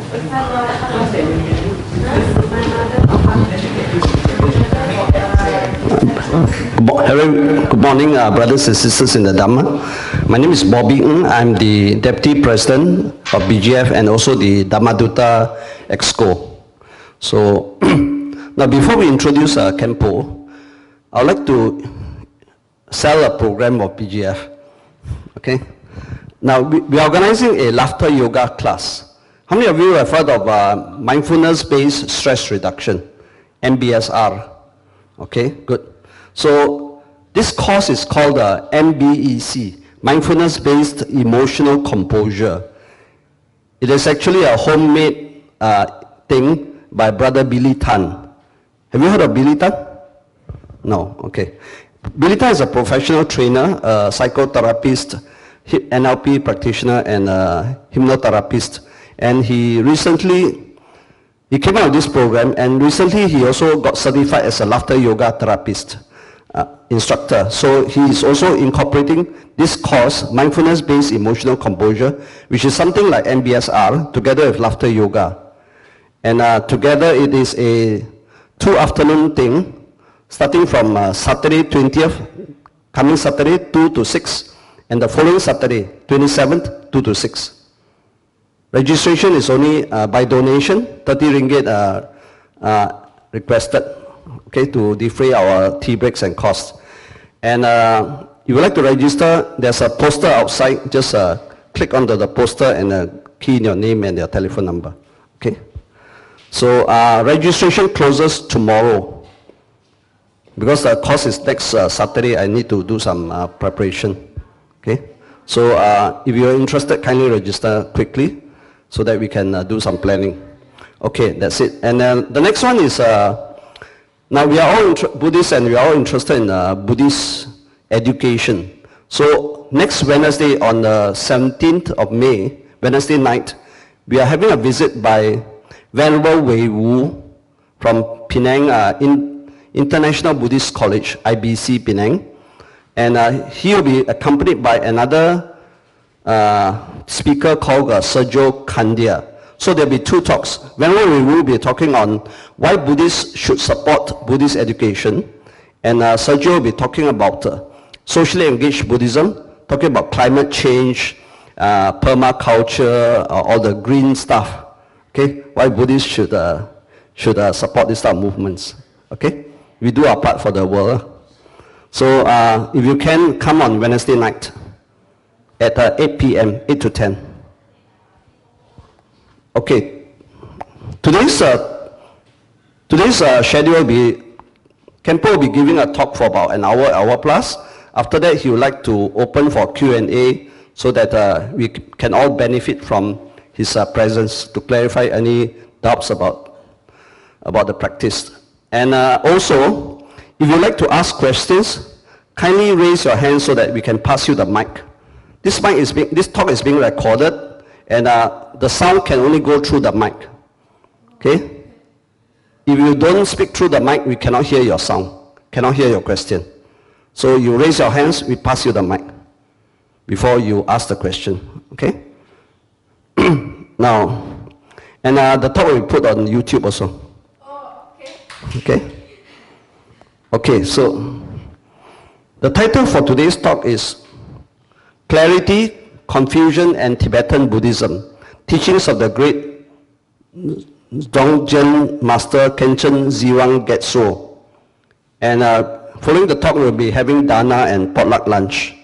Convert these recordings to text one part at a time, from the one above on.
Good morning, brothers and sisters in the Dharma. My name is Bobby Ng. I'm the Deputy President of BGF and also the Dhammadutta Exco. So, now before we introduce Khenpo, I would like to sell a program of BGF. Okay? Now, we are organizing a laughter yoga class. How many of you have heard of mindfulness-based stress reduction, MBSR? Okay, good. So this course is called MBEC, Mindfulness-Based Emotional Composure. It is actually a homemade thing by Brother Billy Tan. Have you heard of Billy Tan? No, okay. Billy Tan is a professional trainer, a psychotherapist, NLP practitioner, and a hypnotherapist. And he came out with this program, and recently he also got certified as a laughter yoga therapist. Instructor. So he is also incorporating this course, mindfulness-based emotional composure, which is something like MBSR, together with laughter yoga. And together it is a 2-afternoon thing, starting from Saturday 20th, coming Saturday 2 to 6, and the following Saturday 27th 2 to 6. Registration is only by donation, 30 ringgit requested. Okay, to defray our tea breaks and costs. And if you would like to register, there's a poster outside. Just click onto the poster and key in your name and your telephone number. Okay. So registration closes tomorrow. Because the course is next Saturday, I need to do some preparation. Okay. So if you're interested, kindly register quickly so that we can do some planning. Okay, that's it. And the next one is now we are all Buddhists and we are all interested in Buddhist education. So next Wednesday on the 17th of May, Wednesday night, we are having a visit by Venerable Wei Wu from Penang International Buddhist College, IBC Penang. And he will be accompanied by another speaker called Sergio Candia. So there will be 2 talks. Venerable we will be talking on why Buddhists should support Buddhist education. And Sergio will be talking about socially engaged Buddhism, talking about climate change, permaculture, all the green stuff. Okay, why Buddhists should support this type of movements. Okay, we do our part for the world. So if you can, come on Wednesday night at 8 p.m., 8 to 10. Okay, today's schedule will be, Khenpo will be giving a talk for about an hour plus. After that, he would like to open for Q&A so that we can all benefit from his presence to clarify any doubts about the practice. And also, if you'd like to ask questions, kindly raise your hand so that we can pass you the mic. This talk is being recorded. And the sound can only go through the mic. Okay? If you don't speak through the mic, we cannot hear your sound, cannot hear your question. So you raise your hands, we pass you the mic before you ask the question. Okay? Now, and the talk will be put on YouTube also. Oh, okay. Okay? Okay, so the title for today's talk is Clarity, Confusion and Tibetan Buddhism, Teachings of the Great Dzogchen Master Khenchen Tsewang Gyatso. And following the talk, we'll be having dana and potluck lunch.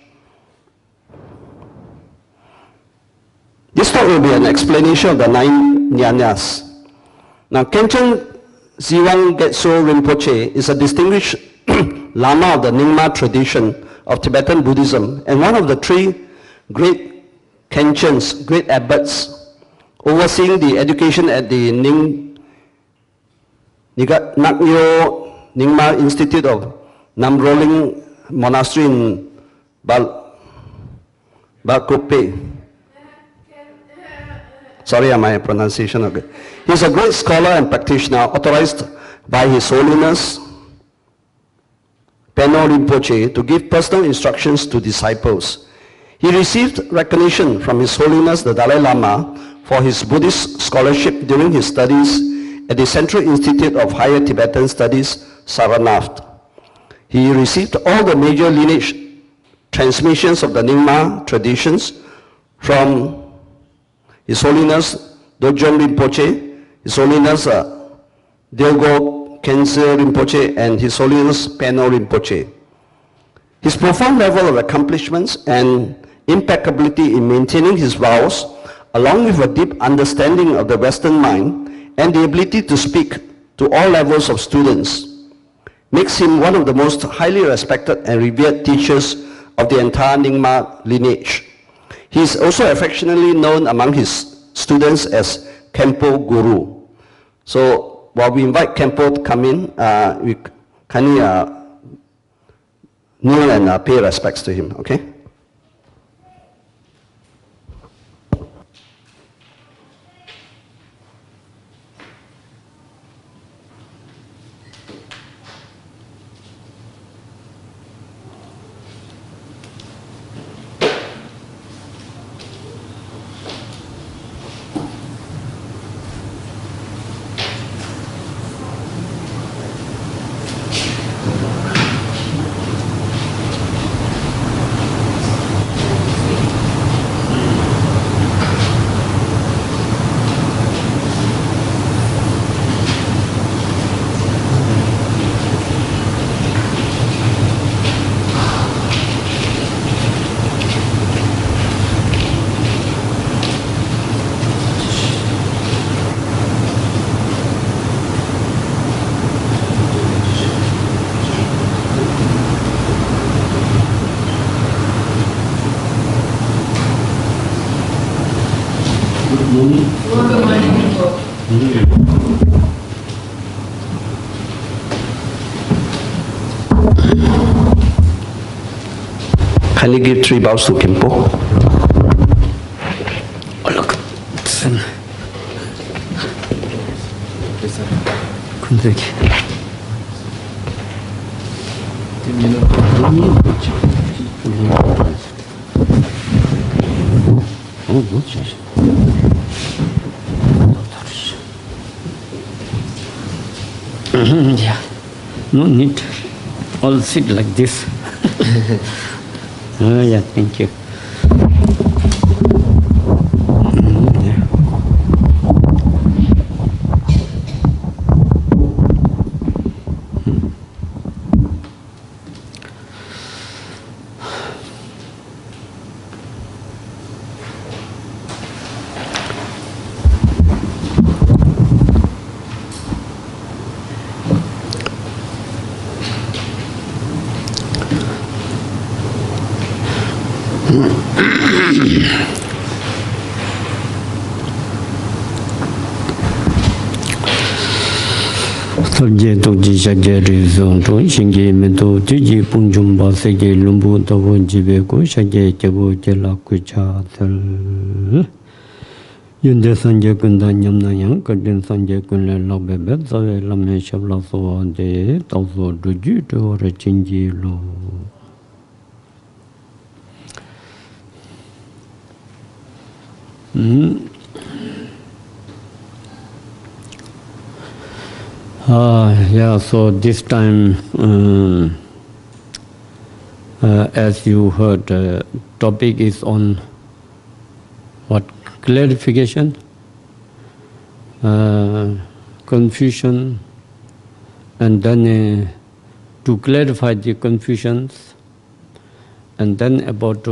This talk will be an explanation of the 9 Yanas. Now, Khenchen Tsewang Gyatso Rinpoche is a distinguished Lama of the Nyingma tradition of Tibetan Buddhism and one of the 3 great Khenchens, great Abbots, overseeing the education at the Ngagyur Nyingma Institute of Namdroling Monastery in Bylakkuppe. Sorry, my pronunciation. Okay. He is a great scholar and practitioner, authorized by His Holiness Penor Rinpoche to give personal instructions to disciples. He received recognition from His Holiness the Dalai Lama for his Buddhist scholarship during his studies at the Central Institute of Higher Tibetan Studies, Sarnath. He received all the major lineage transmissions of the Nyingma traditions from His Holiness Dudjom Rinpoche, His Holiness Dilgo Khyentse Rinpoche, and His Holiness Penor Rinpoche. His profound level of accomplishments and impeccability in maintaining his vows, along with a deep understanding of the Western mind and the ability to speak to all levels of students, makes him one of the most highly respected and revered teachers of the entire Nyingma lineage. He is also affectionately known among his students as Khenpo Guru. So while we invite Khenpo to come in, we kindly kneel and pay respects to him, okay? Can you give 3 bows to Khenpo? Oh, look. Yeah, no need. All sit like this. Oh, yeah, thank you. Yeah. Sabje Tokji Shakya Rizon To Shingi Mento Tiji Punjumba Seke Lumbu Tawo Jibeko Shakya Jago Bylakkuppe Chathal Yunde Sanje Kunda Nyamna Yang Kadin Sanje Kunle Lakbebe Zawe Lame Shabla So De Tawso Duju To Rechinji Lo Yeah, so this time, as you heard, topic is on what? Clarification, confusion, and then to clarify the confusions, and then about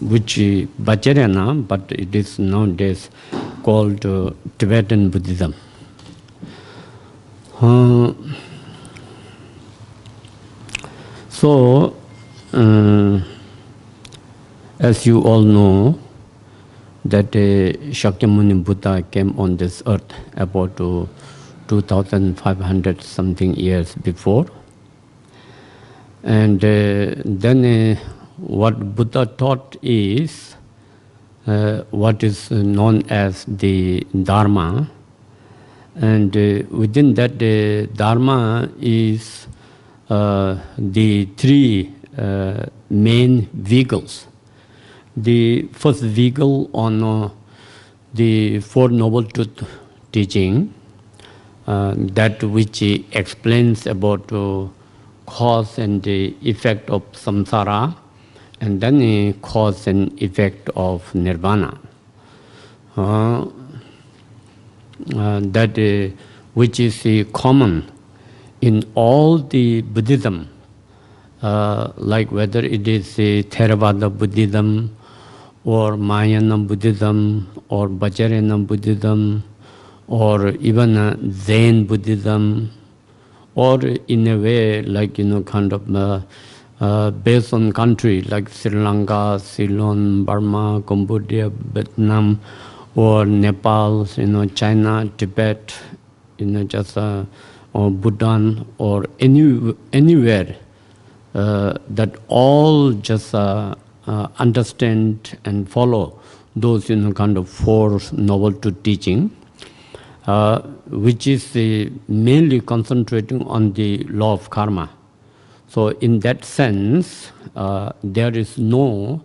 which Vajrayana, but it is nowadays called Tibetan Buddhism. So, as you all know, that Shakyamuni Buddha came on this earth about 2,500 something years before. And then what Buddha taught is what is known as the Dharma. And within that Dharma is the 3 main vehicles the first vehicle on the Four Noble Truth teaching, that which explains about cause and the effect of samsara, and then a cause and effect of nirvana. That which is common in all the Buddhism, like whether it is Theravada Buddhism, or Mahayana Buddhism, or Vajrayana Buddhism, or even Zen Buddhism, or in a way like kind of based on country like Sri Lanka, Ceylon, Burma, Cambodia, Vietnam, or Nepal, China, Tibet, just or Bhutan, or anywhere that all just understand and follow those kind of Four Noble Truth teaching, which is mainly concentrating on the law of karma. So in that sense, there is no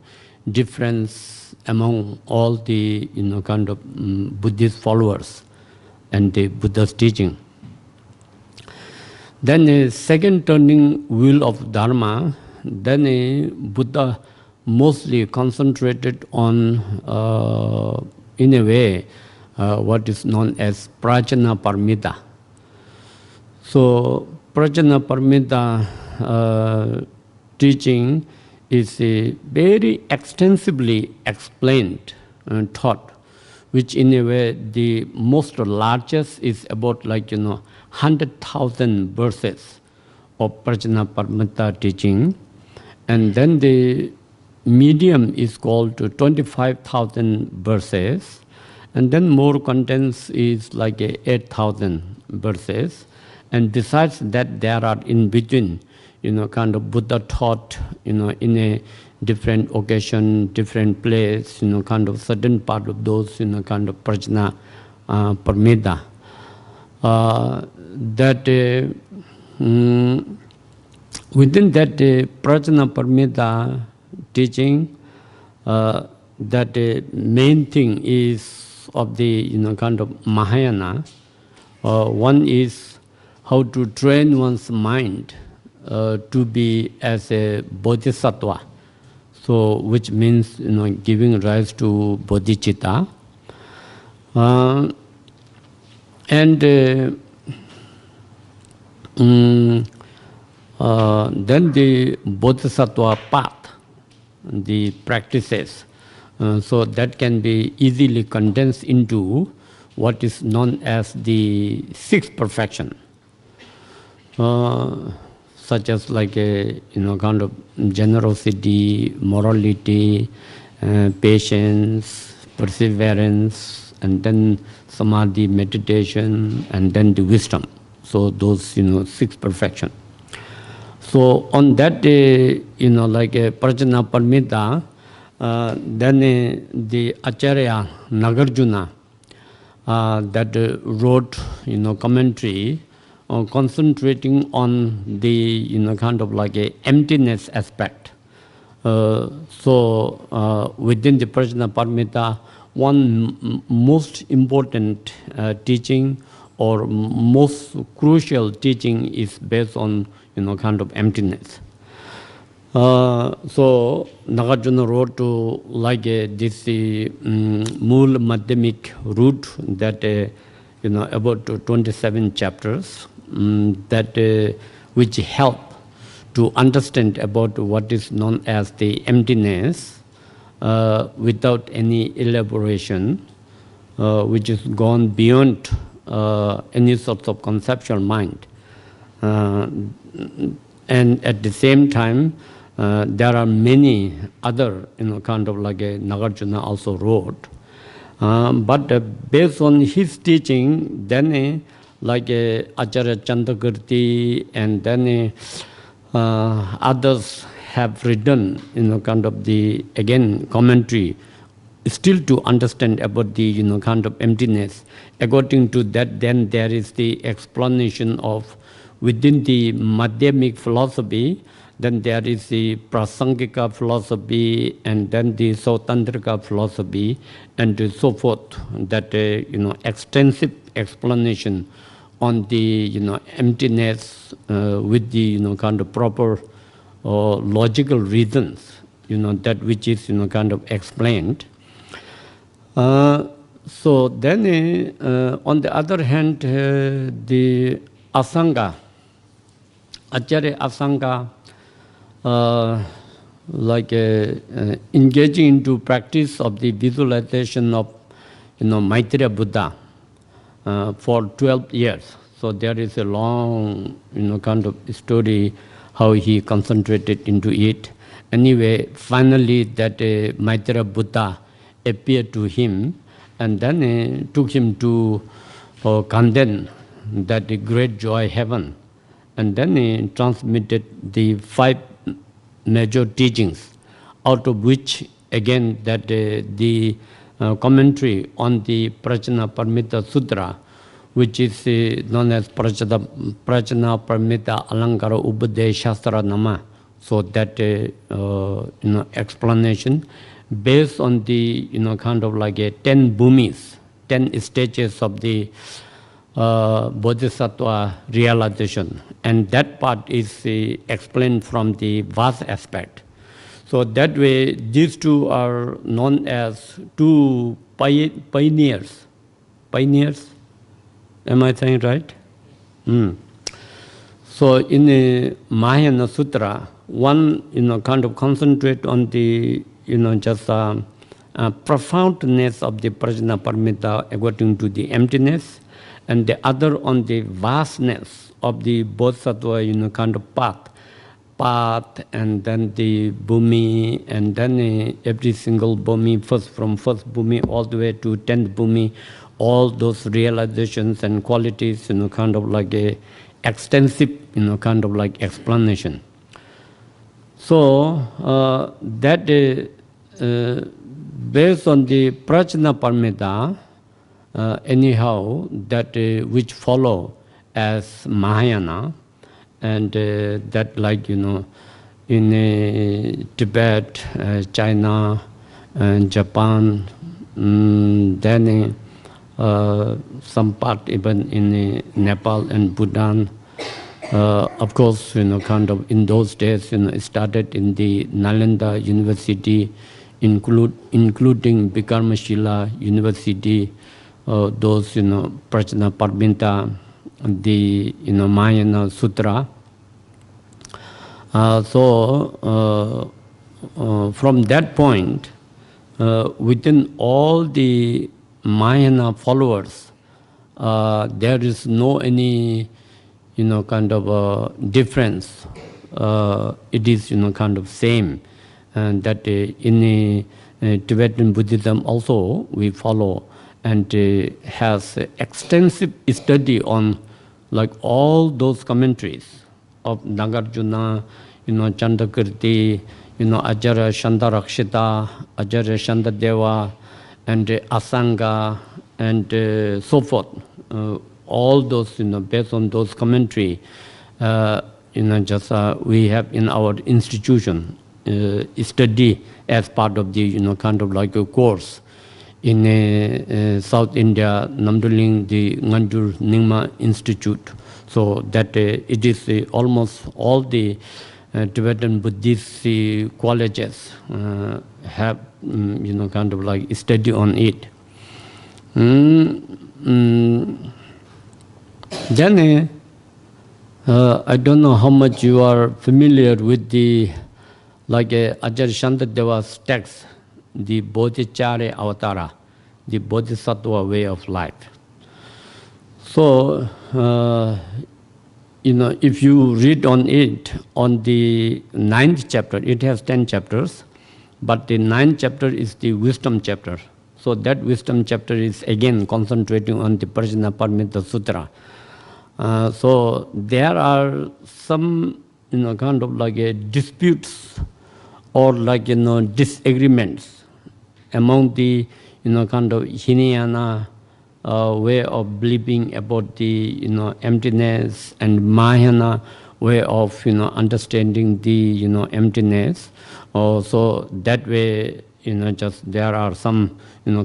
difference among all the kind of Buddhist followers and the Buddha's teaching. Then a second turning wheel of Dharma, then a Buddha mostly concentrated on, in a way, what is known as Prajna Paramita. So Prajna Paramita teaching is very extensively explained and taught, which in a way the most largest is about 100,000 verses of Prajna Paramita teaching, and then the medium is called to 25,000 verses, and then more contents is 8,000 verses, and besides that there are in between kind of Buddha taught in a different occasion, different place, kind of certain part of those kind of Prajna Paramita. That within that Prajna Paramita teaching, that main thing is of the kind of Mahayana. One is how to train one's mind to be as a bodhisattva, so which means giving rise to bodhicitta, and then the bodhisattva path, the practices, so that can be easily condensed into what is known as the sixth perfection, such as kind of generosity, morality, patience, perseverance, and then samadhi, meditation, and then the wisdom. So those six perfection. So on that day, Prajna Paramita, then the Acharya Nagarjuna that wrote commentary concentrating on the kind of a emptiness aspect. So within the Prajna Paramita, one most important teaching or most crucial teaching is based on kind of emptiness. So Nagarjuna wrote to this Mool Madhyamik root that about 27 chapters that which help to understand about what is known as the emptiness without any elaboration, which is gone beyond any sort of conceptual mind. And at the same time, there are many other kind of Nagarjuna also wrote. But based on his teaching, then Acharya Chandrakirti and then others have written kind of the again commentary still to understand about the kind of emptiness. According to that, then there is the explanation of within the Madhyamik philosophy, Then there is the Prasangika philosophy, and then the Sautantrika philosophy, and so forth. That extensive explanation on the emptiness with the kind of proper logical reasons, that which is kind of explained. So then, on the other hand, the Asanga, Acharya Asanga, engaging into practice of the visualization of Maitreya Buddha for 12 years. So there is a long kind of story how he concentrated into it. Anyway, finally that Maitreya Buddha appeared to him, and then took him to Kanden, that great joy heaven. And then he transmitted the 5 major teachings, out of which again that the commentary on the Prajna Paramita Sutra, which is known as Prajna Paramita Alankara Ubade Shastra Nama. So that explanation based on the kind of like 10 bhumis, 10 stages of the bodhisattva realization, and that part is explained from the vast aspect. So that way, these two are known as two pioneers. Pioneers, am I saying right? So in the Mahayana Sutra, one kind of concentrate on the just profoundness of the Prajna Paramita according to the emptiness, and the other on the vastness of the bodhisattva kind of path, and then the bhumi, and then every single bhumi, from first bhumi all the way to 10th bhumi, all those realizations and qualities, kind of like a extensive, kind of like explanation. So that based on the Prajna Paramita, anyhow, that which follow as Mahayana, and that like in Tibet, China, and Japan, then some part even in Nepal and Bhutan. Of course, kind of in those days, it started in the Nalanda University, including Bikarmashila University, those Prajna Paramita, the Mahayana Sutra. So from that point, within all the Mahayana followers, there is no any kind of difference. It is kind of same, and that in Tibetan Buddhism also we follow, and has extensive study on like all those commentaries of Nagarjuna, Chandakirti, Ajara Shandarakshita, Ajara Shandadeva, and Asanga, and so forth. All those, based on those commentary, just we have in our institution study as part of the kind of like a course. In South India, Namdroling, the Ngagyur Nyingma Institute. So that it is almost all the Tibetan Buddhist colleges have kind of like study on it. Then I don't know how much you are familiar with the like Ajahn Shantadeva's text, the Bodhicharya Avatara, the Bodhisattva way of life. So if you read on it, on the 9th chapter, it has 10 chapters, but the 9th chapter is the wisdom chapter. So that wisdom chapter is again concentrating on the Prajna Paramita Sutra. So there are some kind of like disputes or like disagreements among the kind of Hinayana way of believing about the emptiness, and Mahayana way of understanding the emptiness. So that way just there are some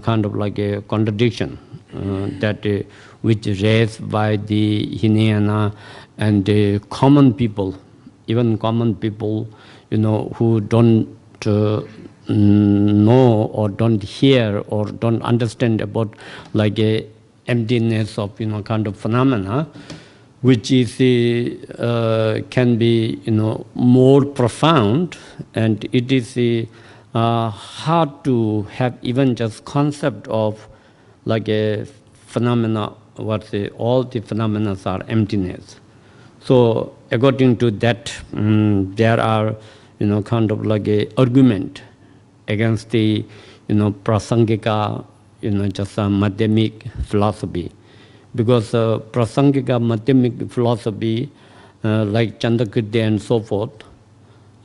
kind of like a contradiction that which is raised by the Hinayana and the common people, even common people who don't know or don't hear or don't understand about like a emptiness of kind of phenomena, which is can be more profound, and it is hard to have even just concept of like a phenomena. All the phenomena are emptiness. So according to that, there are kind of like a argument against the prasangika just a madhyamic philosophy, because prasangika madhyamic philosophy like Chandakirti and so forth,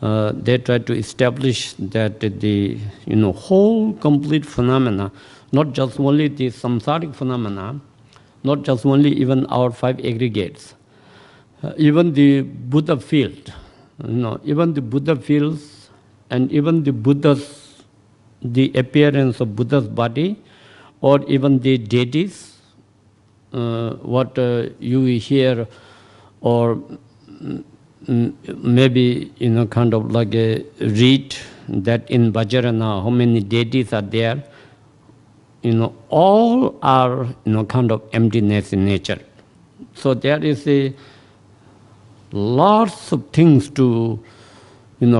they try to establish that the whole complete phenomena, not just only the samsaric phenomena, not just only even our five aggregates, even the Buddha field, even the Buddha fields, and even the Buddha's, the appearance of Buddha's body, or even the deities, what you hear, or maybe kind of like a read that in Vajrayana how many deities are there, all are kind of emptiness in nature. So there is a lots of things to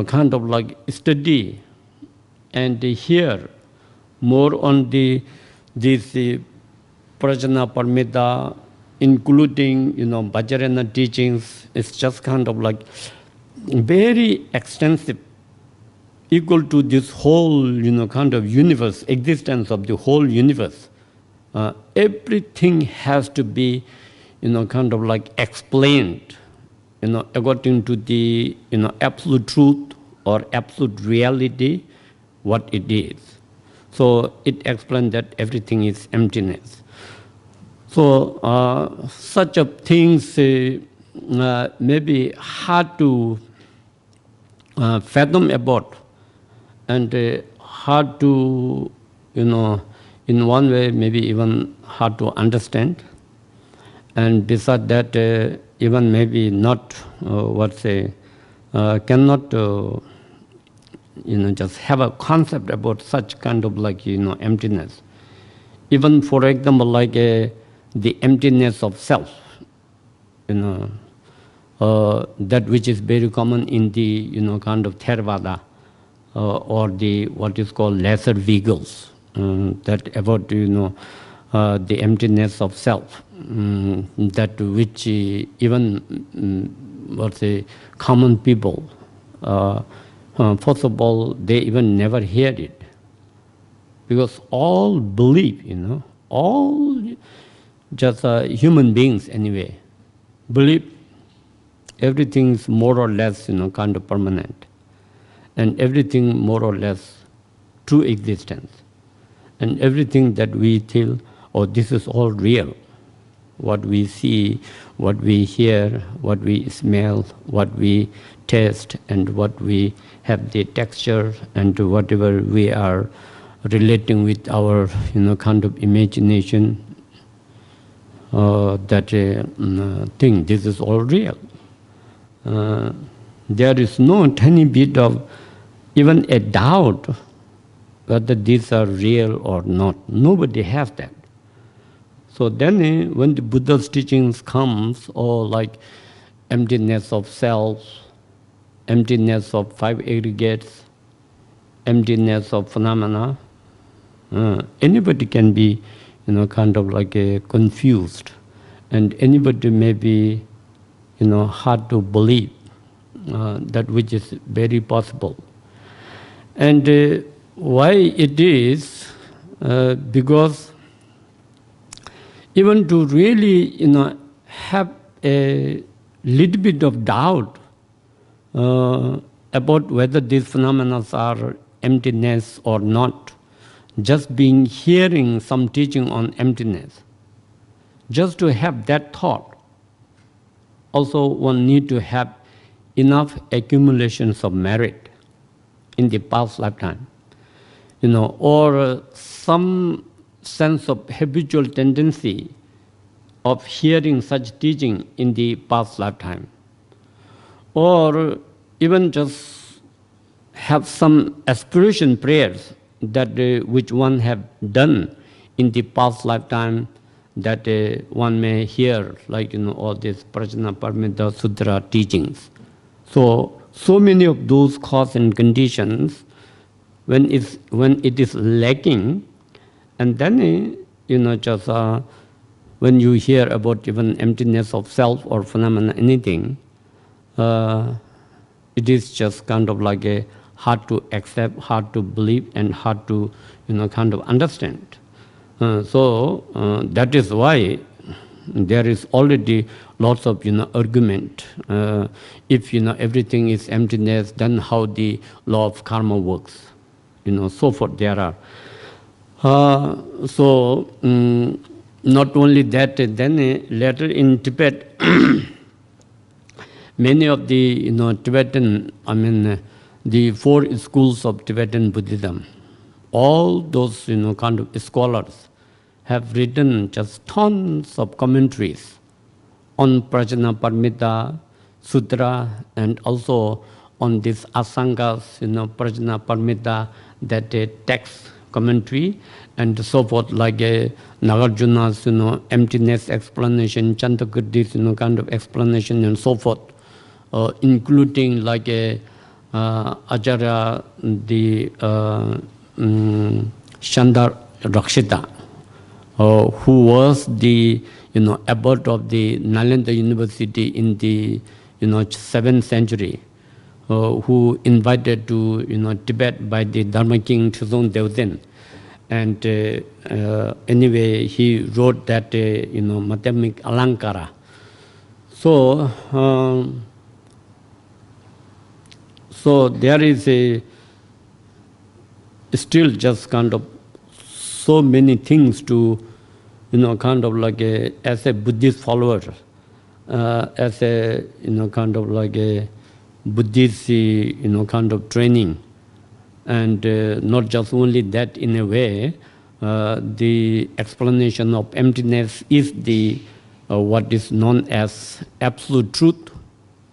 kind of like study and hear more on this Prajna Paramita, including Vajrayana teachings. It's just kind of like very extensive, equal to this whole kind of universe, existence of the whole universe. Everything has to be kind of like explained according to the absolute truth or absolute reality, what it is. So it explains that everything is emptiness. So such of things may be hard to fathom about, and hard to, in one way maybe even hard to understand. And besides that, even maybe not, cannot, just have a concept about such kind of like, emptiness. Even for example, like the emptiness of self, that which is very common in the, kind of Theravada, or the what is called lesser vehicles, that about, the emptiness of self, that which even, common people, first of all, they even never heard it. Because all believe, all just human beings anyway, believe everything is more or less, kind of permanent, and everything more or less true existence, and everything that we feel, oh, this is all real. What we see, what we hear, what we smell, what we taste, and what we have the texture, and whatever we are relating with our, kind of imagination, that thing, this is all real. There is no tiny bit of even a doubt whether these are real or not. Nobody has that. So then when the Buddha's teachings comes, or like emptiness of self, emptiness of five aggregates, emptiness of phenomena, anybody can be, kind of like confused, and anybody may be, hard to believe, that which is very possible. And why it is? Because even to really, have a little bit of doubt about whether these phenomena are emptiness or not, just being hearing some teaching on emptiness, just to have that thought, also one need to have enough accumulations of merit in the past lifetime, or some sense of habitual tendency of hearing such teaching in the past lifetime, or even just have some aspiration prayers that which one have done in the past lifetime, that one may hear, like all these Prajnaparamita Sutra teachings. So many of those causes and conditions, when it is lacking, and then just when you hear about even emptiness of self or phenomena, anything, it is just kind of like a hard to accept, hard to believe, and hard to kind of understand. So that is why there is already lots of argument. If everything is emptiness, then how the law of karma works, so forth. There are. Not only that, then later in Tibet, many of the Tibetan, the four schools of Tibetan Buddhism, all those kind of scholars have written just tons of commentaries on Prajnaparamita Sutra, and also on this Asangas, Prajnaparamita, that text commentary, and so forth, like Nagarjuna's emptiness explanation, Chantakirti's kind of explanation, and so forth, including like Acharya the Chandar Rakshita, who was the abbot of the Nalanda University in the 7th century, who invited to Tibet by the Dharma king Tuzong Devzen, and anyway he wrote that Madhyamik Alankara. So there is still just kind of so many things to kind of like as a Buddhist follower, as a kind of like a Buddhist kind of training, and not just only that. In a way, the explanation of emptiness is the what is known as absolute truth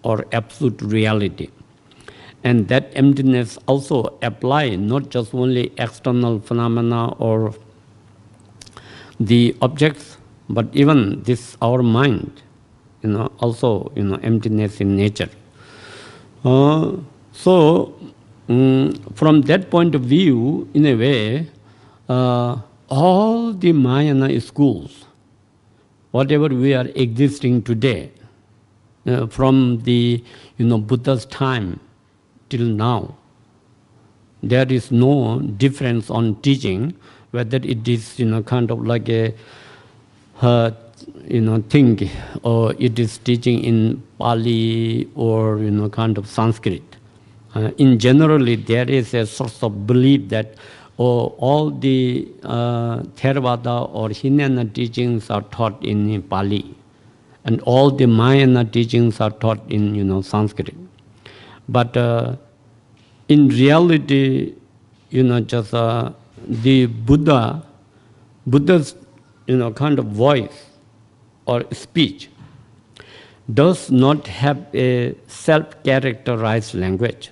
or absolute reality. And that emptiness also applies not just only external phenomena or the objects, but even this our mind, also emptiness in nature. From that point of view, in a way, all the Mahayana schools, whatever we are existing today, from the Buddha's time till now, there is no difference on teaching, whether it is kind of like a thing, or it is teaching in Pali or kind of Sanskrit. In generally, there is a source of belief that all the Theravada or Hinayana teachings are taught in Pali, and all the Mahayana teachings are taught in Sanskrit. But in reality, just the Buddha's kind of voice or speech does not have a self-characterized language.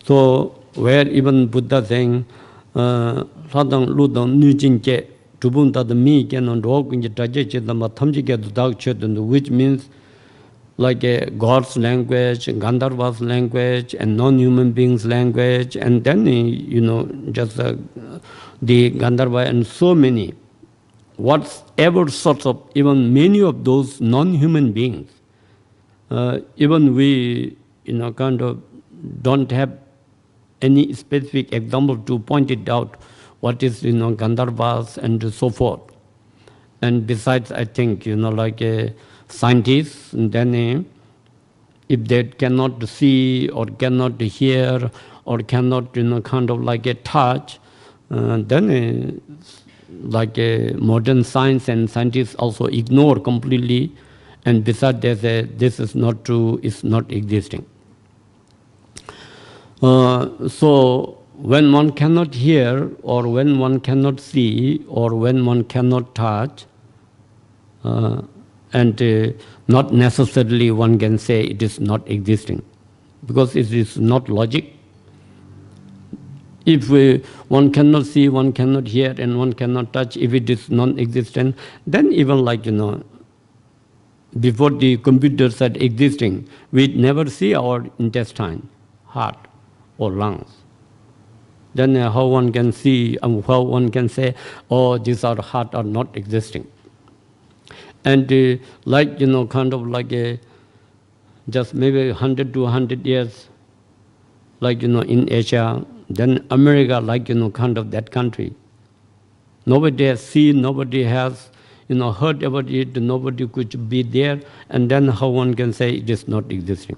So where even Buddha saying, "Sadang ludang nujinke tubunta the mi kenon rogunje tajeche dama thamjike dudagche," which means like a God's language, Gandharva's language, and non-human beings' language, and then just the Gandharva and so many, whatever sorts of, even many of those non-human beings, even we kind of don't have any specific example to point it out what is Gandharvas and so forth. And besides, I think like a scientists, and then if they cannot see or cannot hear or cannot kind of like a touch, then like a modern science and scientists also ignore completely, And besides, they say this is not true, it's not existing. So when one cannot hear, or when one cannot see, or when one cannot touch, and not necessarily one can say it is not existing, because it is not logic. If one cannot see, one cannot hear, and one cannot touch, if it is non-existent, then even before the computer said existing, we never see our intestine, heart, or lungs. Then how one can see, how one can say, oh, these are heart are not existing. And just maybe 100 to 100 years, in Asia, then America, that country. Nobody has seen, nobody has, heard about it, nobody could be there, and then how one can say it is not existing.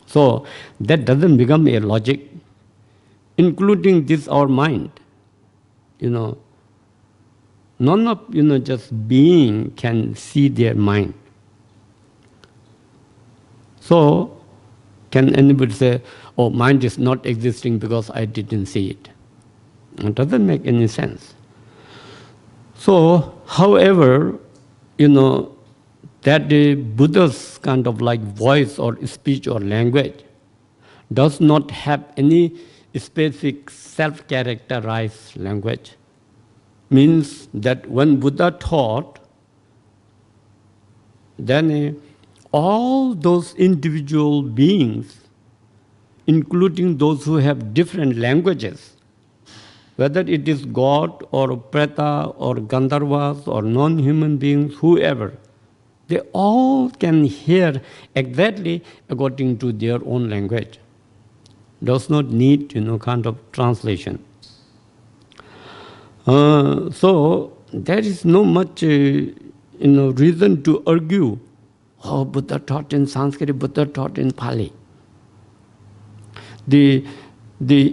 So that doesn't become a logic, including this our mind. None of just being can see their mind. So can anybody say, oh, mind is not existing because I didn't see it? It doesn't make any sense. So, however, that the Buddha's kind of voice or speech or language does not have any specific self-characterized language. Means that when Buddha taught, then all those individual beings, including those who have different languages, whether it is God or Preta or Gandharvas or non-human beings, whoever, they all can hear exactly according to their own language. Does not need, kind of translation. So there is no much, reason to argue. Oh, Buddha taught in Sanskrit, Buddha taught in Pali. The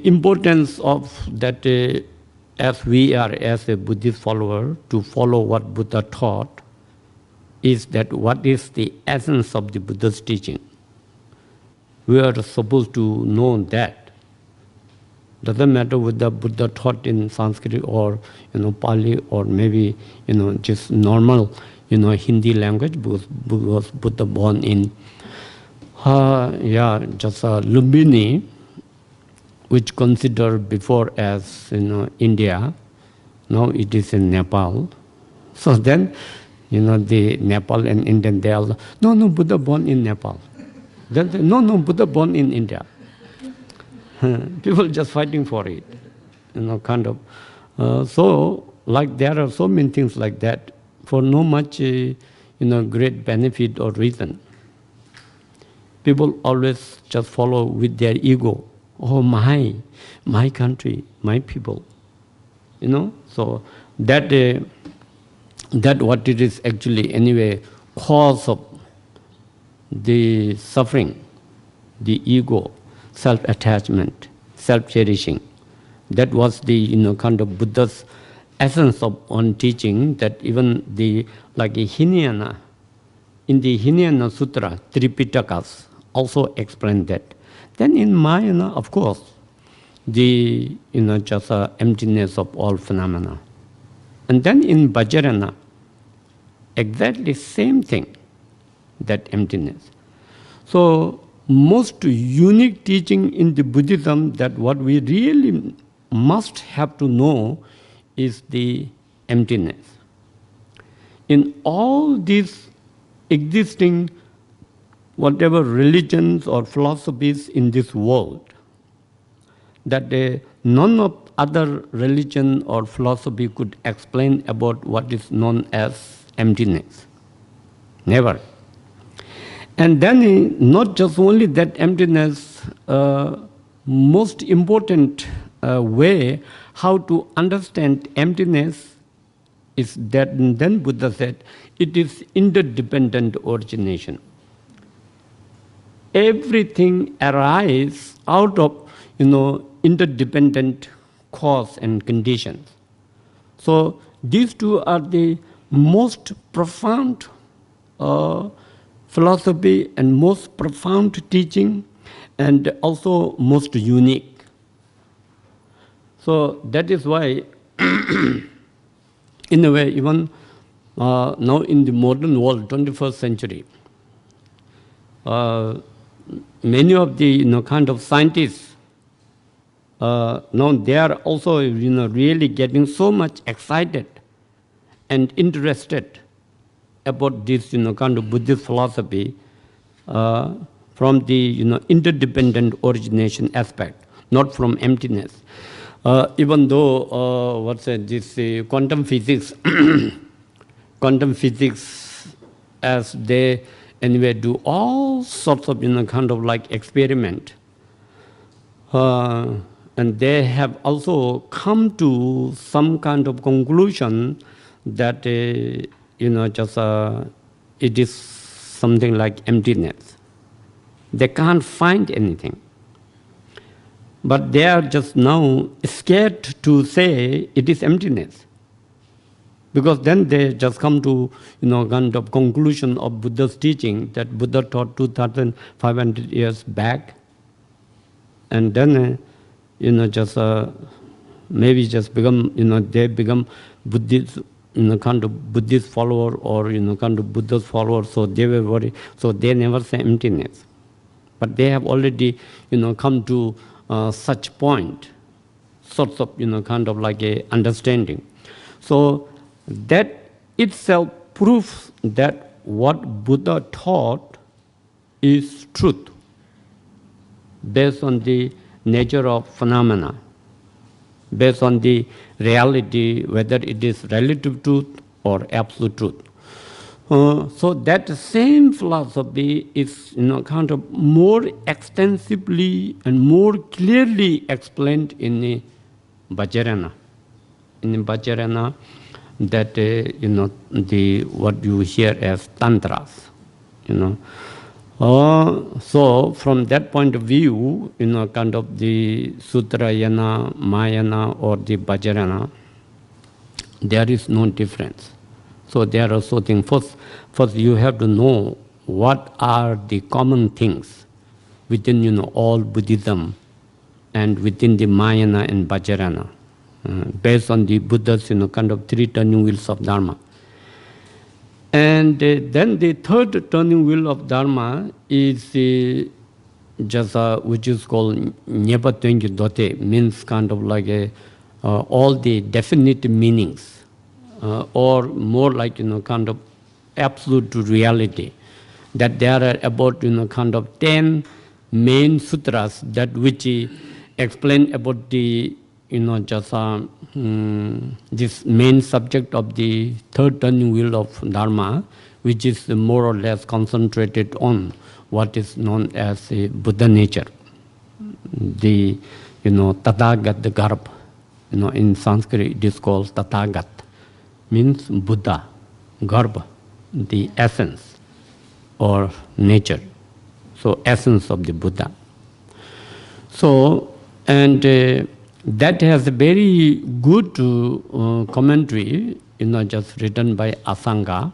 importance of that, as we are as a Buddhist follower, to follow what Buddha taught, is that what is the essence of the Buddha's teaching. We are supposed to know that. Doesn't matter whether Buddha taught in Sanskrit or Pali or maybe just normal Hindi language, because Buddha born in Lumbini, which considered before as India. Now it is in Nepal. So then the Nepal and Indian, they all, no, Buddha born in Nepal. Then they, no, Buddha born in India. People just fighting for it, kind of. So there are so many things like that for no much great benefit or reason. People always just follow with their ego. Oh, my country, my people. So that what it is actually anyway cause of the suffering, the ego, self-attachment, self-cherishing. That was the kind of Buddha's essence of on teaching, that even the Hinayana, in the Hinayana Sutra, Tripitakas also explained that. Then in Mahayana, of course, the just emptiness of all phenomena. And then in Vajrayana, exactly same thing, that emptiness. So most unique teaching in the Buddhism, that what we really must have to know is the emptiness. In all these existing whatever religions or philosophies in this world, that none of other religion or philosophy could explain about what is known as emptiness. Never. And then not just only that emptiness, most important way how to understand emptiness is that then Buddha said it is interdependent origination. Everything arises out of interdependent cause and conditions. So these two are the most profound philosophy and most profound teaching, and also most unique. So that is why, in a way, even now in the modern world, 21st century, many of the kind of scientists now they are also really getting so much excited and interested about this kind of Buddhist philosophy from the interdependent origination aspect, not from emptiness. Even though this quantum physics, quantum physics, as they anyway do all sorts of kind of like experiment, and they have also come to some kind of conclusion that it is something like emptiness. They can't find anything. But they are just now scared to say it is emptiness. Because then they just come to kind of conclusion of Buddha's teaching that Buddha taught 2,500 years back. And then maybe just become, they become Buddhist, kind of Buddhist follower or kind of Buddha's follower, so they were worried. So they never say emptiness. But they have already come to such point, sorts of kind of like a understanding. So that itself proves that what Buddha taught is truth, based on the nature of phenomena, based on the reality, whether it is relative truth or absolute truth. So that same philosophy is kind of more extensively and more clearly explained in the Vajrayana. In Vajrayana, that the what you hear as tantras, so from that point of view, kind of the Sutrayana, Mahayana, or the Vajrayana, there is no difference. So there are also things. First you have to know what are the common things within all Buddhism and within the Mahayana and Vajrayana, based on the Buddha's kind of three turning wheels of Dharma. And then the third turning wheel of Dharma is which is called Nyepa Twengi Dote, means kind of like all the definite meanings. Or more like kind of absolute reality, that there are about kind of 10 main sutras that which explain about the this main subject of the third turning wheel of Dharma, which is more or less concentrated on what is known as a Buddha nature, the Tathagat Garb, in Sanskrit it is called Tathagat, means Buddha, Garba, the essence or nature. So essence of the Buddha. So, and that has a very good commentary, just written by Asanga,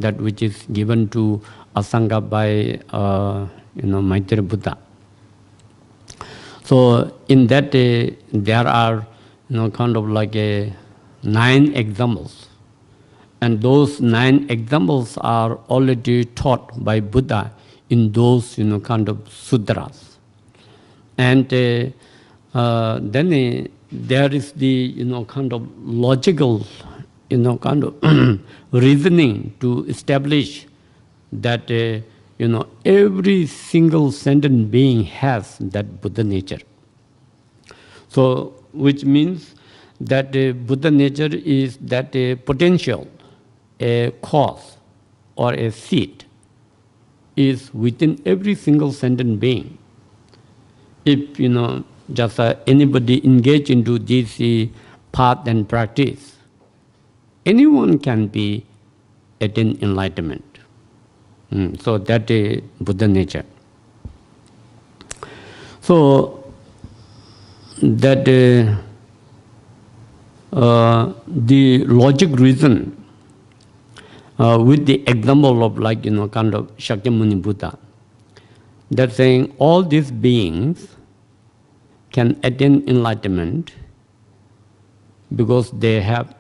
that which is given to Asanga by Maitreya Buddha. So in that there are kind of like 9 examples, and those 9 examples are already taught by Buddha in those kind of sutras. And then there is the kind of logical kind of reasoning to establish that every single sentient being has that Buddha nature. So which means that Buddha nature is that a potential, a cause, or a seed is within every single sentient being. If just anybody engage into this path and practice, anyone can be attain enlightenment. So that is Buddha nature. So that the logic reason with the example of like, kind of Shakyamuni Buddha. They're saying all these beings can attain enlightenment because they have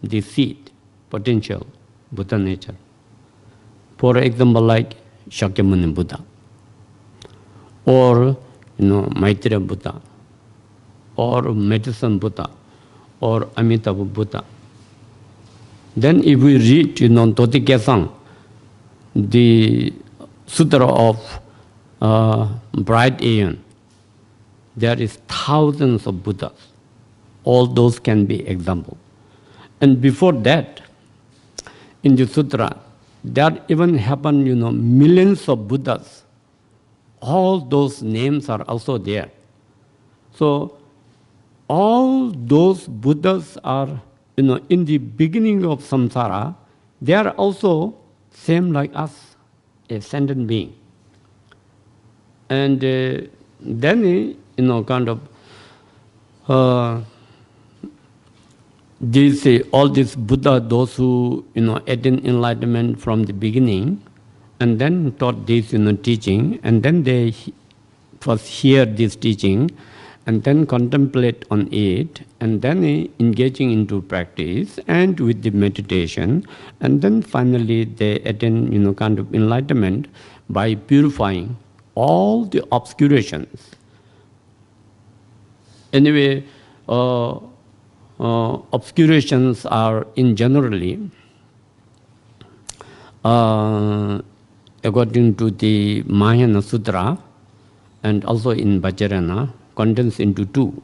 the seed, potential, Buddha nature. For example, like Shakyamuni Buddha, or Maitreya Buddha, or Medicine Buddha, or Amitabha Buddha. Then if we read, Totikesang, the Sutra of Bright Aeon, there is thousands of Buddhas. All those can be example. And before that, in the Sutra, there even happened, millions of Buddhas. All those names are also there. So all those Buddhas are, in the beginning of samsara, they are also same like us, a sentient being. And then, kind of, all these Buddha, those who, attain enlightenment from the beginning, and then taught this, teaching, and then they first hear this teaching, and then contemplate on it, and then engaging into practice, and with the meditation, and then finally they attain, kind of enlightenment by purifying all the obscurations. Anyway, obscurations are in generally, according to the Mahayana Sutra, and also in Vajrayana, condensed into two.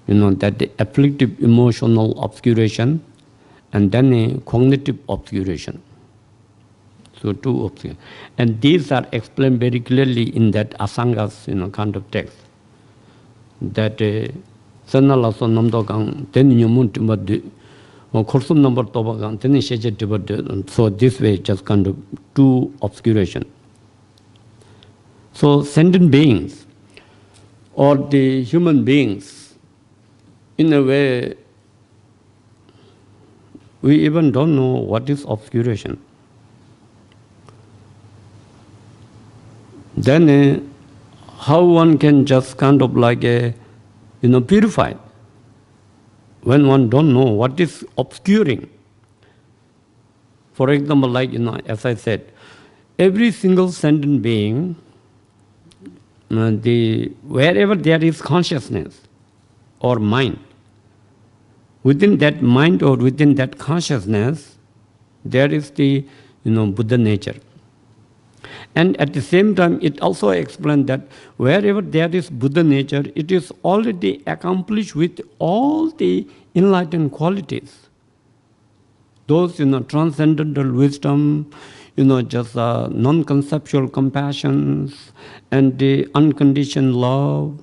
That the afflictive emotional obscuration, and then a cognitive obscuration. So two obscurations. And these are explained very clearly in that Asanga's, kind of text. That Sanala so Namdroling, then you move to Korsum number Tobagan, then Shejet. So this way, just kind of two obscuration. So sentient beings, or the human beings, in a way, we even don't know what is obscuration. Then how one can just kind of like purify when one don't know what is obscuring. For example, like, as I said, every single sentient being, wherever there is consciousness or mind, within that mind or within that consciousness, there is the Buddha nature. And at the same time, it also explains that wherever there is Buddha nature, it is already accomplished with all the enlightened qualities. Those transcendental wisdom, just non-conceptual compassions, and the unconditioned love,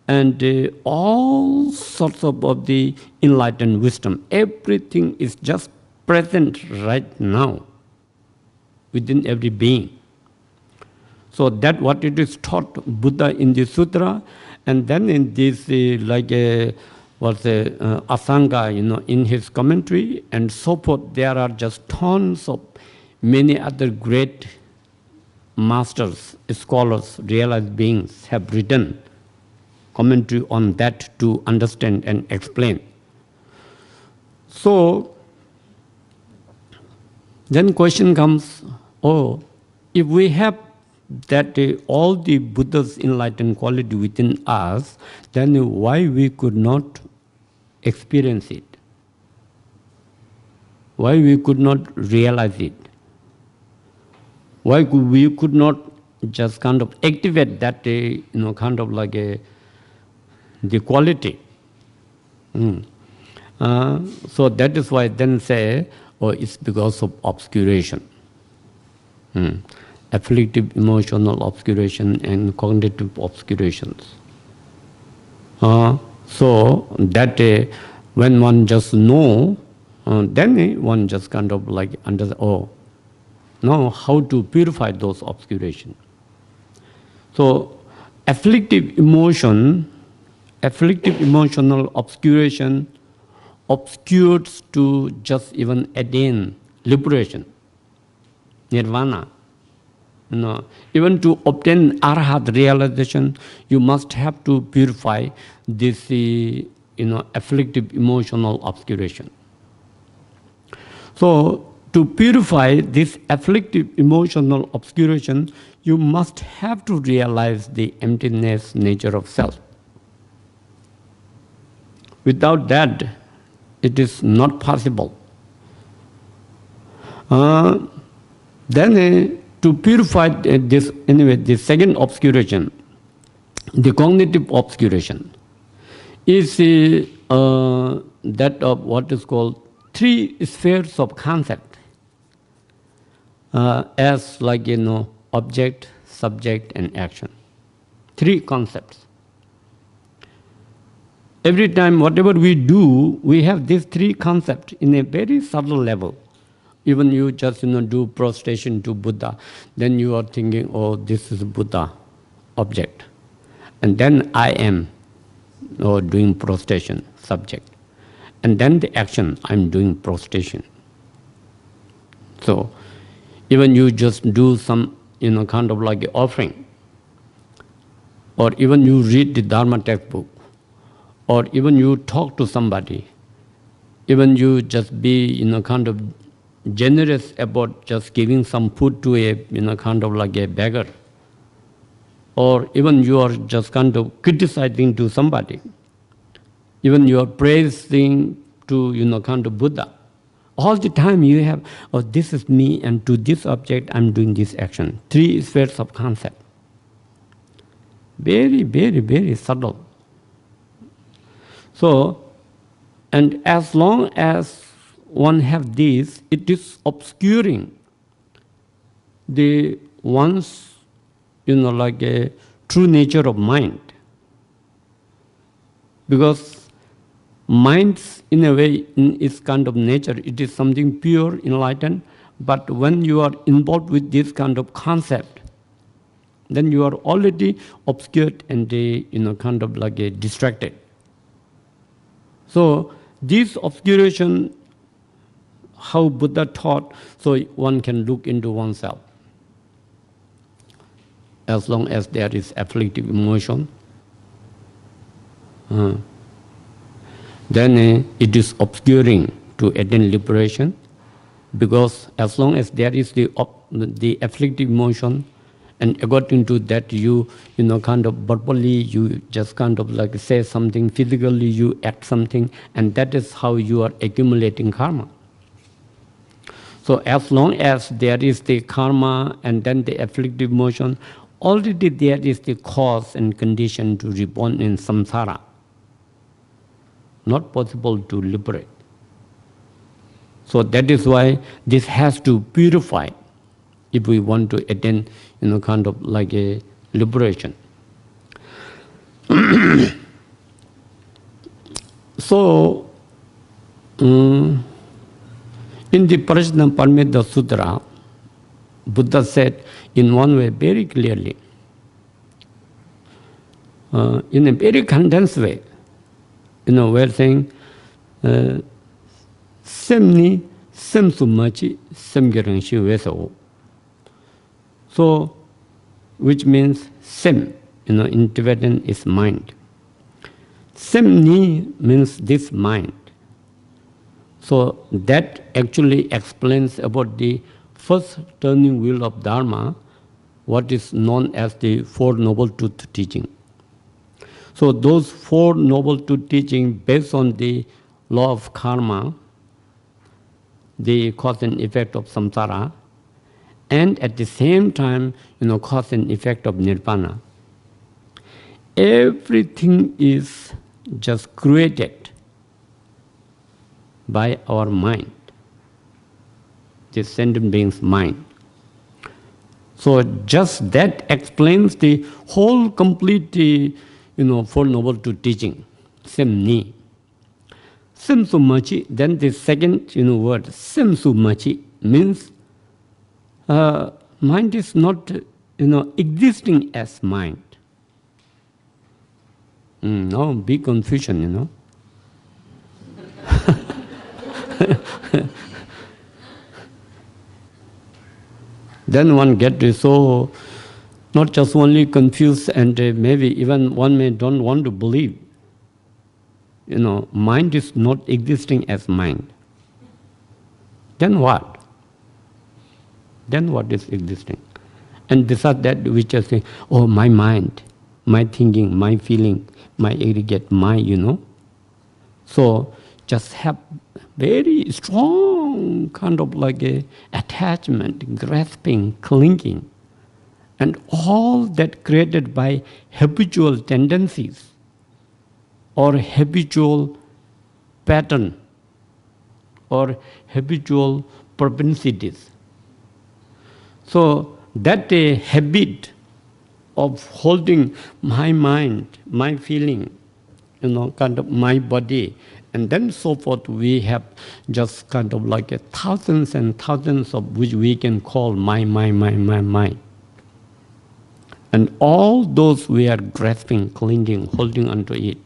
and all sorts of the enlightened wisdom. Everything is just present right now within every being. So that what it is taught Buddha in the sutra, and then in this Asanga, in his commentary and so forth, there are just tons of many other great masters, scholars, realized beings have written commentary on that to understand and explain. So then question comes, if we have that all the Buddha's enlightened quality within us, then why we could not experience it? Why we could not realize it? Why we could not just kind of activate that, kind of like the quality? So that is why then say, it's because of obscuration. Afflictive emotional obscuration and cognitive obscurations. So that when one just know, then one just kind of like know how to purify those obscurations. So afflictive emotional obscuration obscures to just even attain liberation, nirvana. Even to obtain arhat realization, you must have to purify this, afflictive emotional obscuration. So, to purify this afflictive emotional obscuration, you must have to realize the emptiness nature of self. Without that, it is not possible. Then to purify this, the second obscuration, the cognitive obscuration, is that of what is called three spheres of concept, as like, object, subject, and action. Three concepts. Every time, whatever we do, we have these three concepts in a very subtle level. Even you just, do prostration to Buddha, then you are thinking, oh, this is Buddha, object. And then I am, doing prostration, subject. And then the action, I'm doing prostration. So, even you just do some, kind of like offering, or even you read the Dharma textbook, or even you talk to somebody, even you just be, kind of generous about just giving some food to a, kind of like a beggar, or even you are just kind of criticizing to somebody, even you are praising to, kind of Buddha. All the time you have, oh, this is me, and to this object I'm doing this action. Three spheres of concept. Very, very, very subtle. So, and as long as one have this, it is obscuring the one's, like a true nature of mind. Because mind's, in a way, in its kind of nature, it is something pure, enlightened, but when you are involved with this kind of concept, then you are already obscured and, kind of like a distracted. So, this obscuration, how Buddha taught, so one can look into oneself. As long as there is afflictive emotion, then it is obscuring to attain liberation, because as long as there is the afflictive emotion, and according to that you kind of verbally, you just kind of like say something, physically you act something, and that is how you are accumulating karma. So as long as there is the karma and then the afflictive emotion, already there is the cause and condition to reborn in samsara. Not possible to liberate. So that is why this has to purify if we want to attain, kind of like a liberation. So, in the Prajnaparamita Sutra, Buddha said in one way very clearly, in a very condensed way, we're saying, semni semsumachi semgerangshi veso. So, which means sem, in Tibetan is mind. Semni means this mind. So that actually explains about the first turning wheel of Dharma, what is known as the Four Noble Truth teaching. So those Four Noble Truth teaching based on the law of karma, the cause and effect of samsara, and at the same time, cause and effect of nirvana. Everything is just created by our mind, the sentient being's mind. So just that explains the whole complete, Four Noble Truth teaching, semni. Semsumachi, then the second, word, semsumachi, means mind is not, existing as mind. No big confusion, then one gets so not just only confused and maybe even one may don't want to believe. Mind is not existing as mind. Then what? Then what is existing? And besides that, we just say, oh, my mind, my thinking, my feeling, my aggregate, So just have very strong kind of like a attachment, grasping, clinging, and all that created by habitual tendencies or habitual pattern or habitual propensities. So that a habit of holding my mind, my feeling, kind of my body, and then so forth, we have just kind of like thousands and thousands of which we can call my. And all those we are grasping, clinging, holding onto it.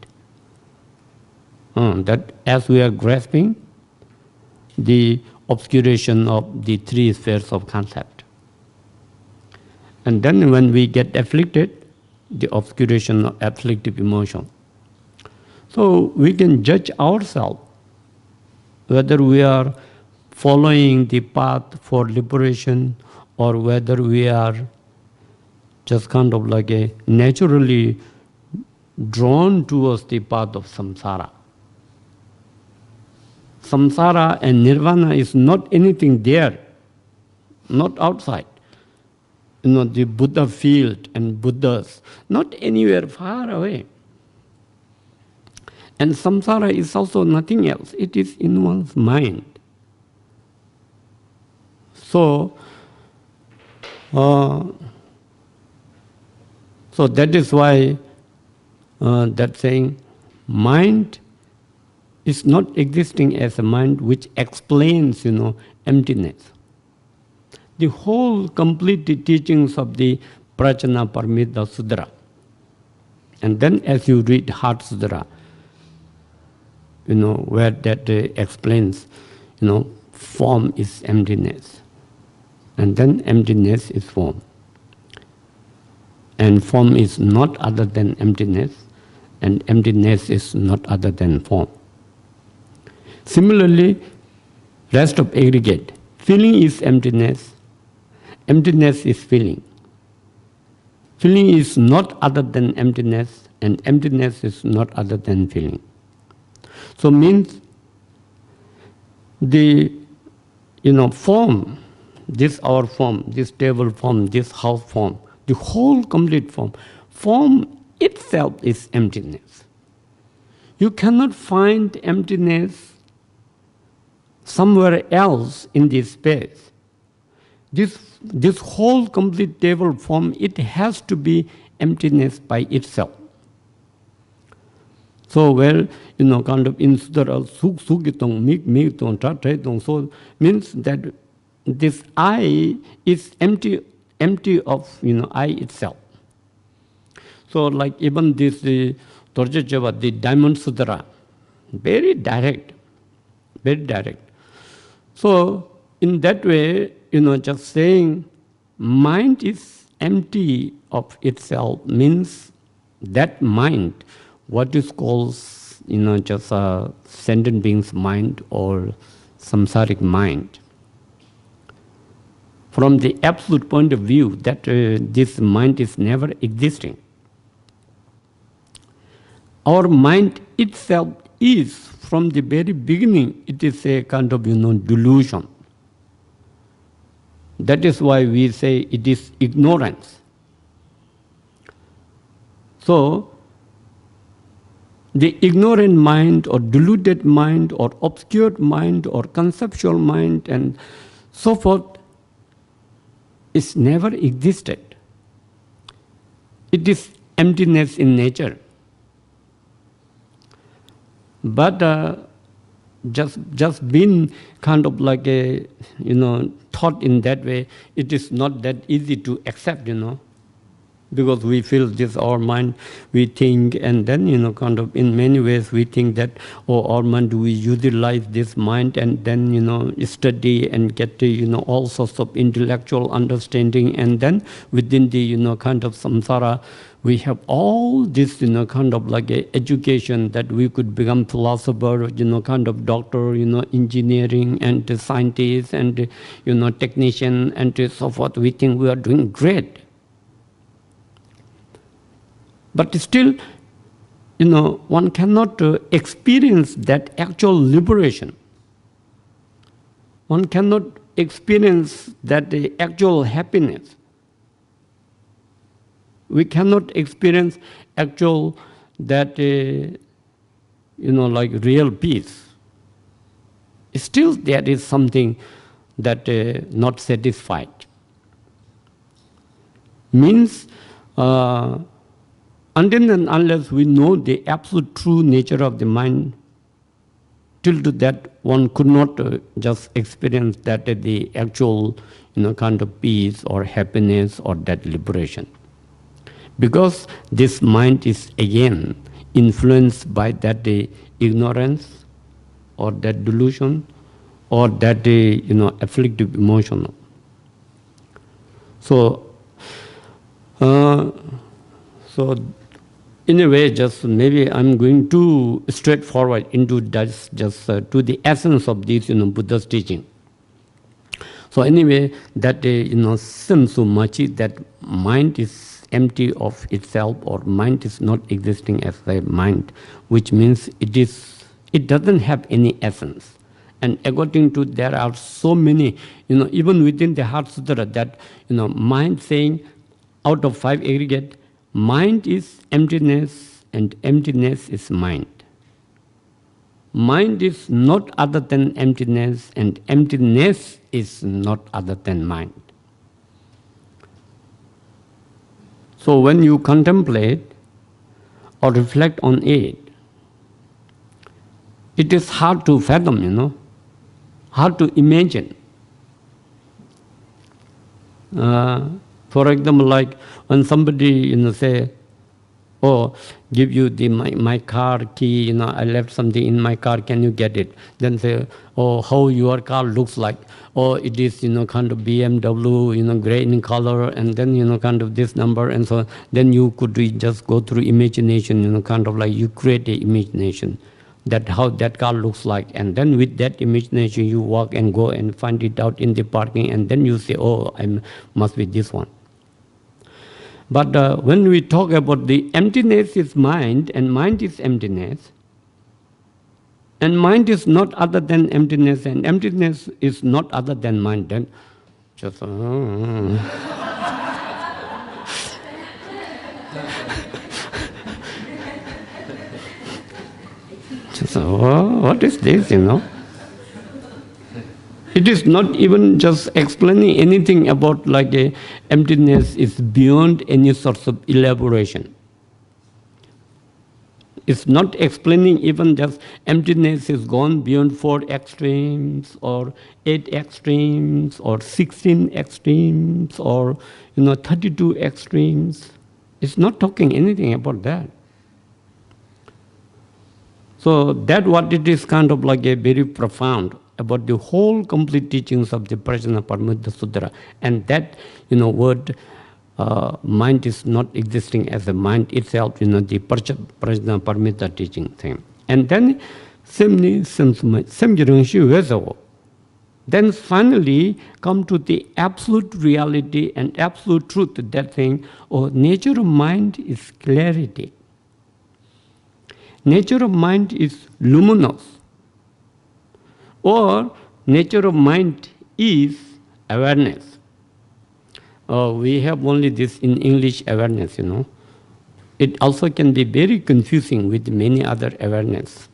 That as we are grasping, the obscuration of the three spheres of concept. And then when we get afflicted, the obscuration of afflictive emotion. So we can judge ourselves whether we are following the path for liberation or whether we are just kind of like a naturally drawn towards the path of samsara. Samsara and nirvana is not anything there, not outside. The Buddha field and Buddhas, not anywhere far away. And samsara is also nothing else. It is in one's mind. So that is why that saying, mind is not existing as a mind which explains, emptiness. The whole complete teachings of the Prajna Paramita Sutra. And then as you read Heart Sutra, where that explains, form is emptiness. And then emptiness is form. And form is not other than emptiness, and emptiness is not other than form. Similarly, rest of aggregate. Feeling is emptiness. Emptiness is feeling. Feeling is not other than emptiness, and emptiness is not other than feeling. So means the form, this our form, this table form, this house form, the whole complete form itself is emptiness. You cannot find emptiness somewhere else in this space. This whole complete table form, it has to be emptiness by itself. So where, kind of in Sudara, sukitong, mikitong, tatretong, so means that this I is empty of, I itself. So like even this Dorje Java, the Diamond Sutra, very direct. So in that way, just saying mind is empty of itself means that mind, what is called, just a sentient being's mind or samsaric mind. From the absolute point of view, that this mind is never existing. Our mind itself is, from the very beginning, it is a kind of, delusion. That is why we say it is ignorance. So, the ignorant mind or deluded mind or obscured mind or conceptual mind and so forth is never existed. It is emptiness in nature. But just being kind of like a, thought in that way, it is not that easy to accept, because we feel this our mind, we think, and then kind of in many ways we think that our mind, we utilize this mind and then study and get all sorts of intellectual understanding, and then within the kind of samsara we have all this kind of like a education that we could become philosopher, kind of doctor, engineering and scientist and technician and so forth. We think we are doing great. But still, one cannot experience that actual liberation. One cannot experience that actual happiness. We cannot experience actual that, like real peace. Still, there is something that not satisfied. Means, until and unless we know the absolute true nature of the mind, till to that one could not just experience that the actual, kind of peace or happiness or that liberation. Because this mind is again influenced by that ignorance or that delusion or that afflictive emotion. So in a way, just maybe I'm going too straightforward into just to the essence of this Buddha's teaching. So anyway, that seems so much that mind is empty of itself, or mind is not existing as a mind, which means it doesn't have any essence. And according to, there are so many, even within the Heart Sutra, that mind saying out of 5 aggregate, mind is emptiness and emptiness is mind. Mind is not other than emptiness and emptiness is not other than mind. So when you contemplate or reflect on it, it is hard to fathom, hard to imagine. For example, like when somebody, say, oh, give you my car key, I left something in my car, can you get it? Then say, oh, how your car looks like. Oh, it is, kind of BMW, gray in color, and then, kind of this number, and so then you could just go through imagination, kind of like you create an imagination that how that car looks like, and then with that imagination you walk and go and find it out in the parking, and then you say, oh, I must be this one. But when we talk about the emptiness is mind, and mind is emptiness, and mind is not other than emptiness, and emptiness is not other than mind, then just what is this, It is not even just explaining anything about like a emptiness is beyond any sort of elaboration. It's not explaining even just emptiness is gone beyond 4 extremes or 8 extremes or 16 extremes or 32 extremes. It's not talking anything about that. So that what it is kind of like a very profound about the whole complete teachings of the Prajnaparamita Sutra, and that word mind is not existing as a mind itself, the Prajnaparamita teaching thing. And then then finally come to the absolute reality and absolute truth, that thing, nature of mind is clarity. Nature of mind is luminous. Or nature of mind is awareness. We have only this in English awareness, It also can be very confusing with many other awareness.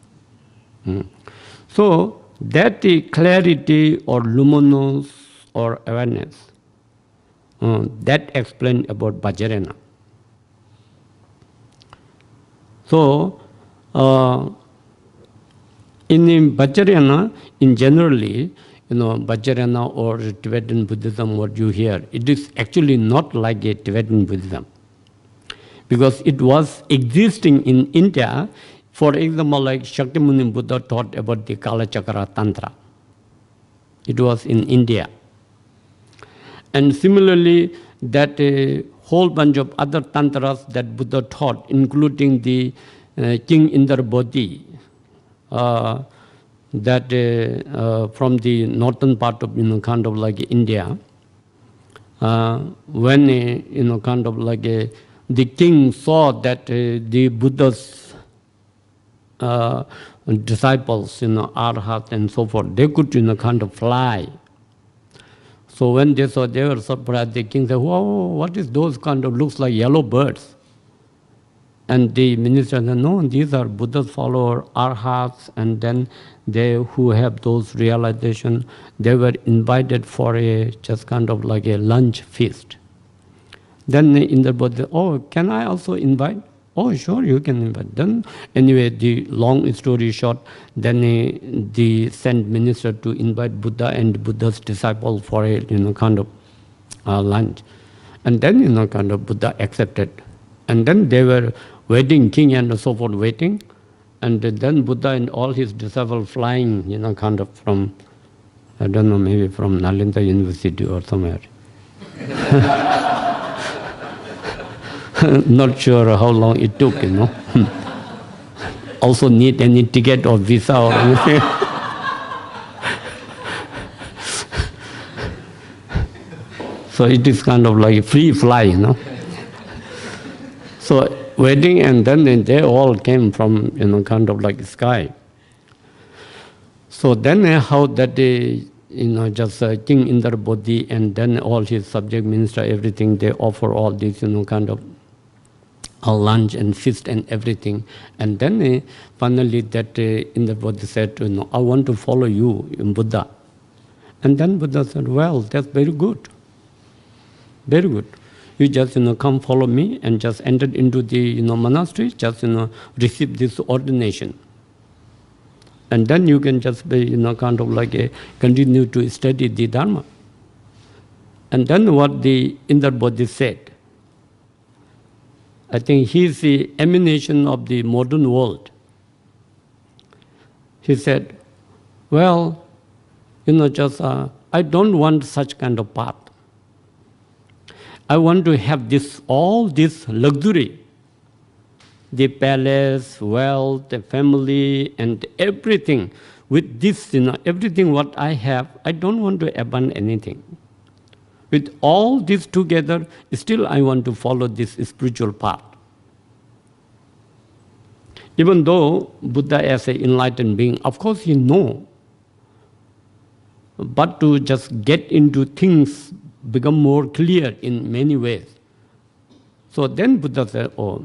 So that clarity or luminous or awareness, that explained about Vajrayana. So in Vajrayana, in generally, Vajrayana or Tibetan Buddhism, what you hear, it is actually not like a Tibetan Buddhism. because it was existing in India. For example, like Shakyamuni Buddha taught about the Kalachakra Tantra. It was in India. And similarly, that a whole bunch of other tantras that Buddha taught, including the King Indra Bodhi, that from the northern part of kind of like India, when kind of like the king saw that the Buddha's disciples, arhat and so forth, they could kind of fly. So when they saw, they were surprised. The king said, "Whoa, what is those kind of looks like yellow birds?" And the minister said, "No, these are Buddha's followers, arhats, and then they who have those realization, they were invited for a just kind of like a lunch feast." Then in the Buddha, "Oh, can I also invite?" "Oh, sure, you can invite." Then anyway, the long story short, then the sent minister to invite Buddha and Buddha's disciple for a kind of lunch, and then kind of Buddha accepted, and then they were waiting, king and so forth waiting, and then Buddha and all his disciples flying, kind of from, I don't know, maybe from Nalanda University or somewhere. Not sure how long it took, Also need any ticket or visa or anything. So it is kind of like free fly, So waiting, and then they all came from, kind of like sky. So then how that day, just King Indra Bodhi and then all his subject minister, everything, they offer all this, kind of a lunch and feast and everything. And then finally that Indra Bodhi said, "I want to follow you in Buddha." And then Buddha said, "Well, that's very good. Very good. You just, come follow me and just enter into the, monastery, just, receive this ordination. And then you can just be, kind of like continue to study the Dharma." And then what the Indra Bodhi said, I think he is the emanation of the modern world. He said, "Well, just I don't want such kind of path. I want to have all this luxury, the palace, wealth, the family, and everything. With this, everything what I have, I don't want to abandon anything. With all this together, still I want to follow this spiritual path." Even though Buddha as an enlightened being, of course he knows, but to just get into things become more clear in many ways. So then Buddha said, "Oh,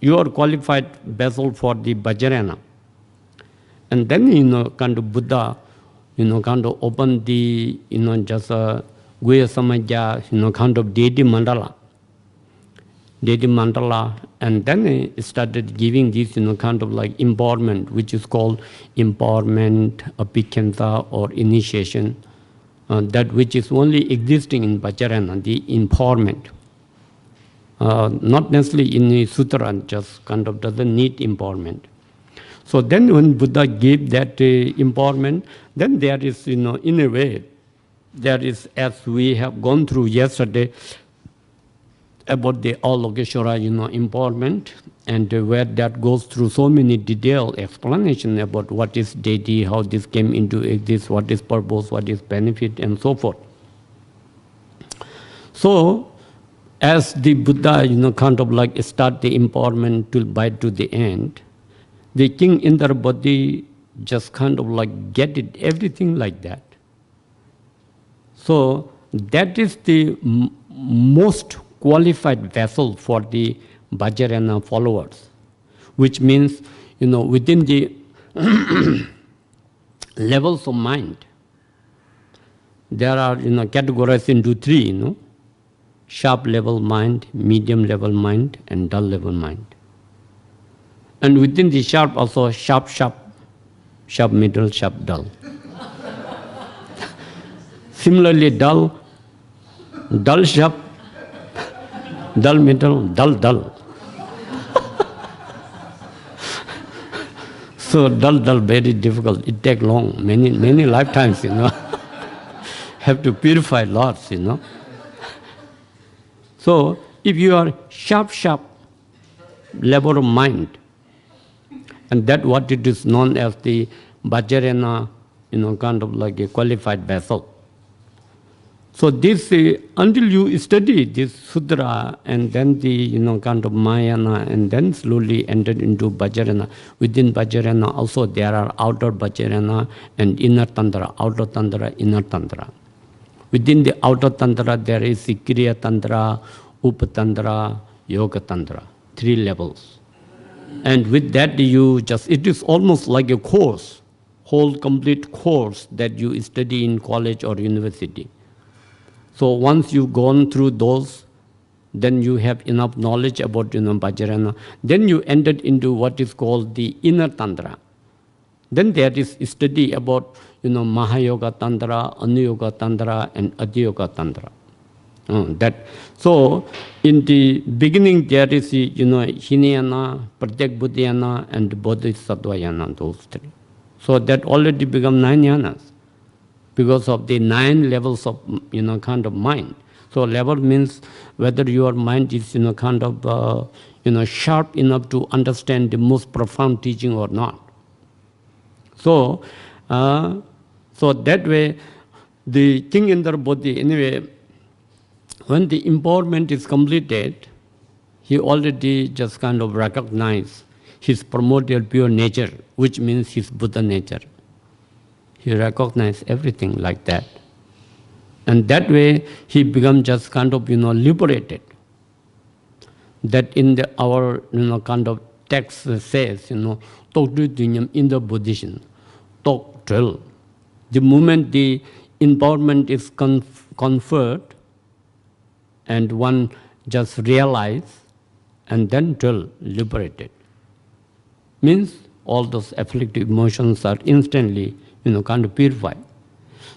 you are qualified vessel for the Vajrayana." And then, kind of Buddha, kind of opened the, just Guya Samaja, kind of deity mandala, and then he started giving this, kind of like empowerment, which is called empowerment, apikhensa, or initiation, that which is only existing in Vajrayana, the empowerment. Not necessarily in the sutra, just kind of doesn't need empowerment. So then when Buddha gave that empowerment, then there is, in a way, there is, as we have gone through yesterday, about the Avalokiteshvara, empowerment, and where that goes through so many detailed explanation about what is deity, how this came into exist, what is purpose, what is benefit, and so forth. So, as the Buddha, kind of like start the empowerment to the end, the King Indra Bodhi just kind of like get it, everything like that. So that is the most qualified vessel for the Vajrayana followers, which means, within the levels of mind, there are, categorized into three, sharp level mind, medium level mind, and dull level mind. And within the sharp also, sharp, middle, sharp, dull. Similarly, dull, sharp, dull middle, dull. So dull, very difficult. It takes long, many lifetimes, Have to purify lots, So if you are sharp level of mind, and that what it is known as the Vajrayana, kind of like a qualified vessel. So this, until you study this sutra and then the, kind of Mahayana and then slowly entered into Vajrayana. Within Vajrayana also there are outer Vajrayana and inner Tantra, outer Tantra, inner Tantra. Within the outer Tantra there is the Kriya Tantra, Upatantra, Yoga Tantra, 3 levels. And with that it is almost like a course, whole complete course that you study in college or university. So once you've gone through those, then you have enough knowledge about Vajrayana. Then you entered into what is called the inner Tantra. Then there is study about Mahayoga Tantra, Anuyoga Tantra, and Adiyoga Tantra. So in the beginning there is Hinayana, Pratyek-Buddhayana, and Bodhisattva-yana, those 3. So that already become 9 yanas. Because of the 9 levels of kind of mind. So level means whether your mind is kind of sharp enough to understand the most profound teaching or not. So that way the thing in their body, anyway, when the empowerment is completed, he already just kind of recognized his primordial pure nature, which means his Buddha nature. He recognized everything like that. And that way, he becomes just kind of, liberated. That in our, kind of text says, in the Buddhism, talk drill. The moment the empowerment is conferred, and one just realize, and then drill, liberated. Means all those afflictive emotions are instantly kind of purified.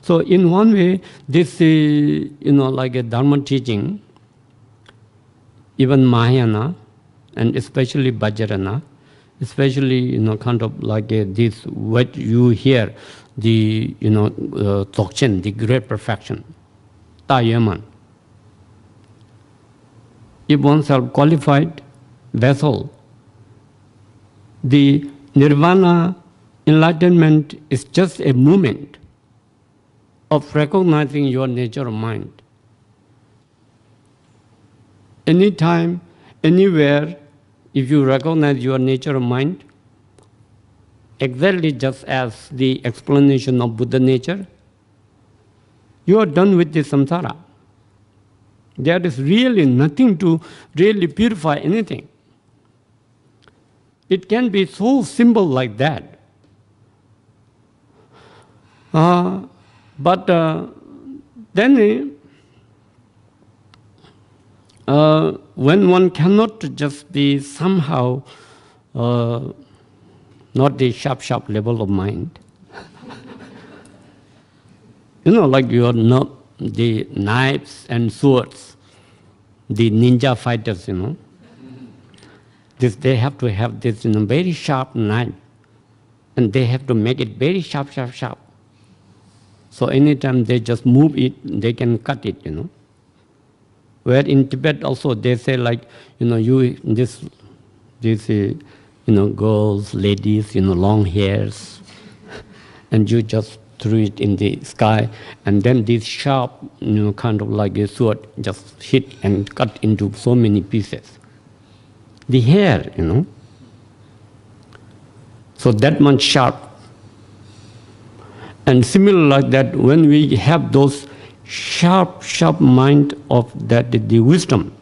So in one way, this is, like a Dharma teaching, even Mahayana, and especially Vajrayana, especially, kind of like this, what you hear, the, Dzogchen, the great perfection, Ta Yaman. If oneself qualified vessel, the nirvana enlightenment is just a moment of recognizing your nature of mind. Anytime, anywhere, if you recognize your nature of mind, exactly just as the explanation of Buddha nature, you are done with the samsara. There is really nothing to really purify anything. It can be so simple like that. But then when one cannot just be somehow not the sharp level of mind, like you are not the knives and swords, the ninja fighters, this, they have to have this very sharp knife, and they have to make it very sharp. So anytime they just move it, they can cut it, Where in Tibet also they say like, this girls, ladies, long hairs, and you just threw it in the sky, and then this sharp, kind of like a sword just hit and cut into so many pieces. The hair, So that much sharp. And similar like that, when we have those sharp mind of that, the wisdom,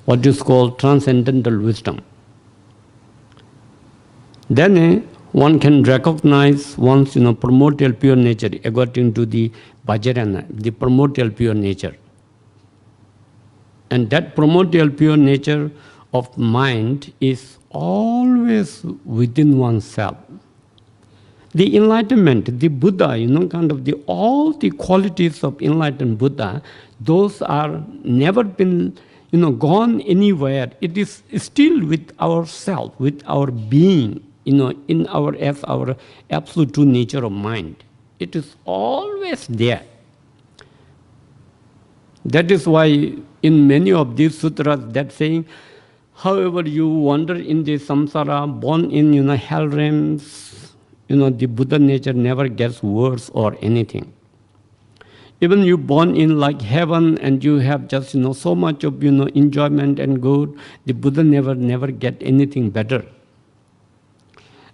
what is called transcendental wisdom, then one can recognize one's primordial pure nature according to the Vajrayana, the primordial pure nature. And that primordial pure nature of mind is always within oneself. The enlightenment, the Buddha, kind of all the qualities of enlightened Buddha, those are never been, gone anywhere. It is still with ourself, with our being. in our absolute true nature of mind. It is always there. That is why in many of these sutras that saying, however you wander in the samsara, born in hell realms, the Buddha nature never gets worse or anything. Even you born in like heaven and you have just so much of enjoyment and good, the Buddha never get anything better.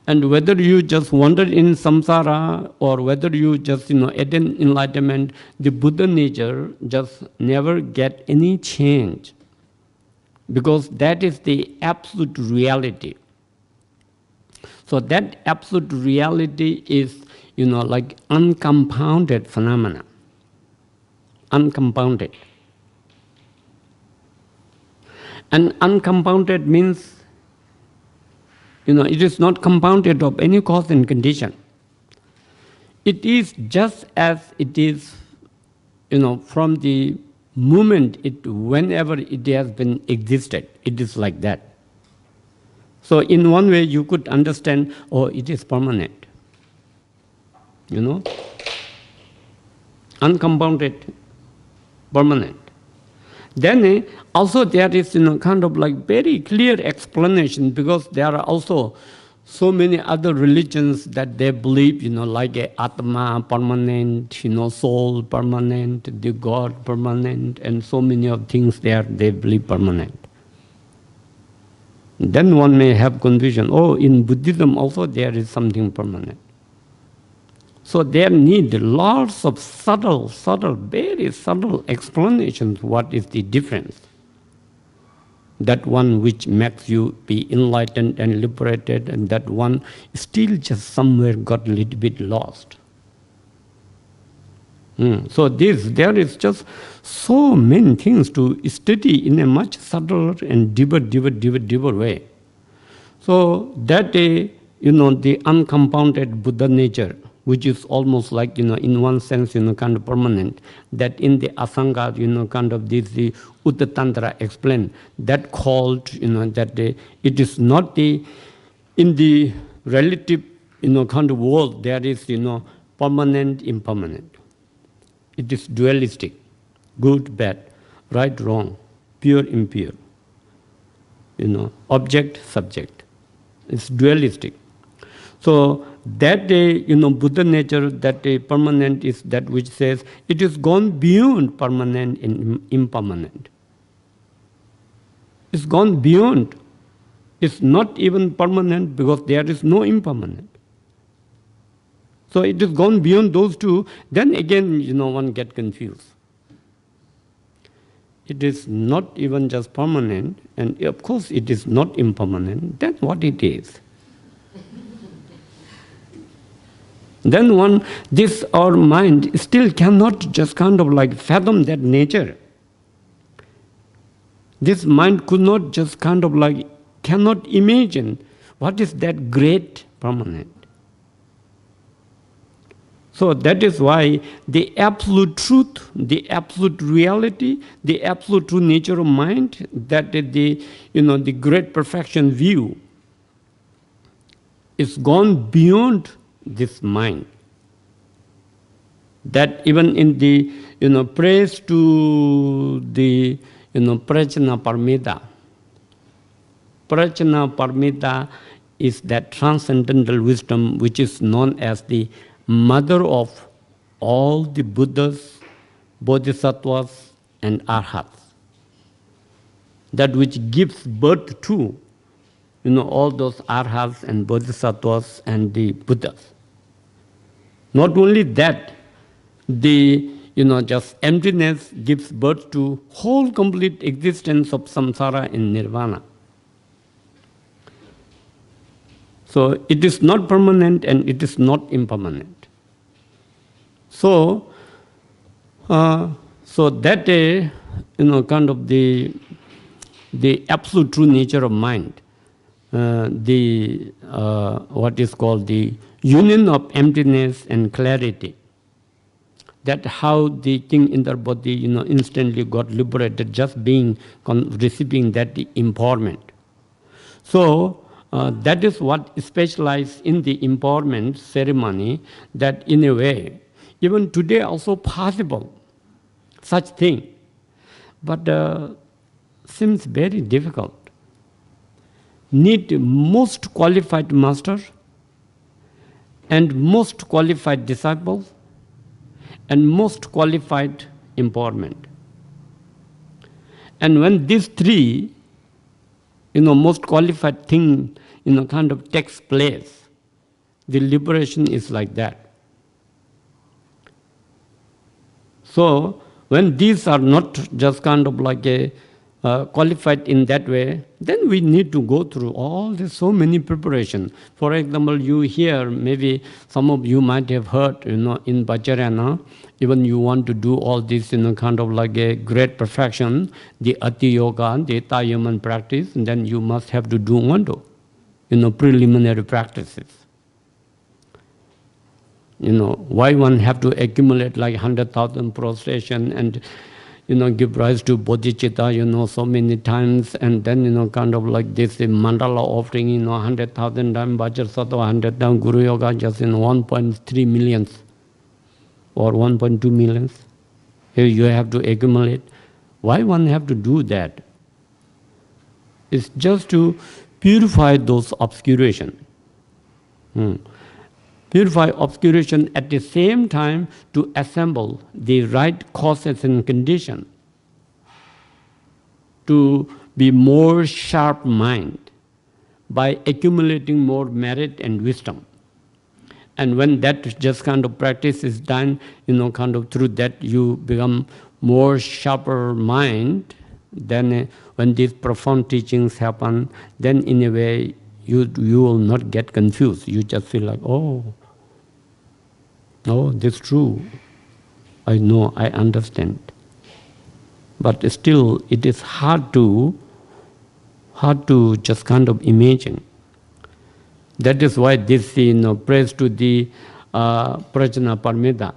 And whether you just wander in samsara or whether you just attain enlightenment, the Buddha nature just never get any change, because that is the absolute reality. So that absolute reality is like uncompounded phenomena. Uncompounded. And uncompounded means, it is not compounded of any cause and condition. It is just as it is, from the moment whenever it has been existed, it is like that. So in one way you could understand, it is permanent. Uncompounded, permanent. Then also there is kind of like very clear explanation, because there are also so many other religions that they believe like a atma permanent, soul permanent, the God permanent, and so many of things there they believe permanent. Then one may have confusion. In Buddhism also there is something permanent. So there need lots of subtle, very subtle explanations what is the difference. That one which makes you be enlightened and liberated, and that one still just somewhere got a little bit lost. So there is just so many things to study in a much subtler and deeper way. So that the uncompounded Buddha nature, which is almost like, in one sense, kind of permanent, that in the Asanga, kind of this, the Uttatantra explained, that called, that it is not in the relative, kind of world, there is, permanent, impermanent. It is dualistic, good, bad, right, wrong, pure, impure, object, subject. It's dualistic. So that Buddha nature, that permanent is that which says it is gone beyond permanent and impermanent. It's gone beyond. It's not even permanent because there is no impermanent. So it is gone beyond those two. Then again, one get confused. It is not even just permanent, and of course it is not impermanent. Then what it is? Then our mind still cannot just kind of like fathom that nature. This mind could not just kind of like, cannot imagine what is that great permanent. So that is why the absolute truth, the absolute reality, the absolute true nature of mind, that is the great perfection view, is gone beyond this mind. That even in the praise to the Prajna Paramita. Prajna Paramita is that transcendental wisdom which is known as the mother of all the Buddhas, bodhisattvas, and arhats. That which gives birth to all those arhats and bodhisattvas and the Buddhas. Not only that, the just emptiness gives birth to whole complete existence of samsara and nirvana. So it is not permanent and it is not impermanent. So that kind of the absolute true nature of mind, what is called the union of emptiness and clarity. That how the king in their body, instantly got liberated just being receiving that empowerment. So that is what specializes in the empowerment ceremony, that in a way, even today also possible, such thing. But seems very difficult. Need most qualified master and most qualified disciples and most qualified empowerment. And when these three, most qualified thing, kind of takes place, the liberation is like that. So, when these are not just kind of like a qualified in that way, then we need to go through all this, so many preparation. For example, you hear, maybe some of you might have heard, in Vajrayana, even you want to do all this, kind of like a great perfection, the Ati Yoga, the Tayaman practice, and then you must have to do Wando, preliminary practices. Why one have to accumulate like 100,000 prostration and give rise to bodhicitta, so many times, and then, kind of like this mandala offering, 100,000 times Vajrasattva, 100 times Guru Yoga, just 1.3 millions or 1.2 millions. Here you have to accumulate. Why one have to do that? It's just to purify those obscuration. Purify obscuration at the same time to assemble the right causes and conditions to be more sharp mind by accumulating more merit and wisdom. And when that just kind of practice is done, kind of through that you become more sharper mind, then when these profound teachings happen, then in a way you will not get confused. You just feel like, oh, this is true. I know, I understand. But still, it is hard to just kind of imagine. That is why this, praise to the Prajna Paramita,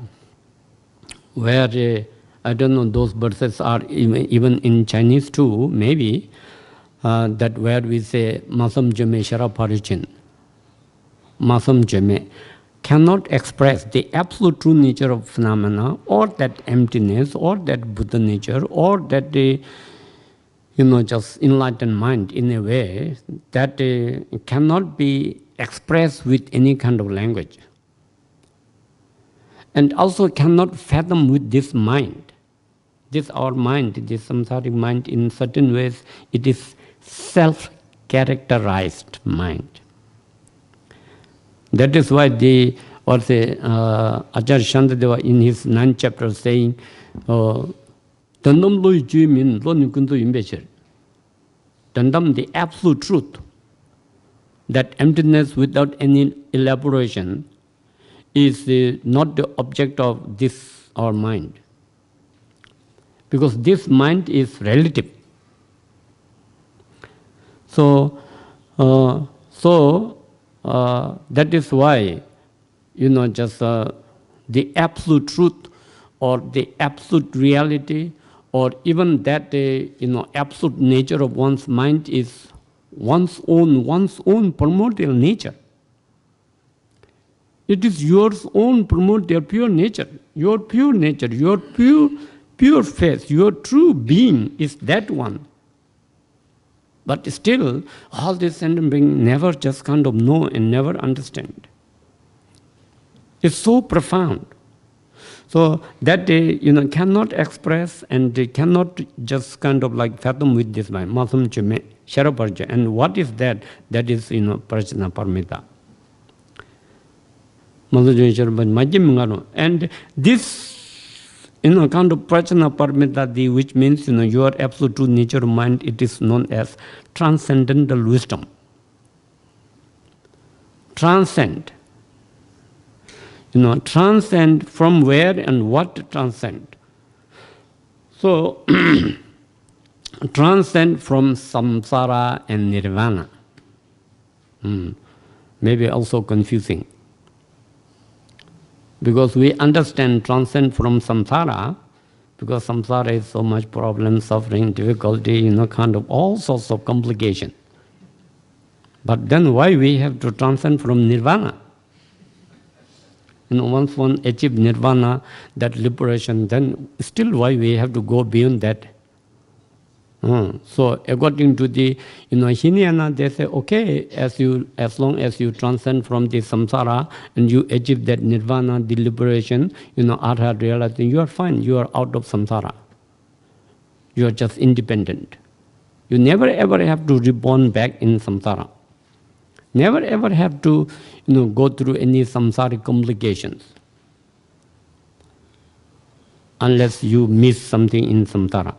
where I don't know, those verses are even in Chinese too, maybe, that where we say, Masam Jame Sharaparichin. Masam Jame cannot express the absolute true nature of phenomena, or that emptiness, or that Buddha nature, or that the, just enlightened mind in a way that cannot be expressed with any kind of language. And also cannot fathom with this mind. This our mind, this samsaric mind, in certain ways, it is self-characterized mind. That is why Acharya Shantadeva in his 9th chapter saying, Dandam lo ju min lo nukunto imbechir. Dandam, the absolute truth, that emptiness without any elaboration is not the object of this our mind. Because this mind is relative. So that is why, just the absolute truth or the absolute reality or even that, absolute nature of one's mind is one's own primordial nature. It is your own primordial pure nature, your pure nature, your pure face, your true being is that one. But still, all this sentient being never just kind of know and never understand. It's so profound. So that they, cannot express and they cannot just kind of like fathom with this mind. Masam Chime, Sharaparja. And what is that? That is, Prajna Paramita. And this, kind of Prajna Paramita, which means, your absolute true nature of mind, it is known as transcendental wisdom. Transcend. Transcend from where and what transcend. So, transcend from samsara and nirvana. Maybe also confusing. Because we understand transcend from samsara, because samsara is so much problem, suffering, difficulty, kind of all sorts of complication. But then why we have to transcend from nirvana? Once one achieve nirvana, that liberation, then still why we have to go beyond that? So according to the Hinayana, they say, okay, as long as you transcend from the samsara and you achieve that nirvana, the liberation, arhat realizing, you are fine, you are out of samsara. You are just independent. You never ever have to reborn back in samsara. Never ever have to go through any samsaric complications. Unless you miss something in samsara.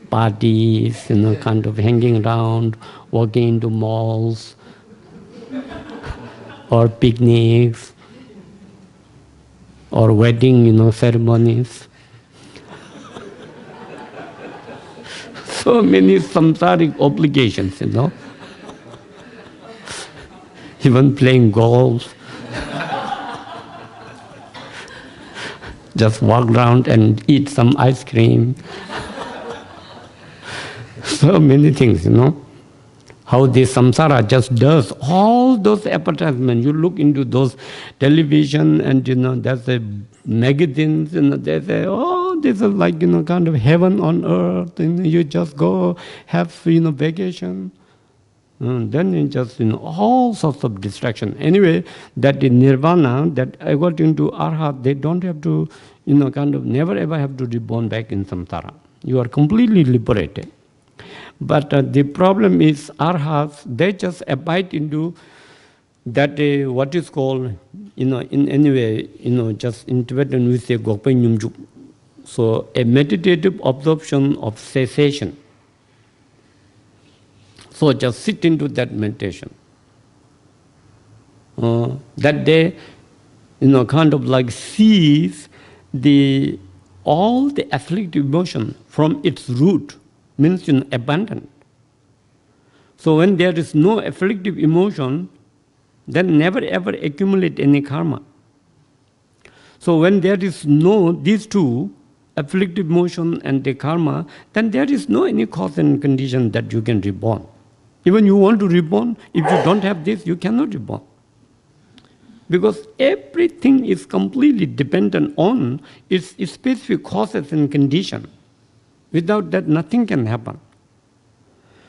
Parties, kind of hanging around, walking into malls, or picnics, or wedding, ceremonies. So many samsaric obligations, Even playing golf. Just walk around and eat some ice cream. So many things, How the samsara just does all those advertisements. You look into those television and, there's a magazines, they say, oh, this is like, kind of heaven on earth. You just go have, vacation. Then it just, all sorts of distraction. Anyway, that in nirvana, that according to arhat, they don't have to, kind of never ever have to reborn back in samsara. You are completely liberated. But the problem is arhats, they just abide into that what is called, in any way, just in Tibetan we say gokpe nyumjuk. So a meditative absorption of cessation. So just sit into that meditation. That they, kind of like sees all the afflictive emotion from its root, means abandon. So when there is no afflictive emotion, then never ever accumulate any karma. So when there is no these two, afflictive emotion and the karma, then there is no any cause and condition that you can reborn. Even you want to reborn, if you don't have this, you cannot reborn. Because everything is completely dependent on its specific causes and condition. Without that, nothing can happen.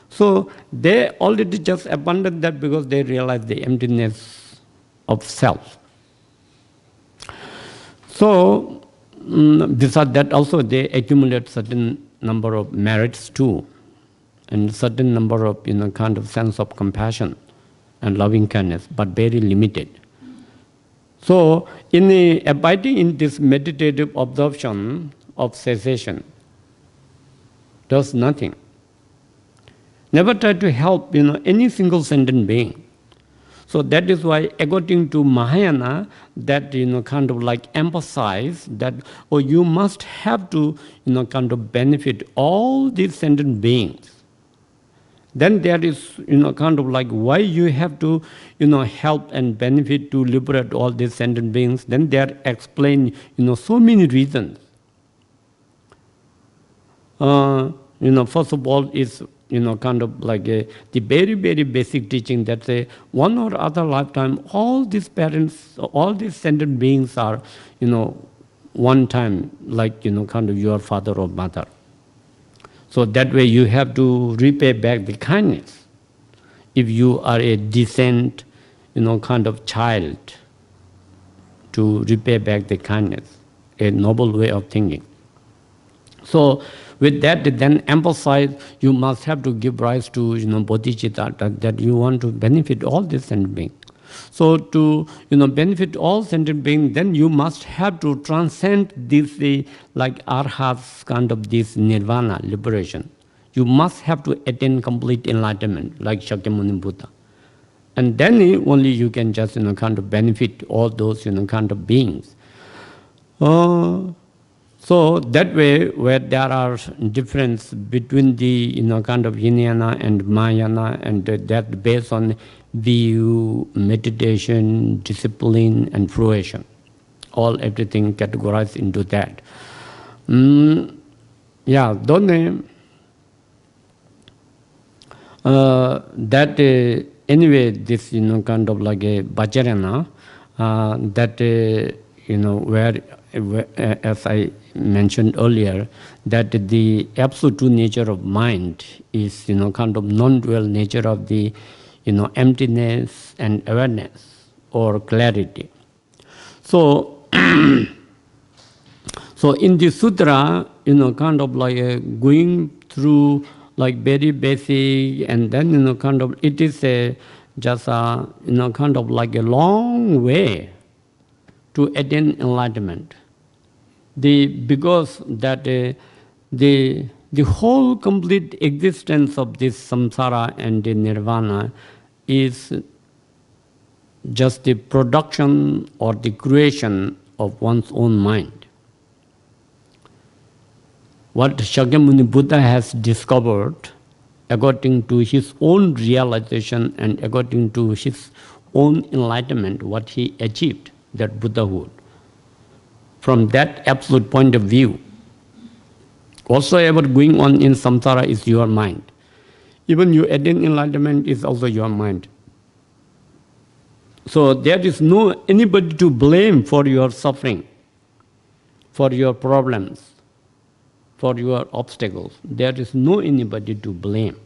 So they already just abandoned that because they realize the emptiness of self. So besides that also they accumulate certain number of merits too, and certain number of kind of sense of compassion and loving kindness, but very limited. So in abiding in this meditative absorption of cessation, does nothing. Never try to help any single sentient being. So that is why, according to Mahayana, that kind of like emphasize that you must have to kind of benefit all these sentient beings. Then there is kind of like why you have to help and benefit to liberate all these sentient beings. Then they are explained so many reasons. First of all is kind of like the very, very basic teaching that say one or other lifetime, all these parents, all these sentient beings are, one time like, kind of your father or mother. So that way you have to repay back the kindness. If you are a decent, kind of child, to repay back the kindness, a noble way of thinking. So with that, they then emphasize you must have to give rise to bodhicitta, that you want to benefit all these sentient beings. So to benefit all sentient beings, then you must have to transcend this like arhats, kind of this nirvana, liberation. You must have to attain complete enlightenment, like Shakyamuni Buddha. And then only you can just kind of benefit all those kind of beings. So that way, where there are difference between the kind of Hinayana and Mahayana, and that based on view, meditation, discipline, and fruition, everything categorized into that. that anyway, this kind of like a Vajrayana, that where as I mentioned earlier, that the absolute true nature of mind is kind of non-dual nature of the emptiness and awareness or clarity. So so in the sutra, kind of like going through like very basic, and then kind of it is just a kind of like a long way to attain enlightenment. Because that the whole complete existence of this samsara and the nirvana is just the production or the creation of one's own mind. What Shakyamuni Buddha has discovered, according to his own realization and according to his own enlightenment, what he achieved, that Buddhahood, from that absolute point of view, whatsoever going on in samsara is your mind. Even you attain enlightenment is also your mind. So there is no anybody to blame for your suffering, for your problems, for your obstacles. There is no anybody to blame.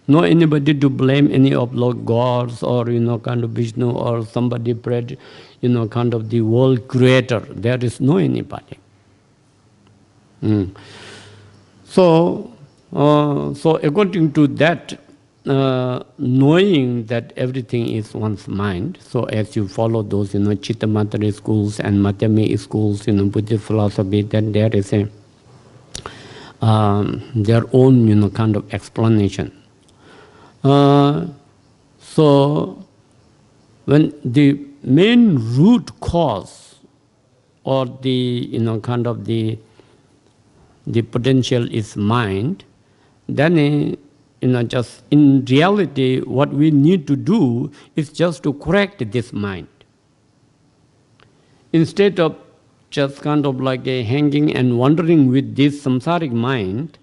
No anybody to blame any of Lord gods or kind of Vishnu or somebody prayed, kind of the world creator. There is no anybody. So according to that, knowing that everything is one's mind, so as you follow those Chittamatari schools and Madhyami schools, Buddhist philosophy, then there is a their own kind of explanation. So when the main root cause or the kind of the potential is mind, then just in reality what we need to do is just to correct this mind. Instead of just kind of like hanging and wandering with this samsaric mind,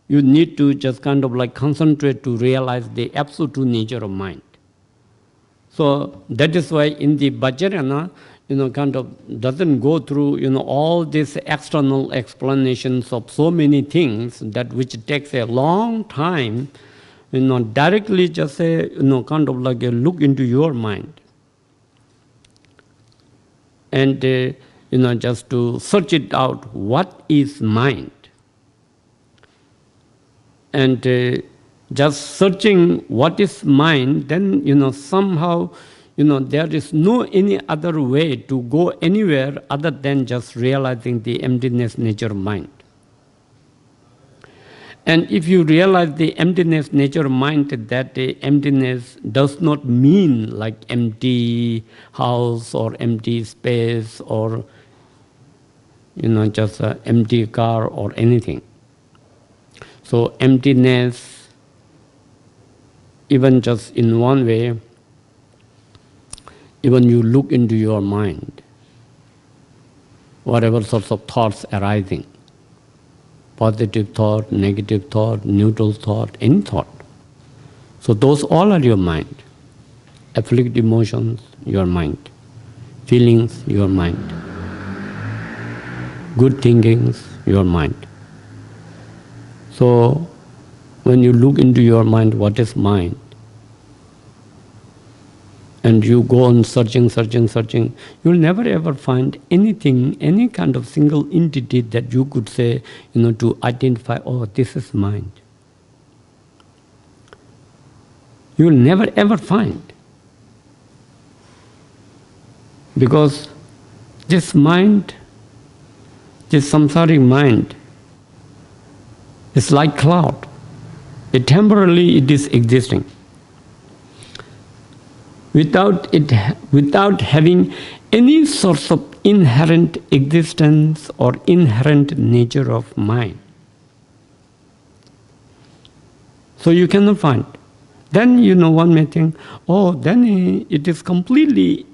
you need to just kind of like concentrate to realize the absolute true nature of mind. So that is why in the Vajrayana, kind of doesn't go through all these external explanations of so many things that which takes a long time. Directly just say kind of like a look into your mind, and just to search it out. What is mind? And just searching what is mind, then somehow there is no any other way to go anywhere other than just realizing the emptiness nature of mind. And if you realize the emptiness nature of mind, that the emptiness does not mean like empty house or empty space or just an empty car or anything. So emptiness, even just in one way, even you look into your mind, whatever sorts of thoughts arising, positive thought, negative thought, neutral thought, any thought. So those all are your mind. Afflicted emotions, your mind. Feelings, your mind. Good thinkings, your mind. So when you look into your mind, what is mind? And you go on searching, you'll never ever find anything, any kind of single entity that you could say, to identify, oh, this is mind. You'll never ever find. Because this mind, this samsaric mind, is like cloud. Temporarily it is existing. Without having any source of inherent existence or inherent nature of mind. So you cannot find. Then one may think, oh, then it is completely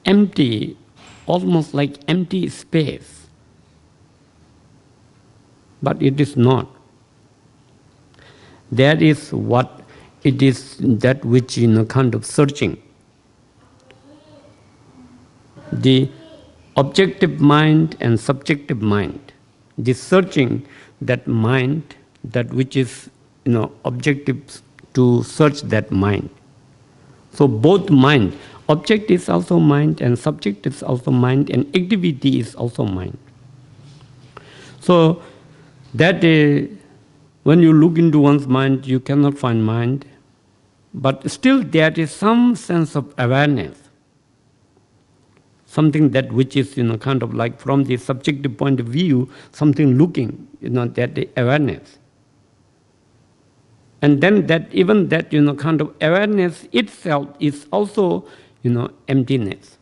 empty, almost like empty space. But it is not. That is what it is, that which, kind of searching. The objective mind and subjective mind. The searching, that mind, that which is, objective to search that mind. So both mind, object is also mind and subject is also mind and activity is also mind. So that when you look into one's mind, you cannot find mind, but still there is some sense of awareness. Something that which is, kind of like from the subjective point of view, something looking, that the awareness. And then that even that, kind of awareness itself is also, emptiness.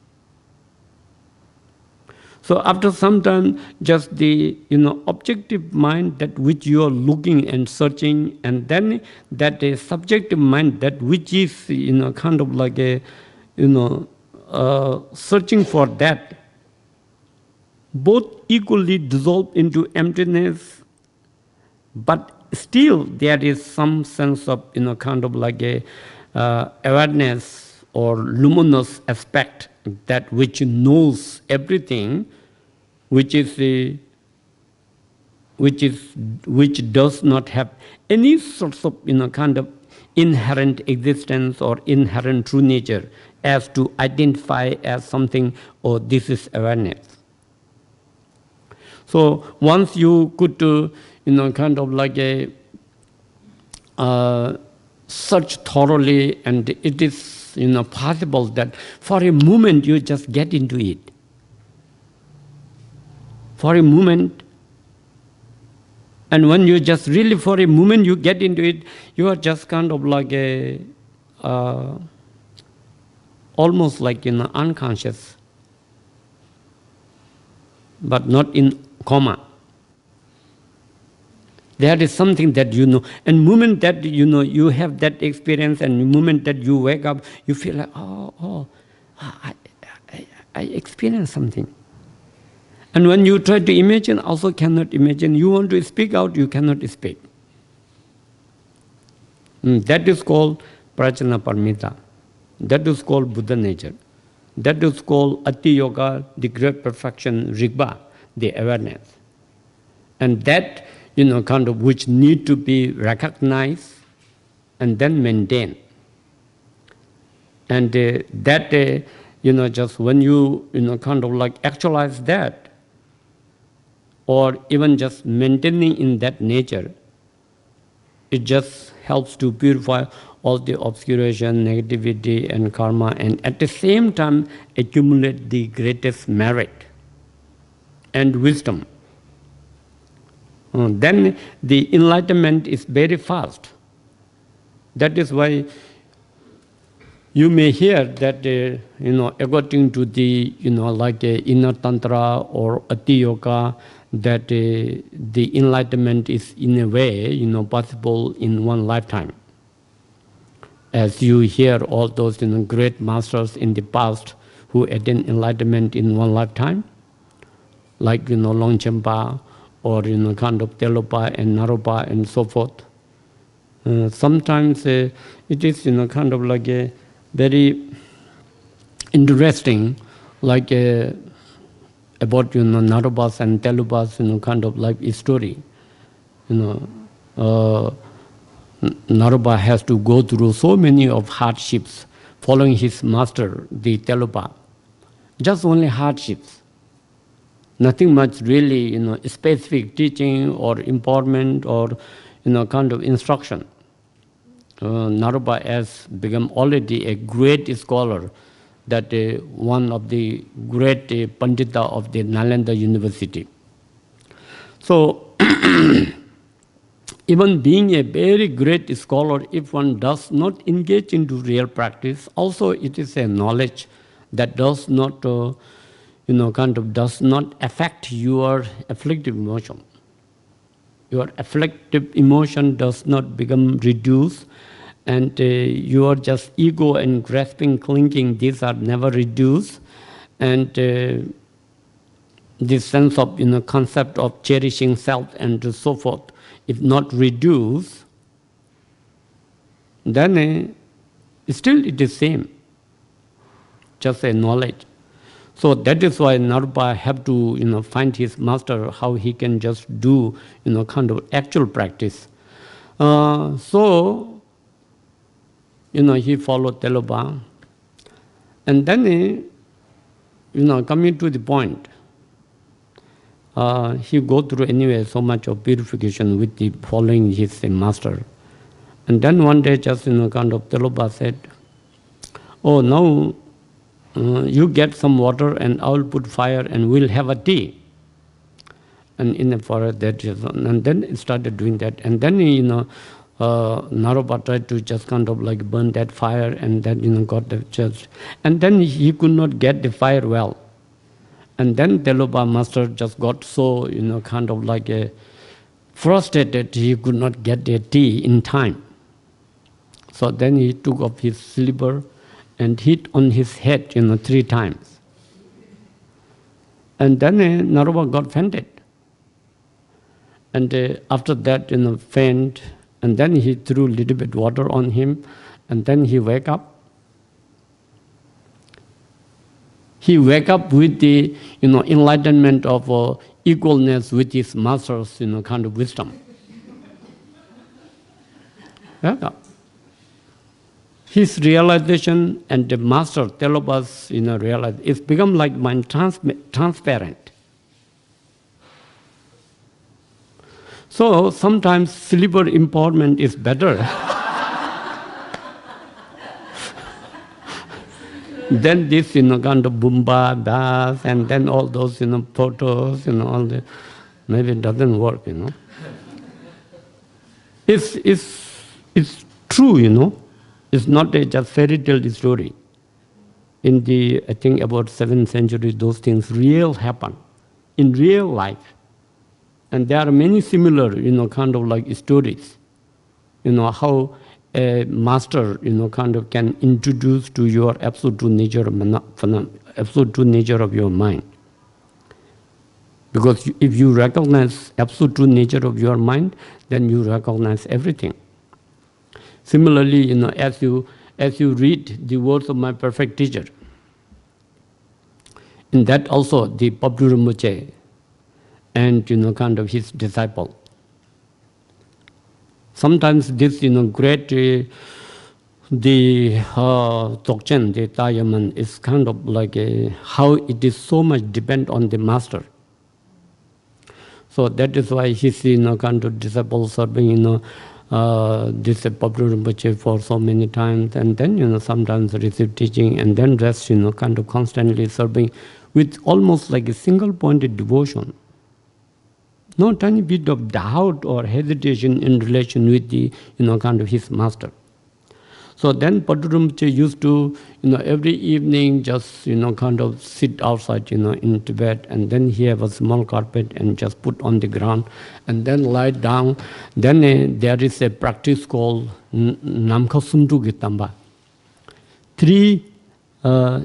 So after some time, just the, objective mind, that which you are looking and searching, and then that subjective mind, that which is, kind of like a, searching for that, both equally dissolve into emptiness, but still there is some sense of, kind of like a awareness or luminous aspect, that which knows everything, which does not have any sorts of, kind of inherent existence or inherent true nature as to identify as something, oh, this is awareness. So once you could, kind of like a search thoroughly, and it is, possible that for a moment you just get into it. For a moment, and when you just really for a moment you get into it, you are just kind of like a almost like unconscious, but not in coma. There is something that and moment that you have that experience, and the moment that you wake up, you feel like, I experienced something. And when you try to imagine, also cannot imagine. You want to speak out, you cannot speak. That is called prajna paramita. That is called Buddha nature. That is called Ati Yoga, the great perfection, Rigpa, the awareness. And that, kind of which need to be recognized and then maintained. And that, just when you, kind of like actualize that, or even just maintaining in that nature, it just helps to purify all the obscuration, negativity, and karma, and at the same time accumulate the greatest merit and wisdom. Then the enlightenment is very fast. That is why you may hear that, according to the, like inner tantra or Ati Yoga, that the enlightenment is in a way, possible in one lifetime. As you hear all those, great masters in the past who attained enlightenment in one lifetime, like, Longchenpa, or kind of Telopa and Naropa and so forth. Sometimes it is kind of like a very interesting, like about Naropas and Telopas kind of like a story. Naropa has to go through so many of hardships following his master, the Telopa. Just only hardships. Nothing much really, specific teaching or empowerment or, kind of instruction. Naropa has become already a great scholar, that one of the great Pandita of the Nalanda University. So, even being a very great scholar, if one does not engage into real practice, also it is a knowledge that does not kind of does not affect your afflictive emotion. Your afflictive emotion does not become reduced, and your just ego and grasping, clinging, these are never reduced, and this sense of concept of cherishing self and so forth, if not reduced, then still it is same, just a knowledge. So that is why Naropa have to find his master, how he can just do kind of actual practice. So he followed Telopa, and then coming to the point, he go through anyway so much of purification with the following his master. And then one day just kind of Telopa said, oh, now you get some water and I will put fire and we'll have a tea. And in the forest, and then it started doing that. And then Naropa tried to just kind of like burn that fire, and then got the church. And then he could not get the fire well. And then Telopa master just got so kind of like frustrated, he could not get the tea in time. So then he took off his slipper and hit on his head 3 times. And then Naropa got fainted. And after that, faint, and then he threw a little bit water on him, and then he wake up. He wake up with the enlightenment of equalness with his master's kind of wisdom. Yeah. His realization and the master Telopa's realize, it's become like mind transparent. So sometimes slipper empowerment is better than this kind of Bumba, Das, and then all those photos, all the, maybe it doesn't work, It's true, It's not a just fairy tale story. In the, I think about 7th century, those things real happen in real life. And there are many similar, kind of like stories, how a master, kind of can introduce to your absolute true nature of your mind. Because if you recognize absolute true nature of your mind, then you recognize everything. Similarly, as you read the words of my perfect teacher, in that also the Pabdu Rinpoche and kind of his disciple. Sometimes this great the Dzogchen, the Tayaman, is kind of like how it is so much depend on the master. So that is why his kind of disciple serving this Pabdu Rinpoche for so many times, and then sometimes receive teaching, and then rest kind of constantly serving with almost like a single pointed devotion. No tiny bit of doubt or hesitation in relation with the kind of his master. So then Pabdu Rinpoche used to every evening just kind of sit outside in Tibet, and then he have a small carpet and just put on the ground and then lie down. Then there is a practice called Namkhasuntu Gitamba. 3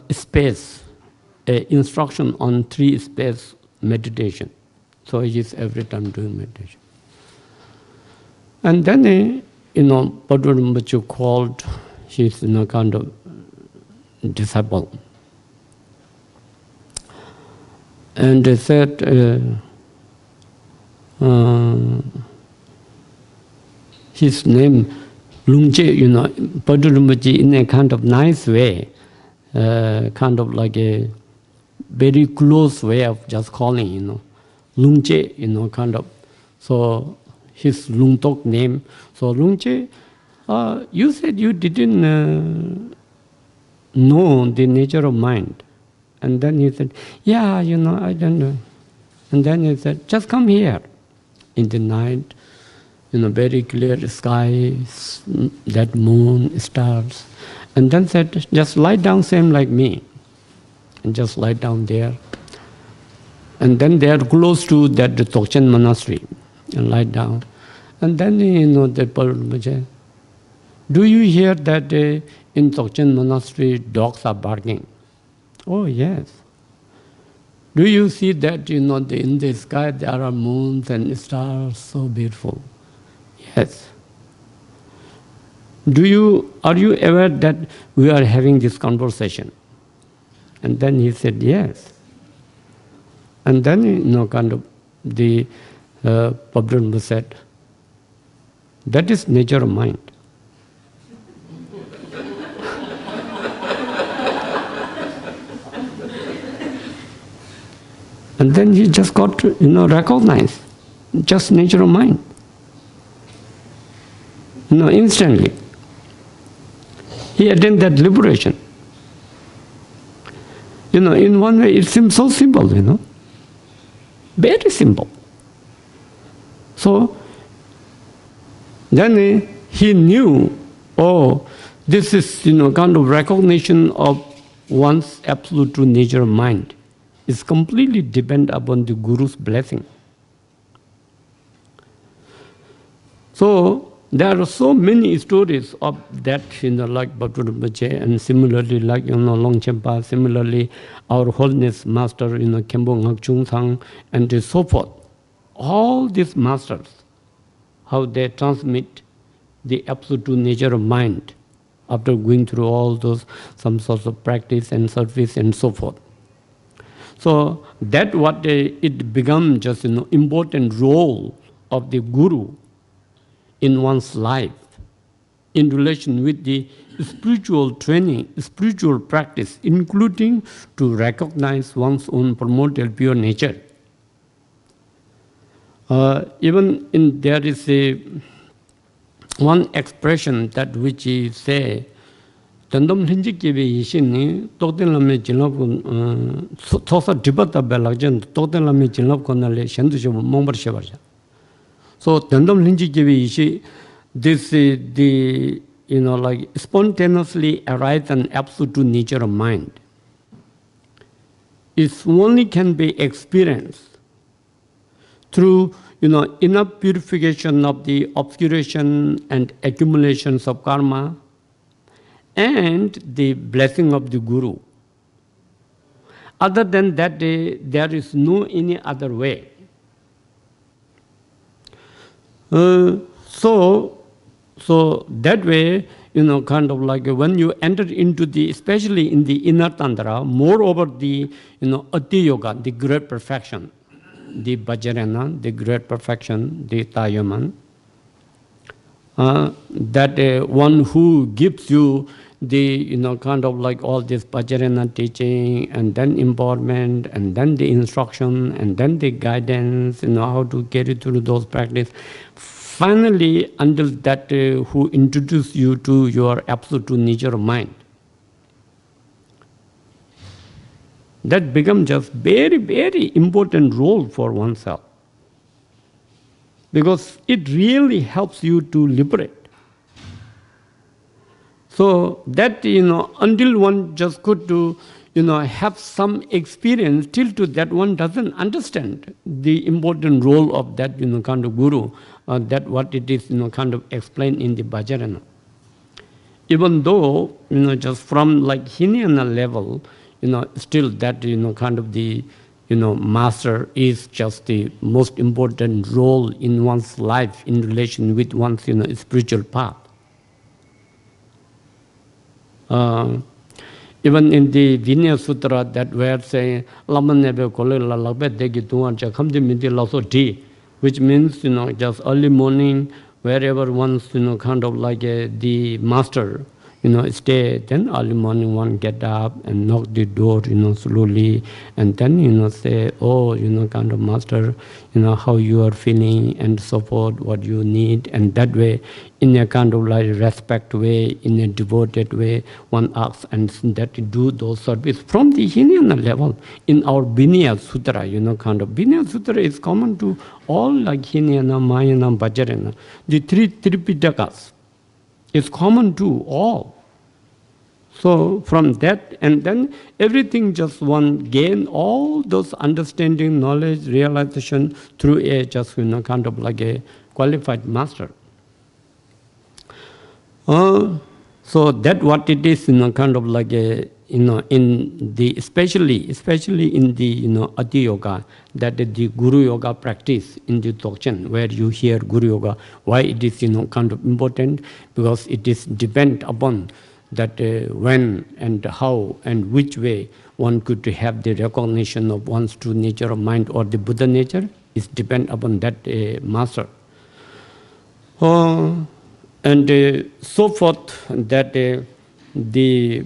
space, instruction on 3 space meditation. So he is every time doing meditation. And then Pabdu Rinpoche called his kind of disciple. And they said, his name, Lungche, Pabdu Rinpoche in a kind of nice way, kind of like a very close way of just calling, Lungche, kind of. So his Lungtok name. So Lungche, you said you didn't know the nature of mind. And then he said, yeah, I don't know. And then he said, just come here in the night, very clear sky, that moon, stars. And then said, just lie down same like me. And just lie down there. And then they are close to that Dzogchen monastery. And lie down. And then, the Pabdu, do you hear that in Dzogchen monastery dogs are barking? Oh, yes. Do you see that, in the sky there are moons and stars, so beautiful? Yes. Are you aware that we are having this conversation? And then he said, yes. And then, the Pabdran said, that is nature of mind. And then he just got to, recognize just nature of mind. Instantly. He attained that liberation. In one way it seems so simple, very simple. So then he knew, this is kind of recognition of one's absolute true nature of mind. It's completely dependent upon the Guru's blessing. So there are so many stories of that, like Bhakti Rinpoche, and similarly like Longchenpa, similarly our Holiness Master, Khenpo Ngakchung, and so forth. All these masters, how they transmit the absolute nature of mind after going through all those, some sorts of practice and service and so forth. So that what it becomes just important role of the Guru in one's life in relation with the spiritual training, spiritual practice, including to recognize one's own primordial pure nature. Even there is one expression that which is say, Tandom Hinjiki Yishini, Totelame Jinov, Tosa Tibata Belajan, Totelame Jinov Konale, Shandu Mombar Shevaja. So Tandam Linji Yishi, this is the like spontaneously arise an absolute nature of mind. It only can be experienced through enough purification of the obscuration and accumulations of karma and the blessing of the Guru. Other than that, there is no any other way. So that way, kind of like when you enter into the, especially in the inner tantra, moreover the, Ati Yoga, the great perfection, the Vajrayana, the great perfection, the Tayaman, that one who gives you the, kind of like all this Vajrayana teaching, and then empowerment, and then the instruction, and then the guidance, how to carry through those practice. Finally, until that who introduce you to your absolute nature of mind. That becomes just very, very important role for oneself. Because it really helps you to liberate. So that, until one just could to, have some experience, till to that one doesn't understand the important role of that, kind of Guru, that what it is, kind of explained in the Vajrayana. Even though, just from like Hinayana level, still that, kind of the, master is just the most important role in one's life in relation with one's, spiritual path. Even in the Vinaya Sutra that we are saying, which means, just early morning, wherever one's, kind of like the master, stay, then early morning one get up and knock the door, slowly, and then, say, kind of master, how you are feeling and so forth, what you need, and that way, in a kind of like respect way, in a devoted way, one asks and that do those service from the Hinayana level. In our Vinaya Sutra, kind of Vinaya Sutra is common to all like Hinayana, Mahayana, Vajrayana. The three Tripitakas is common to all. So from that, and then everything just one gain all those understanding, knowledge, realization through a just kind of like a qualified master. So that what it is, kind of like a in the especially in the Ati Yoga, that is the Guru Yoga practice in the Dzogchen, where you hear Guru Yoga. Why it is kind of important? Because it is depend upon that when and how and which way one could have the recognition of one's true nature of mind or the Buddha nature is depend upon that master. And so forth, that the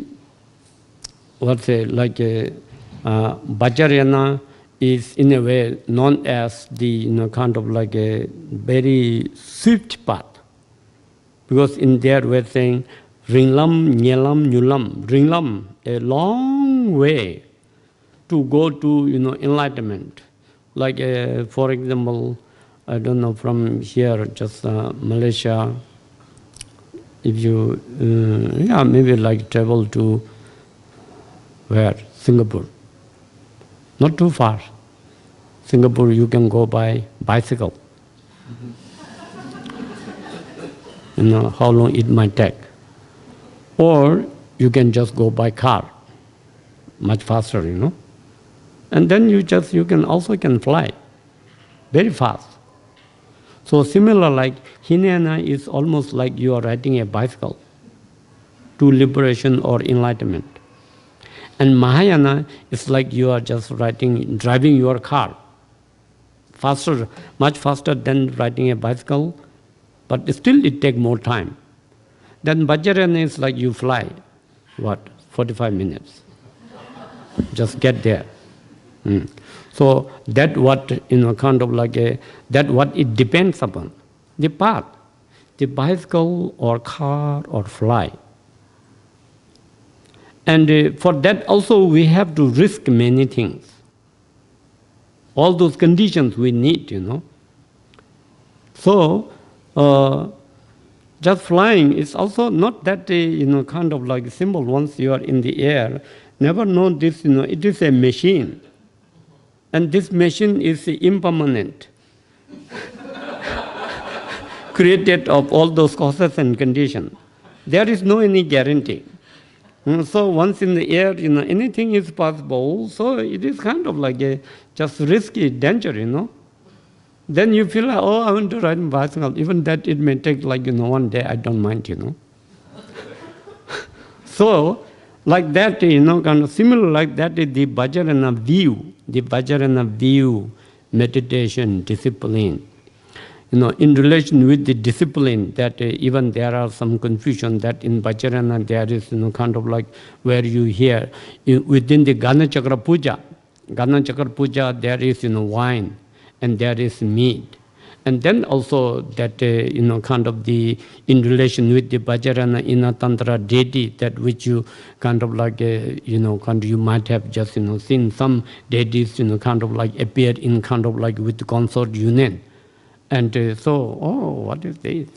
Vajrayana is in a way known as the kind of like a very swift path, because in there we're saying Ringlam, Nyelam, Nyulam. Ringlam, a long way to go to enlightenment. Like for example, I don't know, from here, just Malaysia, if you, maybe like travel to where? Singapore. Not too far. Singapore, you can go by bicycle. How long it might take. Or you can just go by car, much faster, And then you can also fly, very fast. So similar, like Hinayana is almost like you are riding a bicycle to liberation or enlightenment. And Mahayana is like you are just driving your car, faster, much faster than riding a bicycle, but still it takes more time. Then Vajrayana is like you fly, 45 minutes. Just get there. So that what kind of like that what it depends upon, the path, the bicycle or car or fly. And for that also we have to risk many things. All those conditions we need, So just flying is also not that kind of like simple. Once you are in the air, never know this, it is a machine. And this machine is impermanent, created of all those causes and conditions. There is no any guarantee. So once in the air, anything is possible. So it is kind of like a just risky danger, Then you feel like, I want to ride a bicycle. Even that it may take like, one day, I don't mind, So, like that, kind of similar like that is the Vajrayana view. The Vajrayana view, meditation, discipline. In relation with the discipline, that even there are some confusion that in Vajrayana there is, kind of like where you hear, within the Gana Chakra Puja, there is, wine and there is meat. And then also that, kind of the, in relation with the Vajrayana Inner Tantra deity, that which you kind of like, you might have just, seen some deities, kind of like appeared in kind of like with consort union. And what is this?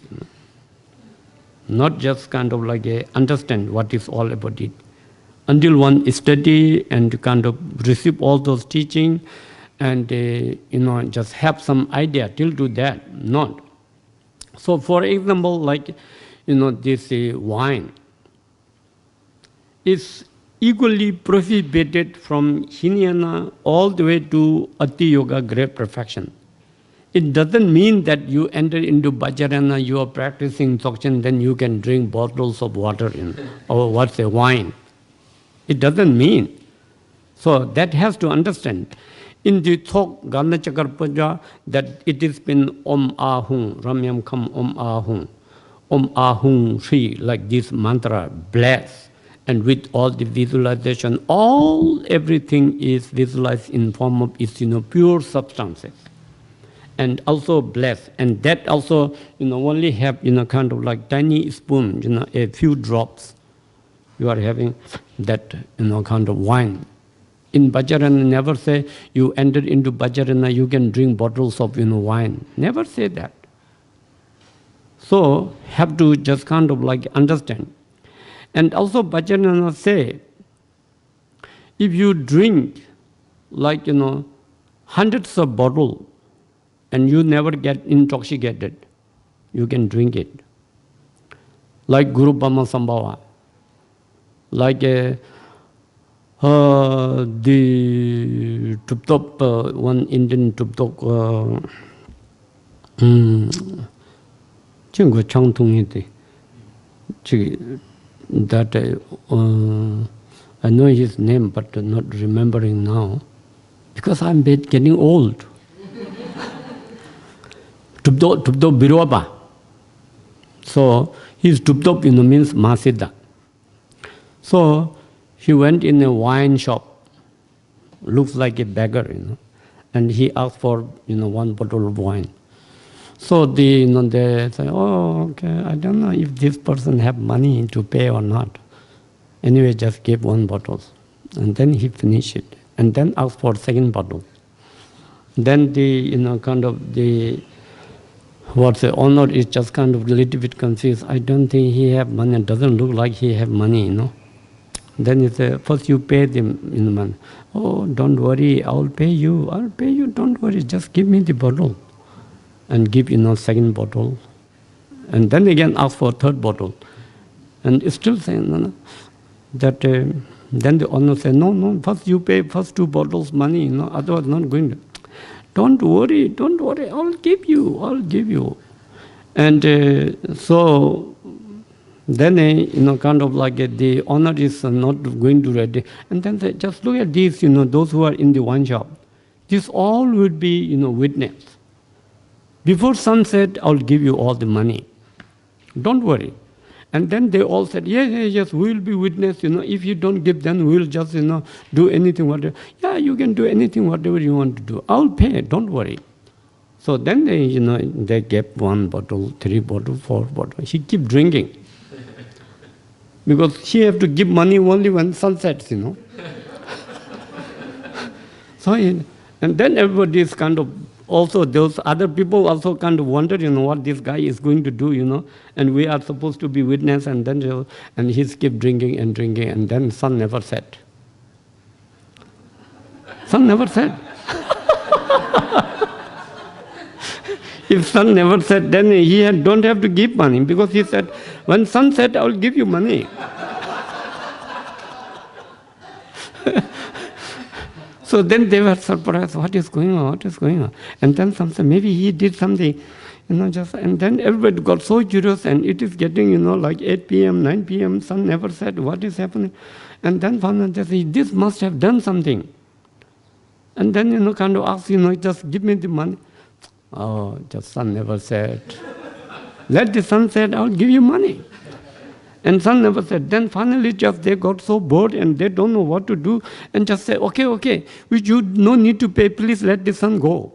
Not just kind of like understand what is all about it. Until one study and kind of receive all those teaching and, just have some idea till do that, not. So for example, like, this wine is equally prohibited from Hinayana all the way to Ati Yoga, great perfection. It doesn't mean that you enter into Vajrayana, you are practicing Dzogchen, then you can drink bottles of water or wine. It doesn't mean. So that has to understand. In the Thok Gana Chakra Puja, that it has been Om Ahung, Ramyam Kam Om Ahung. Om Ahung Shri, like this mantra, bless. And with all the visualization, everything is visualized in form of its pure substances. And also bless. And that also, only have, kind of like tiny spoon, a few drops. You are having that, kind of wine. In Vajrayana, never say you enter into Vajrayana, you can drink bottles of, wine. Never say that. So, have to just kind of like understand. And also Vajrayana say, if you drink like, hundreds of bottles, and you never get intoxicated, you can drink it. Like Guru Bama Sambhava, like The Tuptop, one Indian Tuptop, Chingo Changtung Hiti. That I know his name, but not remembering now, because I'm getting old. Tuptop Biroba. So his Tuptop, means Masida. So he went in a wine shop, looks like a beggar, and he asked for, one bottle of wine. So they say, oh, okay, I don't know if this person have money to pay or not. Anyway, just give one bottle. And then he finished it. And then asked for second bottle. Then the owner is just kind of a little bit confused. I don't think he have money. It doesn't look like he have money, Then he said, first you pay them in the money. Oh, don't worry, I'll pay you, don't worry, just give me the bottle. And give, second bottle. And then again ask for third bottle. And it's still saying, no. That then the owner said, no, first you pay first two bottles money, otherwise not going to. Don't worry, I'll give you. And so then, the owner is not going to ready. And then they just look at these, those who are in the wine shop. This all would be, witness. Before sunset, I'll give you all the money. Don't worry. And then they all said, yes, we'll be witness, if you don't give, then we'll just, do anything, whatever. Yeah, you can do anything, whatever you want to do. I'll pay, don't worry. So then they, they gave 1 bottle, 3 bottles, 4 bottles. He keep drinking. Because he have to give money only when sun sets, So, and then everybody is kind of, also those other people also kind of wonder, what this guy is going to do, and we are supposed to be witness, and then and he keep drinking, and then sun never set. Sun never set. If sun never set, then he don't have to give money, because he said, when sun set, I'll give you money. So then they were surprised, what is going on? And then some said, maybe he did something, and then everybody got so curious, and it is getting, like 8 p.m., 9 p.m., sun never set, what is happening? And then they said, this must have done something. And then, kind of ask, just give me the money. Oh, just sun never set. Let the sun set, I'll give you money. And sun never said. Then finally just they got so bored and they don't know what to do, and just say, okay, you no need to pay, please let the sun go.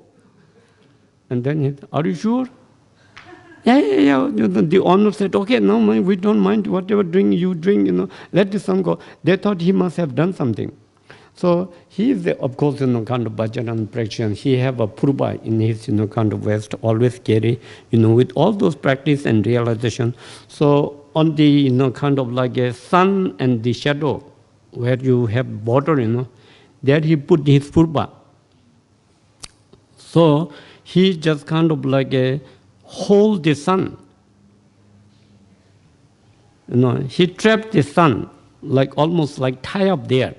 And then he said, are you sure? Yeah. The owner said, okay, no, we don't mind whatever drink you drink, let the sun go. They thought he must have done something. So he is, of course, kind of bhajan practitioner. He have a purba in his, kind of West, always carry, with all those practice and realization. So on the, kind of like a sun and the shadow, where you have water, there he put his purba. So he just kind of like hold the sun. He trapped the sun, like almost like tie up there.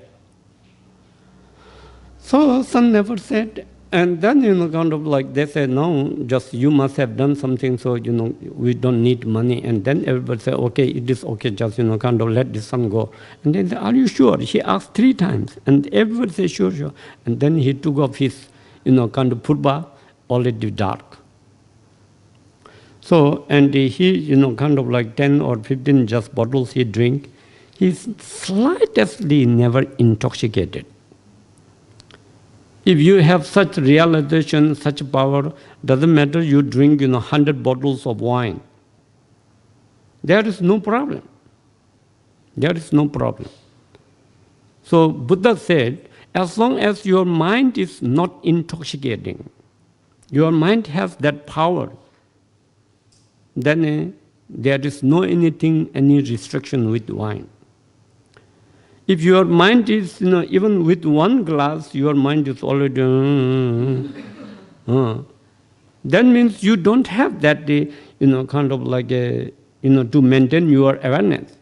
So sun never set, and then, kind of like they said, no, just you must have done something, so, we don't need money. And then everybody said, okay, it is okay, just, kind of let the sun go. And then they said, are you sure? He asked 3 times, and everybody said, sure. And then he took off his, kind of purba, already dark. So, and he, kind of like 10 or 15 just bottles he drink, he's slightly never intoxicated. If you have such realization, such power, doesn't matter you drink 100 bottles of wine. There is no problem. So Buddha said, as long as your mind is not intoxicating, your mind has that power, then there is no any restriction with wine. If your mind is, even with 1 glass, your mind is already, that means you don't have that, kind of like to maintain your awareness.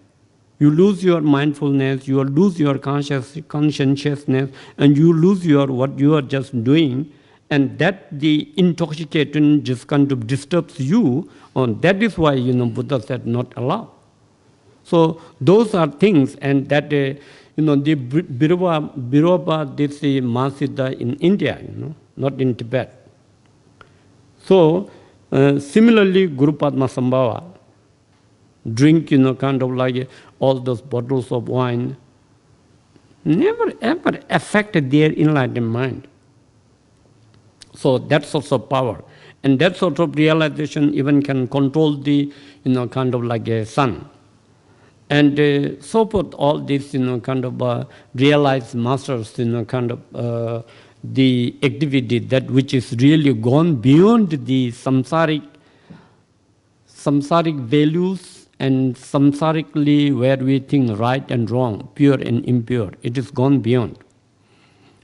you lose your mindfulness, you lose your consciousness, and you lose your what you are just doing, and that the intoxication just kind of disturbs you. That is why Buddha said not allow. So those are things, and that the Biroba did the Mahasiddha in India, not in Tibet. So similarly, Guru Padma Sambhava drink, kind of like all those bottles of wine, never ever affected their enlightened mind. So that's also power. And that sort of realization even can control the, kind of like a sun. And so forth, all this, kind of realized masters, kind of the activity that which is really gone beyond the samsaric values and samsarically where we think right and wrong, pure and impure. It is gone beyond.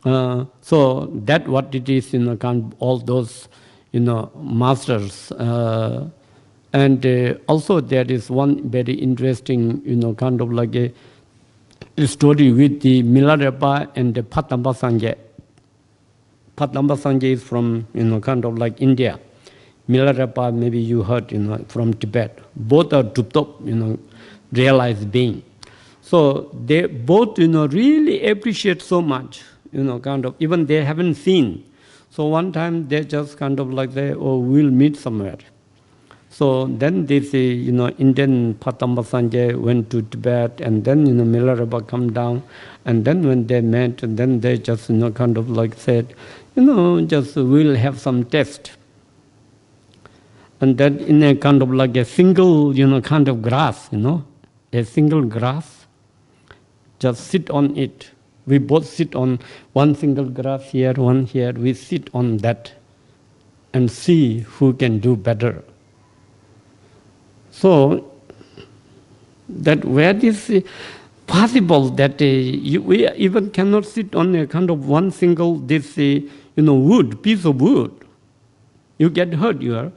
So that what it is, kind of all those, masters. And also there is one very interesting, kind of like a story with the Milarepa and the Patamba Sangye. Patamba Sangye is from, kind of like India. Milarepa, maybe you heard, from Tibet. Both are Tuptop, realized being. So they both, really appreciate so much, kind of, even they haven't seen. So one time they just kind of like say, oh, we'll meet somewhere. So then this, Indian Patamba Sangye went to Tibet, and then, Milarepa come down, and then when they met, and then they just, kind of like said, just we'll have some test. And that in a kind of like a single, kind of grass, a single grass, just sit on it. We both sit on one single grass here, one here. We sit on that and see who can do better. So that where is possible that we even cannot sit on a kind of one single this wood, piece of wood. You get hurt here.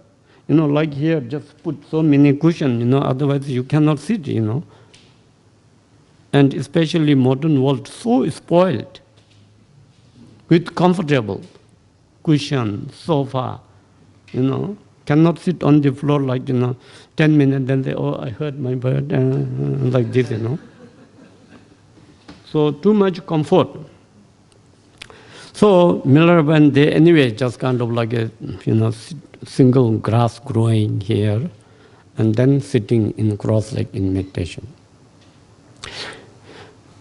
Like here, just put so many cushions, otherwise you cannot sit, And especially modern world, so spoiled with comfortable cushion, sofa, cannot sit on the floor like, 10 minutes, then they, oh, I hurt my butt, like this, So too much comfort. So Milarepa and they anyway just kind of like a, single grass growing here, and then sitting in cross-leg in meditation.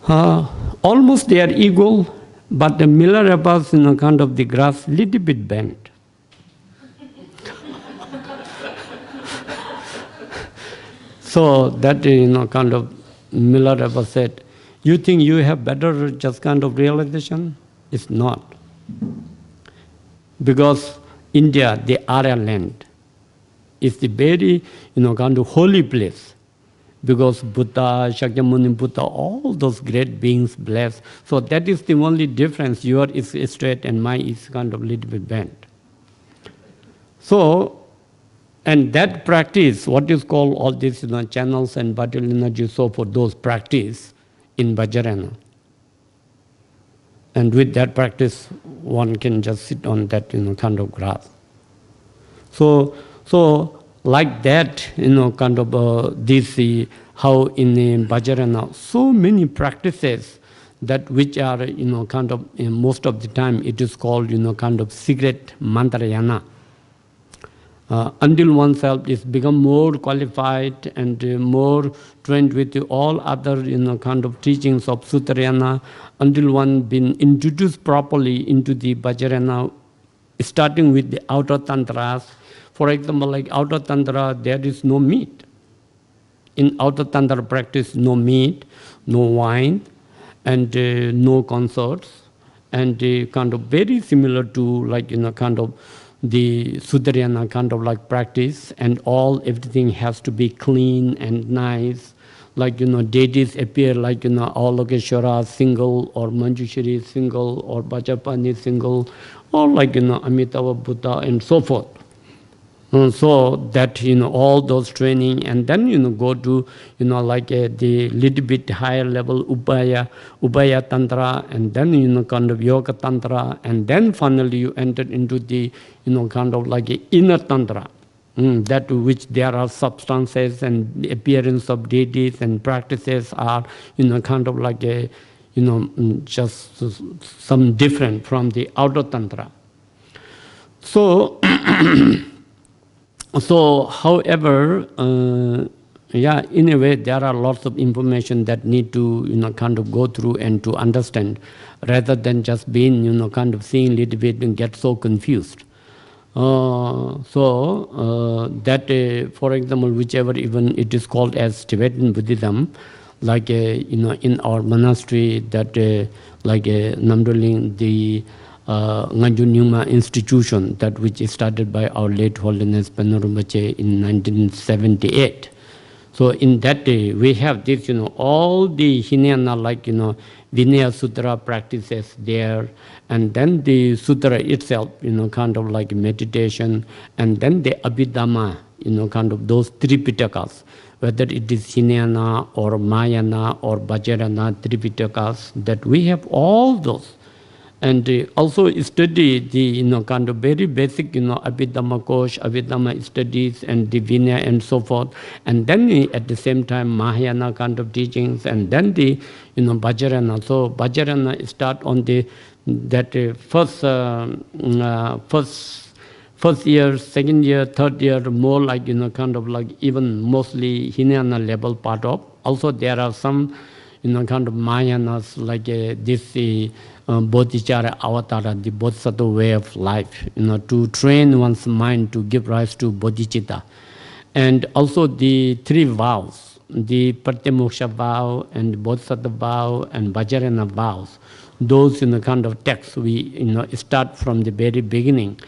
Almost they are equal, but the Milarepa's, kind of the grass little bit bent. So that, kind of Milarepa said, you think you have better just kind of realization? It's not. Because India, the Arya land, is the very, kind of holy place. Because Buddha, Shakyamuni Buddha, all those great beings blessed. So that is the only difference. Yours is straight and mine is kind of a little bit bent. So, and that practice, what is called all these channels and vital energy, so for those practice in Vajrayana. And with that practice, one can just sit on that, kind of grass. So like that, kind of this, how in Vajrayana, so many practices that which are, kind of, most of the time it is called, kind of secret mantrayana. Until oneself is become more qualified and more trained with all other, kind of teachings of Sutrayana, until one been introduced properly into the Vajrayana, starting with the outer tantras. For example, like outer tantra, there is no meat. In outer tantra practice, no meat, no wine, and no concerts, and kind of very similar to like, kind of the Sutrayana kind of like practice, and everything has to be clean and nice. Like, deities appear like, Avalokiteshvara single, or Manjushri single, or Vajrapani single, or like, Amitabha Buddha, and so forth. So that, all those training, and then, go to, like the little bit higher level, Ubaya Tantra, and then, kind of Yoga Tantra, and then finally you enter into the, kind of like inner Tantra, that which there are substances and the appearance of deities and practices are, kind of like a, just some different from the outer Tantra. So, so, however, in a way, there are lots of information that need to, kind of go through and to understand, rather than just being, kind of seeing a little bit and get so confused. That, for example, whichever even it is called as Tibetan Buddhism, like, in our monastery, that, like Namdroling, the Ngagyur Nyingma institution, that which is started by our late Holiness Penor Rinpoche in 1978. So in that day, we have this, all the Hinayana, like, Vinaya Sutra practices there, and then the Sutra itself, kind of like meditation, and then the Abhidhamma, kind of those three Pitakas, whether it is Hinayana or Mahayana or Vajrayana, three Pitakas, that we have all those. And also study the, kind of very basic, Abhidhamma Kosh, Abhidhamma studies, and the Vinaya and so forth. And then at the same time, Mahayana kind of teachings, and then the, Vajrayana. So Vajrayana start on the, that first year, second year, third year, more like, kind of like even mostly Hinayana level part of. Also there are some, kind of Mahayanas, like this bodhicharya avatara, the bodhisattva way of life, to train one's mind to give rise to bodhicitta. And also the three vows, the pratyamoksha vow and bodhisattva vow and vajrayana vows, those kind of texts we start from the very beginning.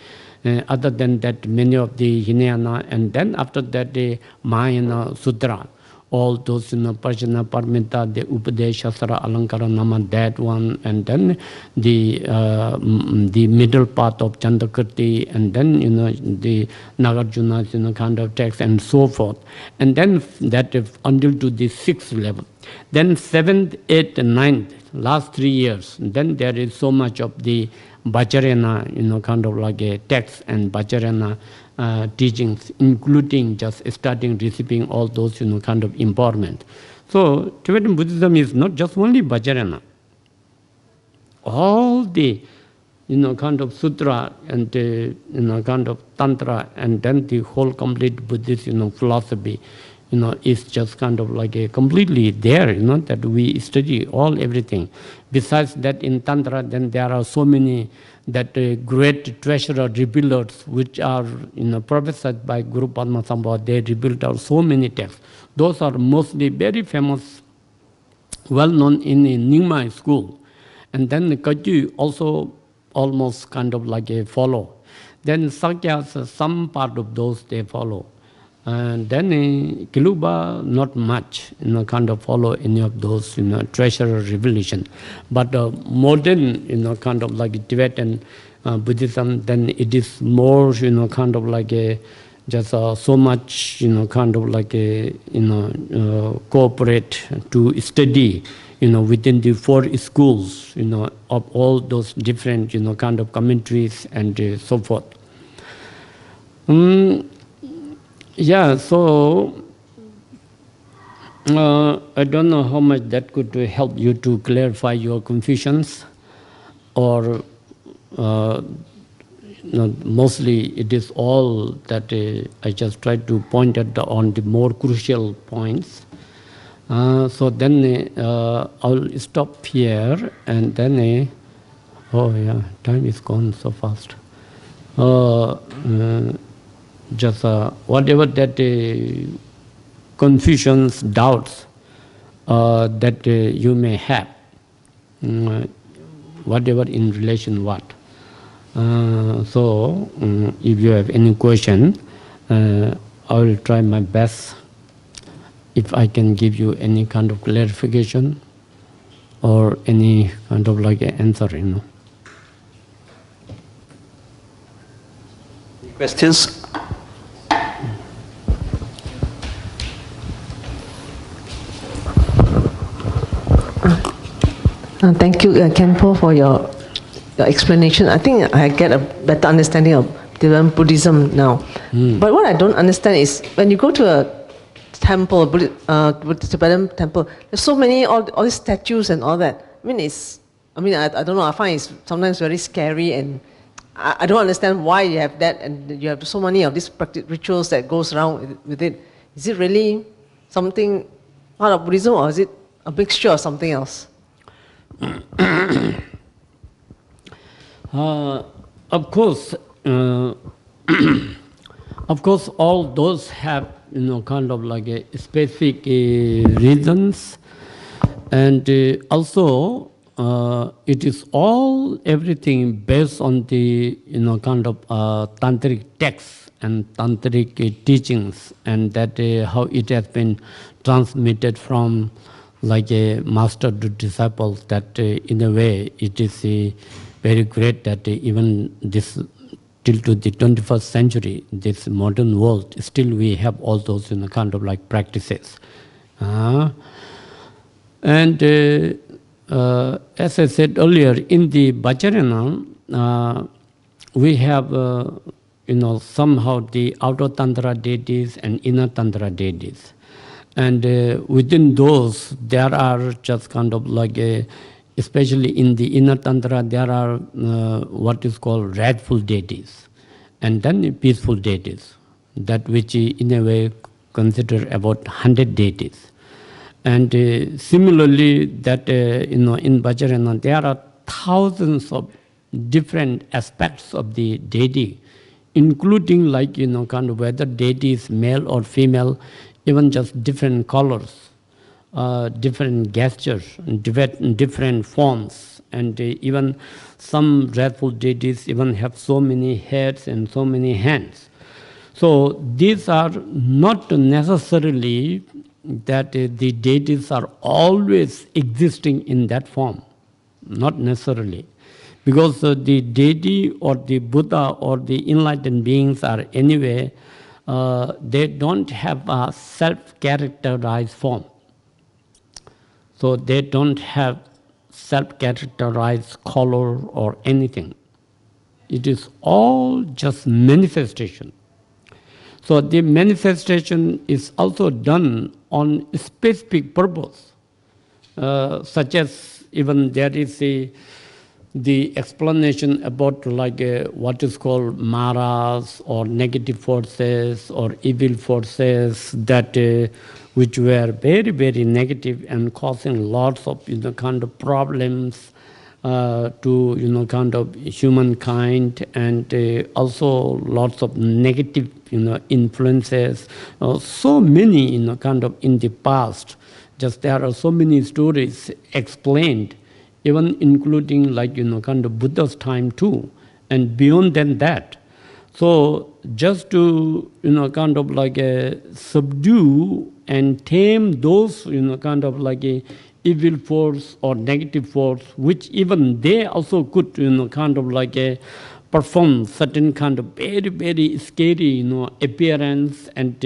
Other than that, many of the Hinayana, and then after that the Mahayana Sutra, all those Parjana, Parmita, the Upadesha, Shastra, Alankara, Nama, that one, and then the middle part of Chandakirti, and then the Nagarjuna's kind of text, and so forth, and then that until to the 6th level, then 7th, 8th, and 9th, last 3 years, then there is so much of the Vajrayana, kind of like a text, and Vajrayana teachings, including just starting receiving all those kind of empowerment. So Tibetan Buddhism is not just only Vajrayana. All the kind of sutra and kind of tantra, and then the whole complete Buddhist philosophy is just kind of like a completely there, that we study all everything. Besides that, in Tantra, then there are so many that great treasurer rebuilders, which are prophesied by Guru Padmasambhava. They rebuilt out so many texts. Those are mostly very famous, well known in the Nyingma school. And then the Ngagyur also almost kind of like a follow. Then Sakyas, some part of those they follow. And then Kiluba, not much, kind of follow any of those, treasurer revelation. But modern, kind of like Tibetan Buddhism, then it is more, kind of like a, just so much, kind of like a, cooperate to study, within the 4 schools, of all those different, kind of commentaries and so forth. Yeah, so I don't know how much that could help you to clarify your confusions, or mostly it is all that I just try to point at on the more crucial points. So then I'll stop here, and then oh yeah, time is gone so fast. Just whatever that confusions, doubts that you may have, whatever in relation what. So if you have any question, I will try my best if I can give you any kind of clarification or any kind of like an answer, Questions? Thank you, Khenpo, for your explanation. I think I get a better understanding of Tibetan Buddhism now. But what I don't understand is when you go to a temple, Tibetan temple, there's so many, all these statues and all that. I don't know, I find it's sometimes very scary, and I don't understand why you have that, and you have so many of these rituals that goes around with it. Is it really something part of Buddhism, or is it a mixture of something else? Of course, all those have kind of like a specific reasons, and also it is everything based on the kind of tantric texts and tantric teachings, and that how it has been transmitted from like a master to disciples. That in a way it is very great that even this till to the 21st century, this modern world, still we have all those kind of like practices. And as I said earlier, in the Vajrayana, we have somehow the outer tantra deities and inner tantra deities. And within those, there are just kind of like especially in the inner tantra, there are what is called wrathful deities, and then peaceful deities, that which in a way consider about 100 deities. And similarly, that in Vajrayana, there are thousands of different aspects of the deity, including like kind of whether deity is male or female, even just different colors, different gestures, different forms, and even some wrathful deities even have so many heads and so many hands. So these are not necessarily that the deities are always existing in that form, not necessarily. Because the deity or the Buddha or the enlightened beings are anyway, they don't have a self-characterized form. So they don't have self-characterized color or anything. It is all just manifestation. So the manifestation is also done on a specific purpose, such as even there is the explanation about like what is called maras or negative forces or evil forces that which were very, very negative and causing lots of kind of problems to kind of humankind, and also lots of negative influences. So many kind of in the past. Just there are so many stories explained, even including like kind of Buddha's time too, and beyond than that. So just to kind of like subdue and tame those kind of like evil force or negative force, which even they also could kind of like perform certain kind of very, very scary appearance, and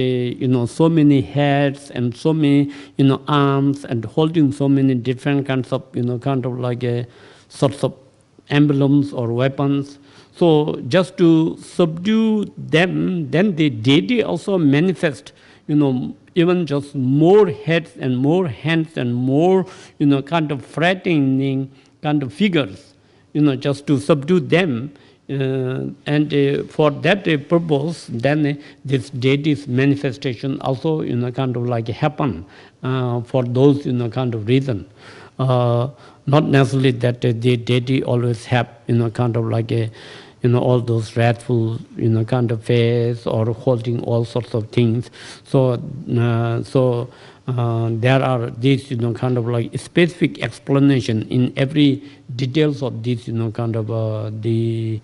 so many heads and so many arms, and holding so many different kinds of kind of like sorts of emblems or weapons. So just to subdue them, then the deity also manifest even just more heads and more hands and more kind of frightening kind of figures, just to subdue them. And for that purpose, then this deity's manifestation also kind of like happen for those kind of reason. Not necessarily that the deity always have kind of like all those wrathful kind of face or holding all sorts of things. So there are these kind of like specific explanation in every details of this kind of the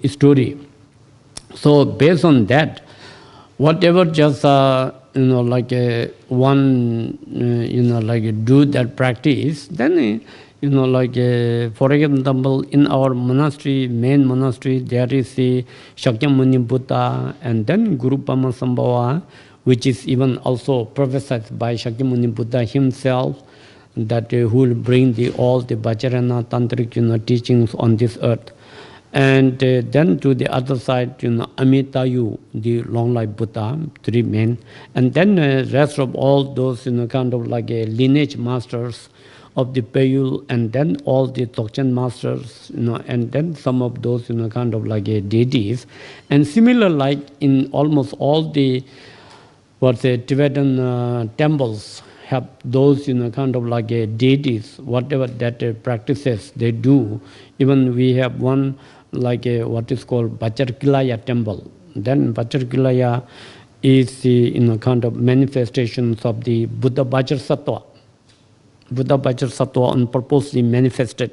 story. So based on that, whatever just like one like do that practice, then like for example, in our monastery, main monastery, there is the Shakyamuni Buddha, and then Guru Pamasambhava, which is even also prophesied by Shakyamuni Buddha himself. that who will bring all the Vajrayana tantric teachings on this earth. And then to the other side, Amitayu, the long life Buddha, 3 men, and then rest of all those kind of like lineage masters of the Payul, and then all the Dzogchen masters, and then some of those kind of like deities, and similar like in almost all the Tibetan temples have those kind of like deities, whatever that practices they do. Even we have one like what is called Vajrakilaya temple. Then Vajrakilaya is the kind of manifestations of the Buddha Vajrasattva. Buddha Vajrasattva on purposely manifested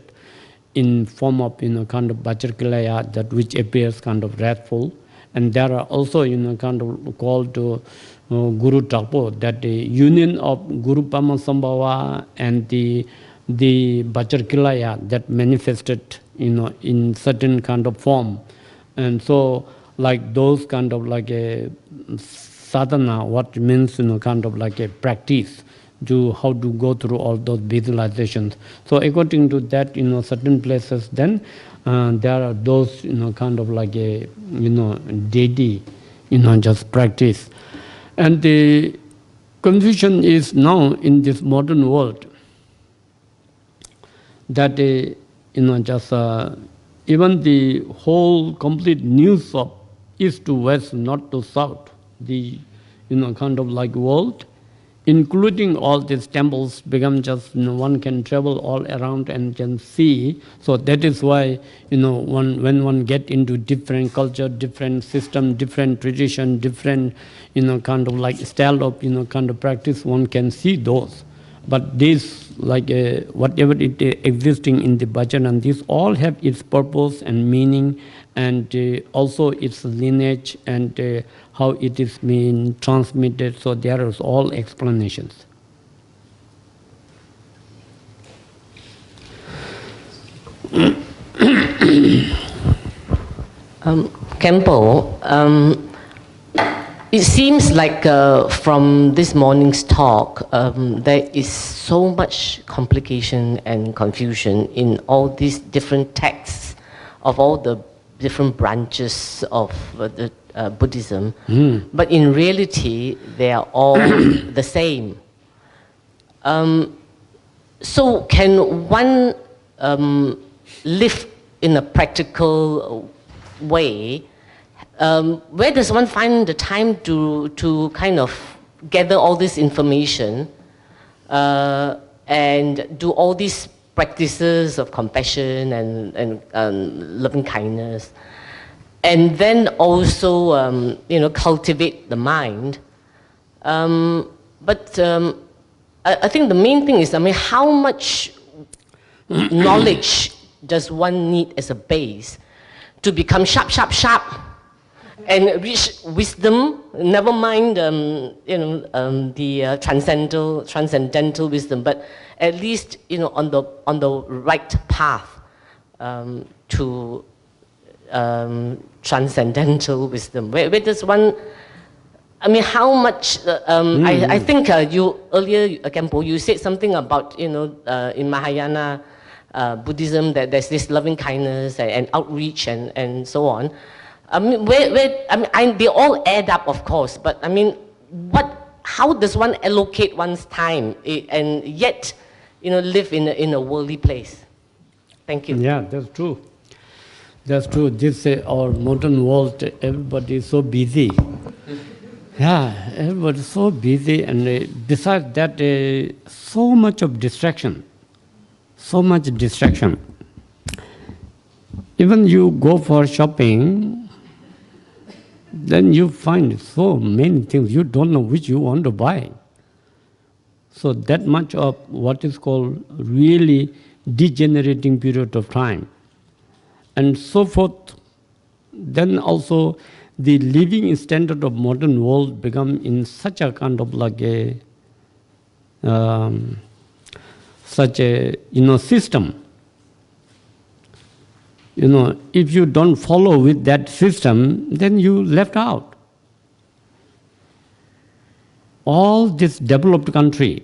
in form of kind of Vajrakilaya, that which appears kind of wrathful. And there are also kind of called Guru Trapo, that the union of Guru Pamasambhava and the Vajrakilaya that manifested in certain kind of form. And so like those kind of like a sadhana, what means kind of like a practice to how to go through all those visualizations. So according to that, certain places, then there are those kind of like a deity, just practice. And the confusion is now in this modern world that just even the whole complete news of east to west, north to south, the kind of like world, including all these temples, become just one can travel all around and can see. So that is why when one get into different culture, different system, different tradition, different kind of like style of kind of practice, one can see those. But this, like whatever it existing in the bhajan, and these all have its purpose and meaning, and also its lineage and how it is being transmitted. So there is all explanations. Khenpo, it seems like from this morning's talk, there is so much complication and confusion in all these different texts of all the different branches of the Buddhism. But in reality, they are all the same. So can one live in a practical way? Where does one find the time to kind of gather all this information and do all these practices of compassion and loving kindness, and then also cultivate the mind? But I think the main thing is, how much knowledge does one need as a base to become sharp and reach wisdom, never mind the transcendental wisdom, but at least on the right path to transcendental wisdom? Where does one, how much, I think you earlier, Khenpo, you said something about, in Mahayana Buddhism, that there's this loving kindness and outreach and so on. They all add up, of course, but how does one allocate one's time and yet, live in a worldly place? Thank you. Yeah, that's true. That's true. This our modern world, everybody is so busy. Yeah, everybody is so busy, and besides that, so much of distraction. So much distraction. Even you go for shopping, then you find so many things, you don't know which you want to buy. So that much of what is called really degenerating period of time. And so forth. Then also the living standard of modern world become in such a kind of like a such a system. If you don't follow with that system, then you left out. All this developed country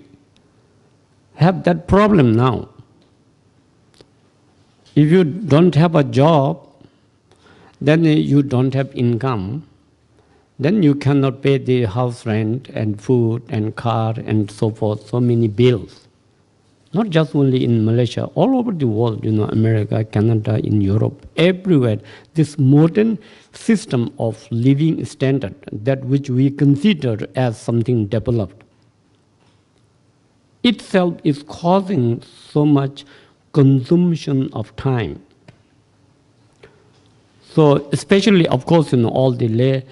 have that problem now. If you don't have a job, then you don't have income, then you cannot pay the house rent and food and car and so forth, so many bills. Not just only in Malaysia, all over the world, America, Canada, in Europe, everywhere, this modern system of living standard, that which we consider as something developed, itself is causing so much consumption of time. So especially, of course, all the lay,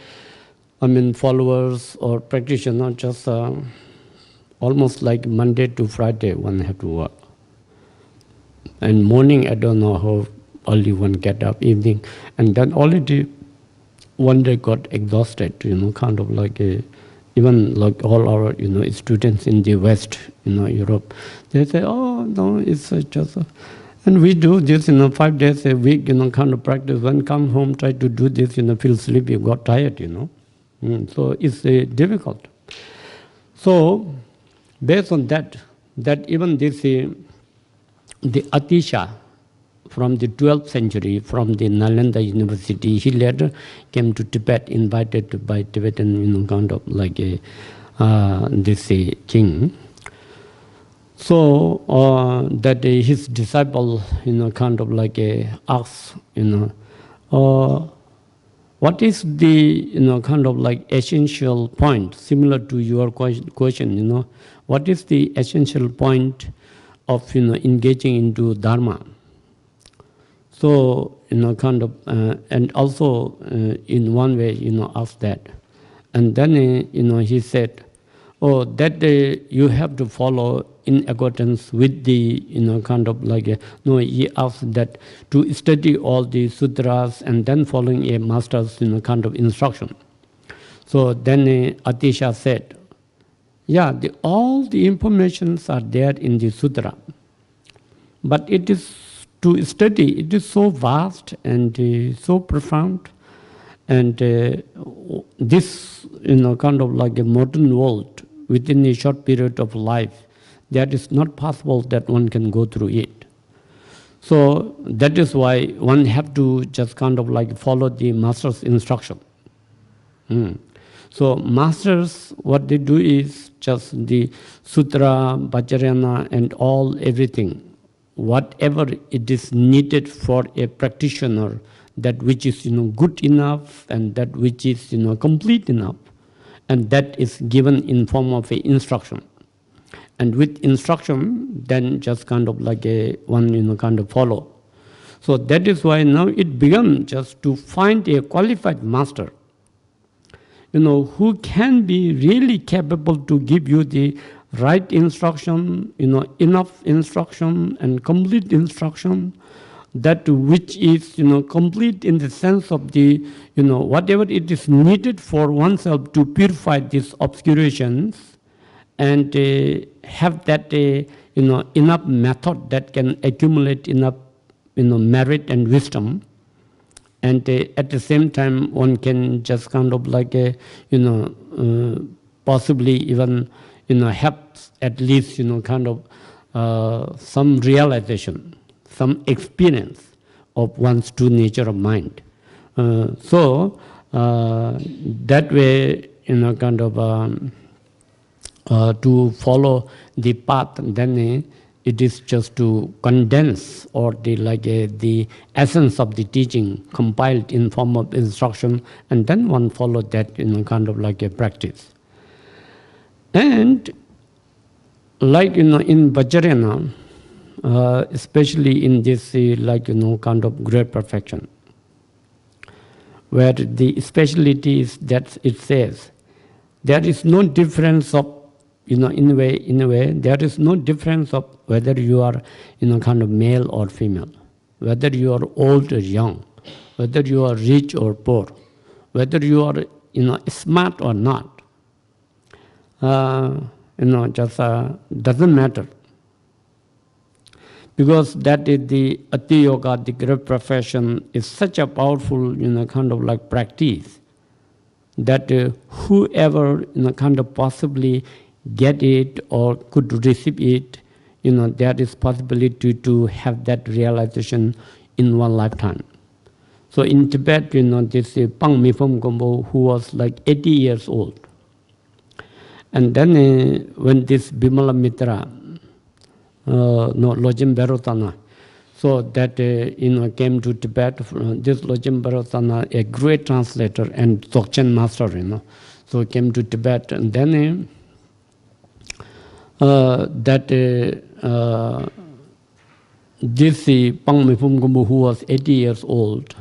followers or practitioners, just almost like Monday to Friday one have to work. And morning, I don't know how early one get up, evening, and then already one day got exhausted, kind of like even like all our, students in the West, Europe, they say, oh, no, it's just and we do this, 5 days a week, kind of practice. When come home, try to do this, feel sleepy, got tired, So it's difficult. So based on that even this, the Atisha from the 12th century, from the Nalanda University, he later came to Tibet, invited by Tibetan, kind of like this king. So that his disciple, kind of like asked, what is the, kind of like essential point, similar to your question, what is the essential point of, engaging into Dharma? So, kind of, and also in one way, asked that. And then, he said, oh, that you have to follow in accordance with the, kind of like, he asked that to study all the sutras and then following a master's, kind of instruction. So then Atisha said, yeah, all the informations are there in the sutra, but it is to study, it is so vast and so profound, and this, kind of like a modern world, within a short period of life, that is not possible that one can go through it. So that is why one have to just kind of like follow the master's instruction. So masters, what they do is just the sutra, Vajrayana, and everything, whatever it is needed for a practitioner, that which is good enough and that which is complete enough, and that is given in form of a instruction. And with instruction, then just kind of like one kind of follow. So that is why now it began just to find a qualified master, who can be really capable to give you the right instruction, enough instruction and complete instruction, that which is, complete in the sense of the, whatever it is needed for oneself to purify these obscurations, and have that, enough method that can accumulate enough, merit and wisdom. And at the same time, one can just kind of like, possibly even, have at least, kind of some realization, some experience of one's true nature of mind. So that way, kind of to follow the path, then it is just to condense or the essence of the teaching compiled in form of instruction, and then one follow that kind of like a practice. And like in Vajrayana, especially in this kind of great perfection, where the speciality is that it says there is no difference of in a way, there is no difference of whether you are, kind of male or female, whether you are old or young, whether you are rich or poor, whether you are, smart or not. Just doesn't matter. Because that is the Ati Yoga, the great profession, is such a powerful, kind of like practice, that whoever, kind of possibly get it or could receive it, there is possibility to have that realization in one lifetime. So in Tibet, this Pang Mifum Gombo, who was like 80 years old. And then when this Bimala Mitra, Lojim Berotana, so that came to Tibet, this Lojim Berotana, a great translator and Dzogchen master, so came to Tibet, and then this Pang Mifum Gombo, who was 80 years old,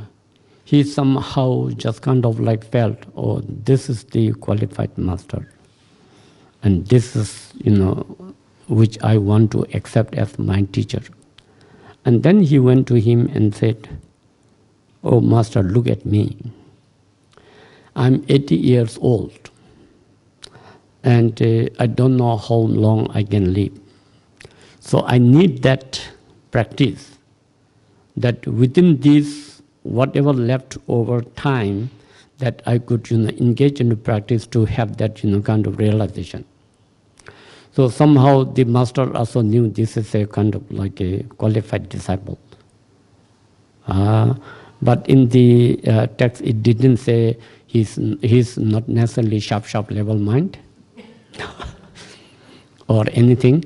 he somehow just kind of like felt, oh, this is the qualified master. And this is, which I want to accept as my teacher. And then he went to him and said, oh, master, look at me. I'm 80 years old. And I don't know how long I can live. So I need that practice, that within this, whatever left over time, that I could engage in the practice to have that kind of realization. So somehow the master also knew this is a kind of like a qualified disciple. But in the text it didn't say he's not necessarily sharp level mind or anything.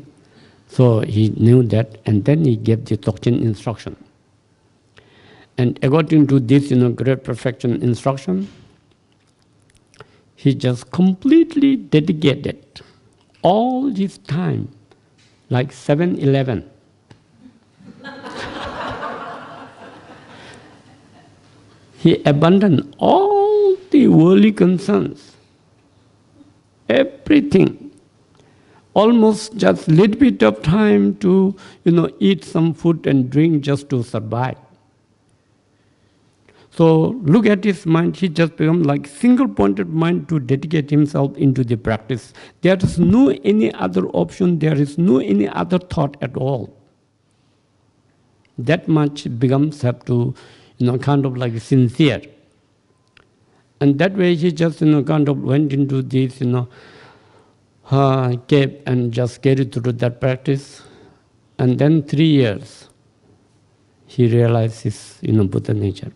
So he knew that, and then he gave the Dzogchen instruction. And according to this, great perfection instruction, he just completely dedicated all his time, like 7-Eleven. He abandoned all the worldly concerns, everything. Almost just a little bit of time to, eat some food and drink just to survive. So look at his mind, he just become like single-pointed mind to dedicate himself into the practice. There is no any other option, there is no any other thought at all. That much becomes have to, kind of like sincere. And that way he just, kind of went into this, cave and just carried through that practice. And then 3 years, he realized his, Buddha nature.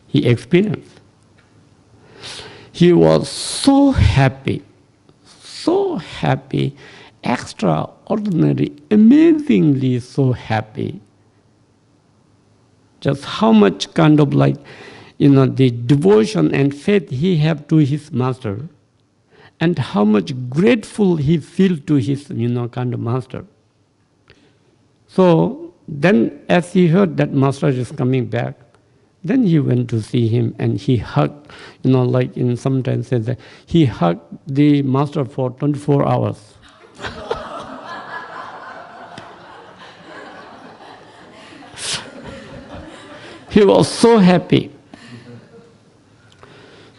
He experienced. He was so happy, extraordinary, amazingly so happy. Just how much kind of like, the devotion and faith he had to his master, and how much grateful he feel to his, kind of master. So then as he heard that master is coming back, then he went to see him and he hugged, like in sometimes says that he hugged the master for 24 hours. He was so happy.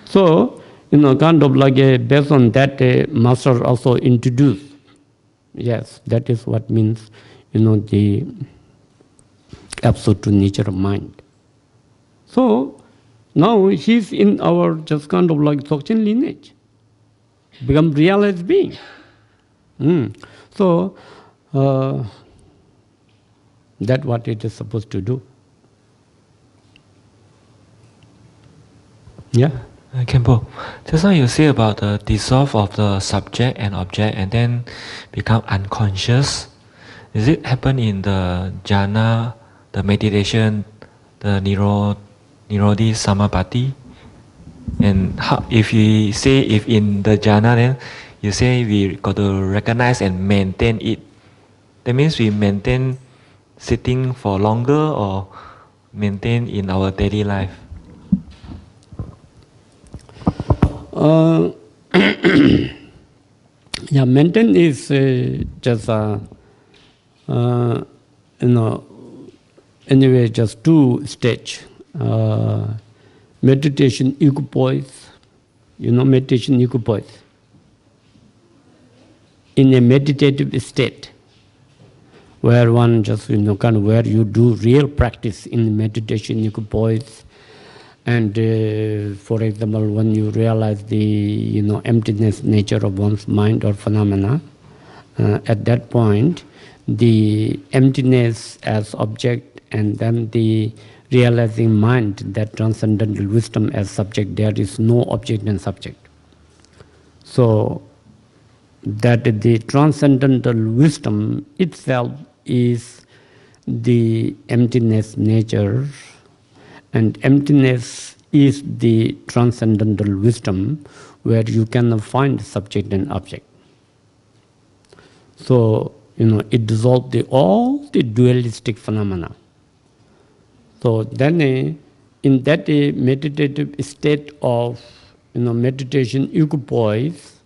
So, kind of like based on that, master also introduced. Yes, that is what means, the absolute nature of mind. So now he's in our just kind of like Dzogchen lineage, become realized being. So that's what it is supposed to do. Yeah. Khenpo, just now you say about the dissolve of the subject and object and then become unconscious. Does it happen in the jhana, the meditation, the Nirodhi Samapatti? And how, if you say if in the jhana, then you say we got to recognize and maintain it. That means we maintain sitting for longer or maintain in our daily life. Yeah, maintain is just anyway, just two stage. Meditation equipoise, meditation equipoise. In a meditative state, where one just, kind of where you do real practice in meditation equipoise. And for example, when you realize the, emptiness nature of one's mind or phenomena, at that point, the emptiness as object and then the realizing mind, that transcendental wisdom as subject, there is no object and subject. So that the transcendental wisdom itself is the emptiness nature, and emptiness is the transcendental wisdom where you cannot find subject and object. So, it dissolves all the dualistic phenomena. So then in that meditative state of meditation equipoise,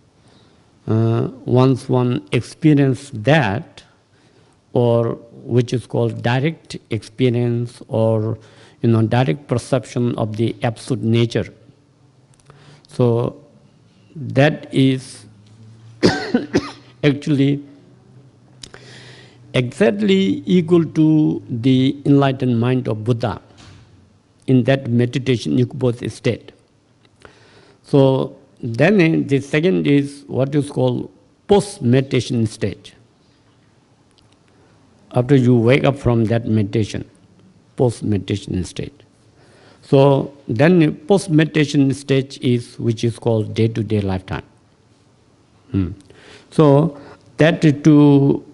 once one experiences that, or which is called direct experience or direct perception of the absolute nature. So that is actually exactly equal to the enlightened mind of Buddha in that meditation equipoise state. So then the second is what is called post-meditation stage. After you wake up from that meditation, post-meditation state. So then post-meditation stage is which is called day-to-day lifetime. So that to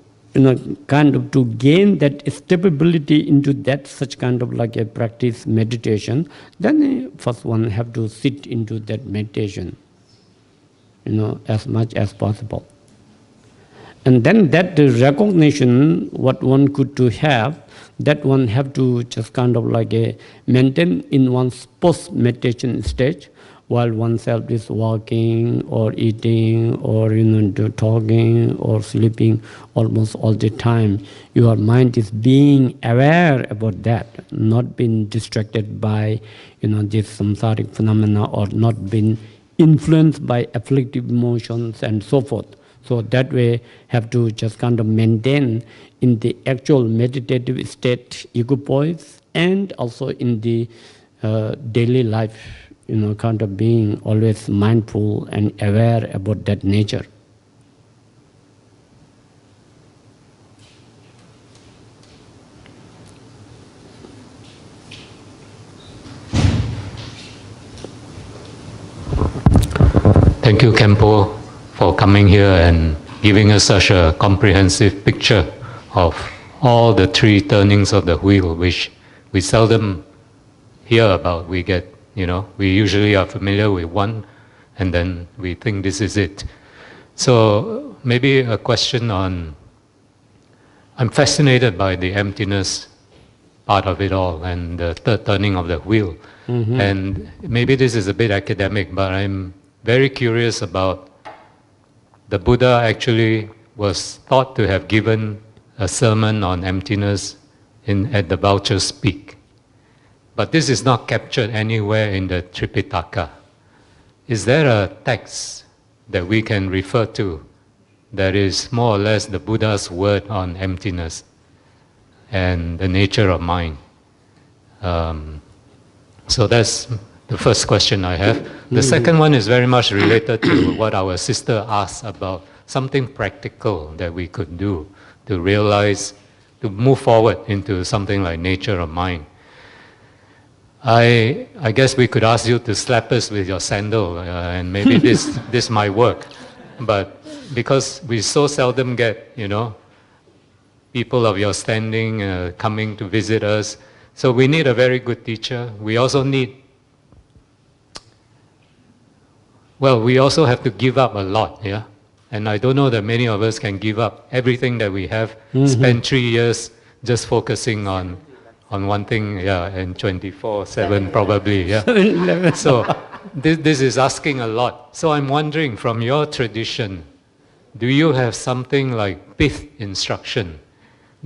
kind of to gain that stability into that such kind of like a practice meditation, then first one have to sit into that meditation, as much as possible. And then that recognition, what one could to have, that one have to just kind of like maintain in one's post-meditation stage while oneself is walking or eating or talking or sleeping almost all the time. Your mind is being aware about that, not being distracted by this samsaric phenomena or not being influenced by afflictive emotions and so forth. So that way have to just kind of maintain in the actual meditative state equipoise and also in the daily life, kind of being always mindful and aware about that nature. Thank you, Khenpo, for coming here and giving us such a comprehensive picture of all the three turnings of the wheel, which we seldom hear about. We get, we usually are familiar with one, and then we think this is it. So maybe a question on, I'm fascinated by the emptiness part of it all and the third turning of the wheel. Mm-hmm. And maybe this is a bit academic, but I'm very curious about the Buddha actually was thought to have given a sermon on emptiness at the Vulture's Peak. But this is not captured anywhere in the Tripitaka. Is there a text that we can refer to that is more or less the Buddha's word on emptiness and the nature of mind? So that's the first question I have. The second one is very much related to what our sister asked about, something practical that we could do to realize, to move forward into something like nature of mind. I guess we could ask you to slap us with your sandal and maybe this might work. But because we so seldom get, people of your standing coming to visit us, so we need a very good teacher. We also need, we also have to give up a lot, yeah? And I don't know that many of us can give up everything that we have, spend 3 years just focusing on one thing, and 24/7 probably, yeah. So this is asking a lot. So I'm wondering, from your tradition, do you have something like pith instruction?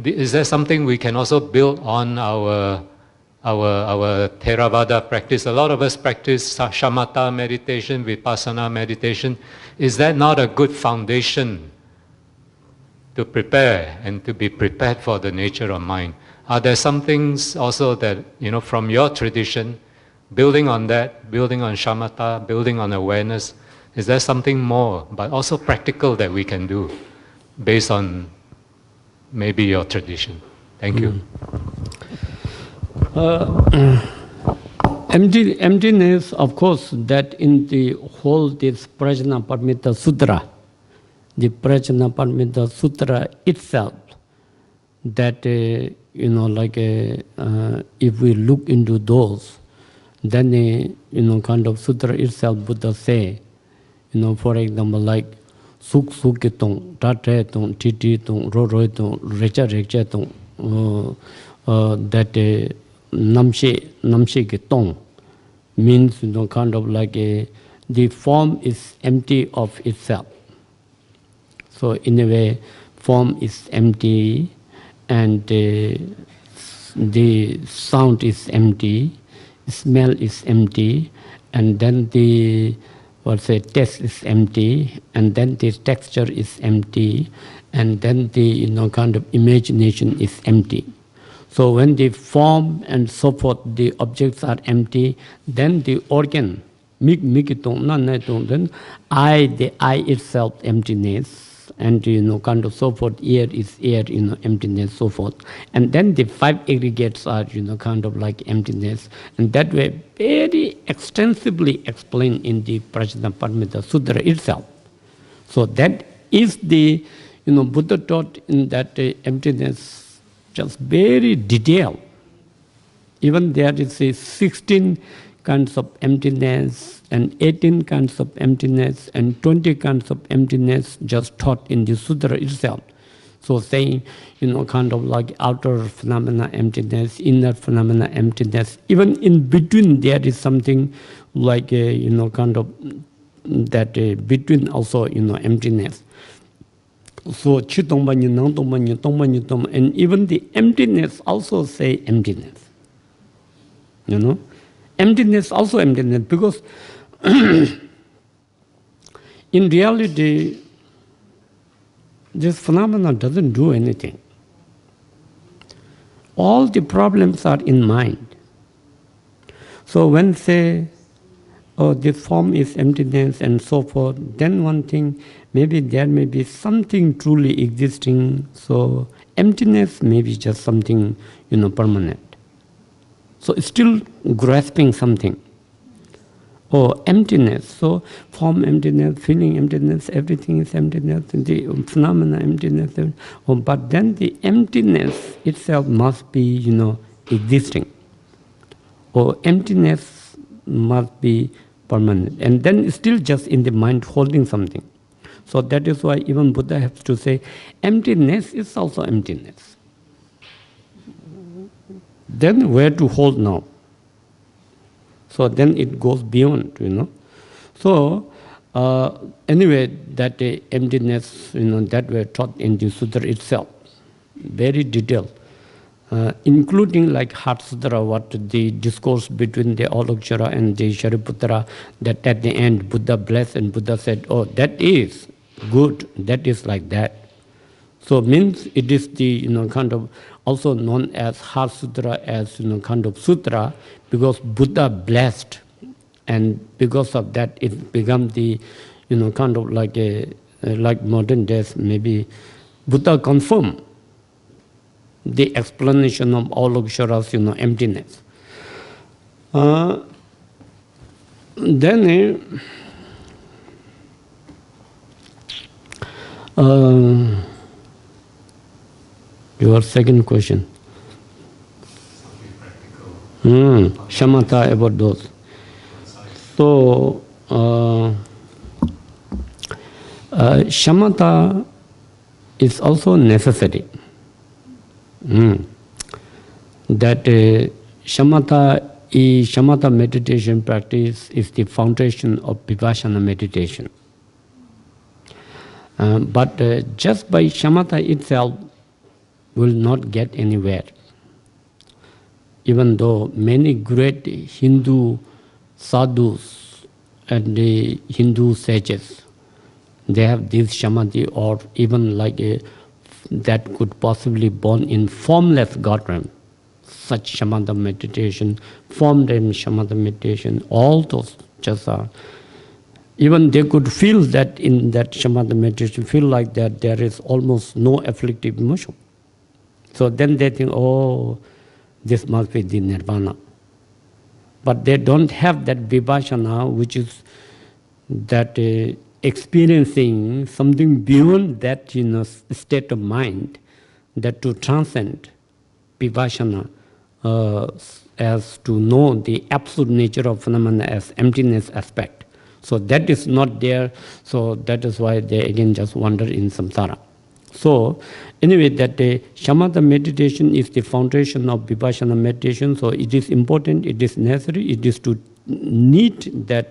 Is there something we can also build on our Theravada practice? A lot of us practice shamatha meditation, vipassana meditation. Is that not a good foundation to prepare and to be prepared for the nature of mind? Are there some things also that, from your tradition, building on that, building on shamatha, building on awareness, is there something more, but also practical that we can do? based on maybe your tradition. Thank you. Emptiness, of course, that in the whole this Prajnaparamita Sutra, the Prajnaparamita Sutra itself, that if we look into those, then kind of sutra itself, Buddha say, for example, like suk sukitong, tate tong, titi tong, roroi tong, recha recha tong, that namshe kitong means kind of like the form is empty of itself. So in a way, form is empty, and the sound is empty, smell is empty, and then the taste is empty, and then the texture is empty, and then the kind of imagination is empty. So when the form and so forth, the objects are empty, then the organ, then the eye itself emptiness, and kind of so forth, ear is air, emptiness, so forth. And then the five aggregates are kind of like emptiness, and that way very extensively explained in the Prajnaparamita Sutra itself. So that is the Buddha taught in that emptiness just very detailed. Even there is 16 kinds of emptiness, and 18 kinds of emptiness, and 20 kinds of emptiness just taught in the sutra itself. So saying, kind of like outer phenomena emptiness, inner phenomena emptiness. Even in between there is something like kind of that between also emptiness. So chitongbanyi, nangtongbanyi, tongbanyi, and even the emptiness also say emptiness. Emptiness also emptiness, because in reality, this phenomenon doesn't do anything. All the problems are in mind. So when say, oh, this form is emptiness and so forth, then one thing, maybe there may be something truly existing. So emptiness may be just something, permanent. So it's still grasping something. Oh, emptiness. So form emptiness, feeling emptiness, everything is emptiness, the phenomena emptiness. Oh, but then the emptiness itself must be, existing. Or emptiness must be permanent. And then it's still just in the mind holding something. So that is why even Buddha has to say, emptiness is also emptiness. Then where to hold now? So then it goes beyond, So anyway, that emptiness, that were taught in the sutra itself, very detailed, including like Heart Sutra, what the discourse between the Avalokiteshvara and the Shariputra, that at the end Buddha blessed and Buddha said, oh, that is good, that is like that. So means it is the kind of also known as Heart Sutra, as kind of sutra, because Buddha blessed, and because of that it become the kind of like like modern days, maybe Buddha confirmed the explanation of all of Shara's emptiness. Then your second question. Shamatha about those. So, shamatha is also necessary. That shamatha meditation practice is the foundation of vipassana meditation. But just by shamatha itself will not get anywhere. Even though many great Hindu sadhus and the Hindu sages, they have this samadhi, or even like that could possibly born in formless God realm. Such shamatha meditation, formed in shamatha meditation, all those just are Even they could feel that in that shamatha meditation, feel like that there is almost no afflictive emotion. So then they think, oh, this must be the nirvana. But they don't have that vipassana, which is that experiencing something beyond that state of mind, that to transcend vipassana as to know the absolute nature of phenomena as emptiness aspect. So that is not there, so that is why they again just wander in samsara. So anyway, that shamatha meditation is the foundation of vipassana meditation, so it is important, it is necessary, it is to need that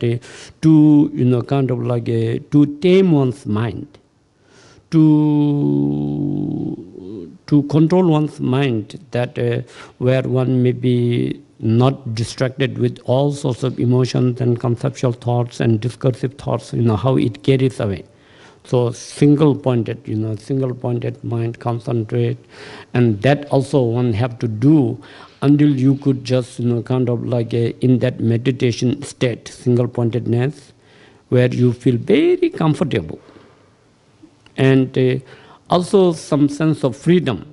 to kind of like to tame one's mind, to control one's mind, that where one may be not distracted with all sorts of emotions and conceptual thoughts and discursive thoughts, how it carries away. So single-pointed mind, concentrate, and that also one have to do until you could just kind of like in that meditation state, single-pointedness, where you feel very comfortable, and also some sense of freedom.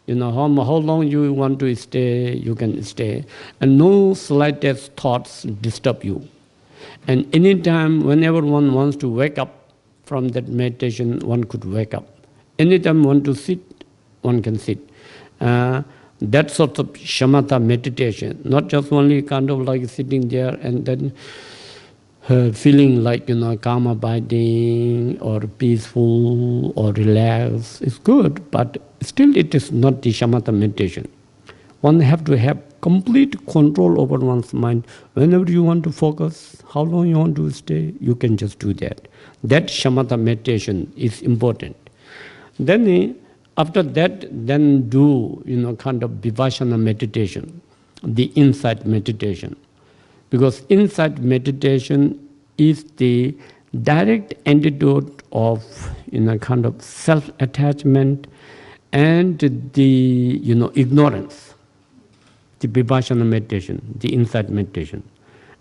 How long you want to stay, you can stay, and no slightest thoughts disturb you. And anytime, whenever one wants to wake up from that meditation, one could wake up. Anytime one to sit, one can sit. That sort of shamatha meditation, not just only kind of like sitting there and then feeling like calm abiding or peaceful or relaxed is good, but still it is not the shamatha meditation. One have to have complete control over one's mind. Whenever you want to focus, how long you want to stay, you can just do that. That shamatha meditation is important. Then after that, then do kind of vipassana meditation, the insight meditation. Because insight meditation is the direct antidote of kind of self-attachment and the ignorance. The vipassana meditation, the insight meditation,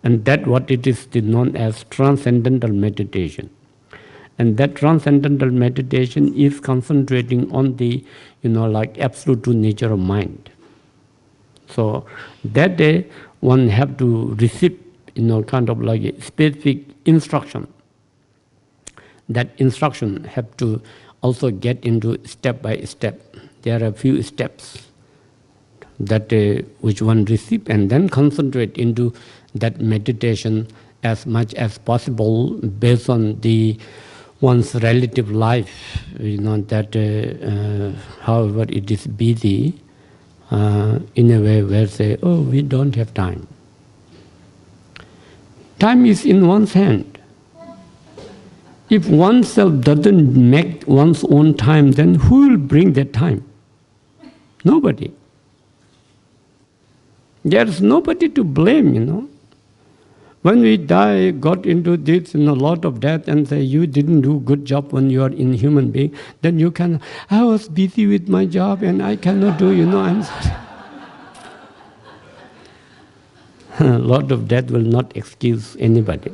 and that what it is known as transcendental meditation. And that transcendental meditation is concentrating on the like absolute true nature of mind. So that day one have to receive kind of like a specific instruction. That instruction have to also get into step by step. There are a few steps that which one receive, and then concentrate into that meditation as much as possible based on the one's relative life. That however it is busy in a way where say, oh, we don't have time. Time is in one's hand. If oneself doesn't make one's own time, then who will bring that time? Nobody. There's nobody to blame, When we die, got into this lot of death and say, you didn't do good job when you are in human being, then you can, I was busy with my job and I cannot do, I'm sorry. A lot of death will not excuse anybody.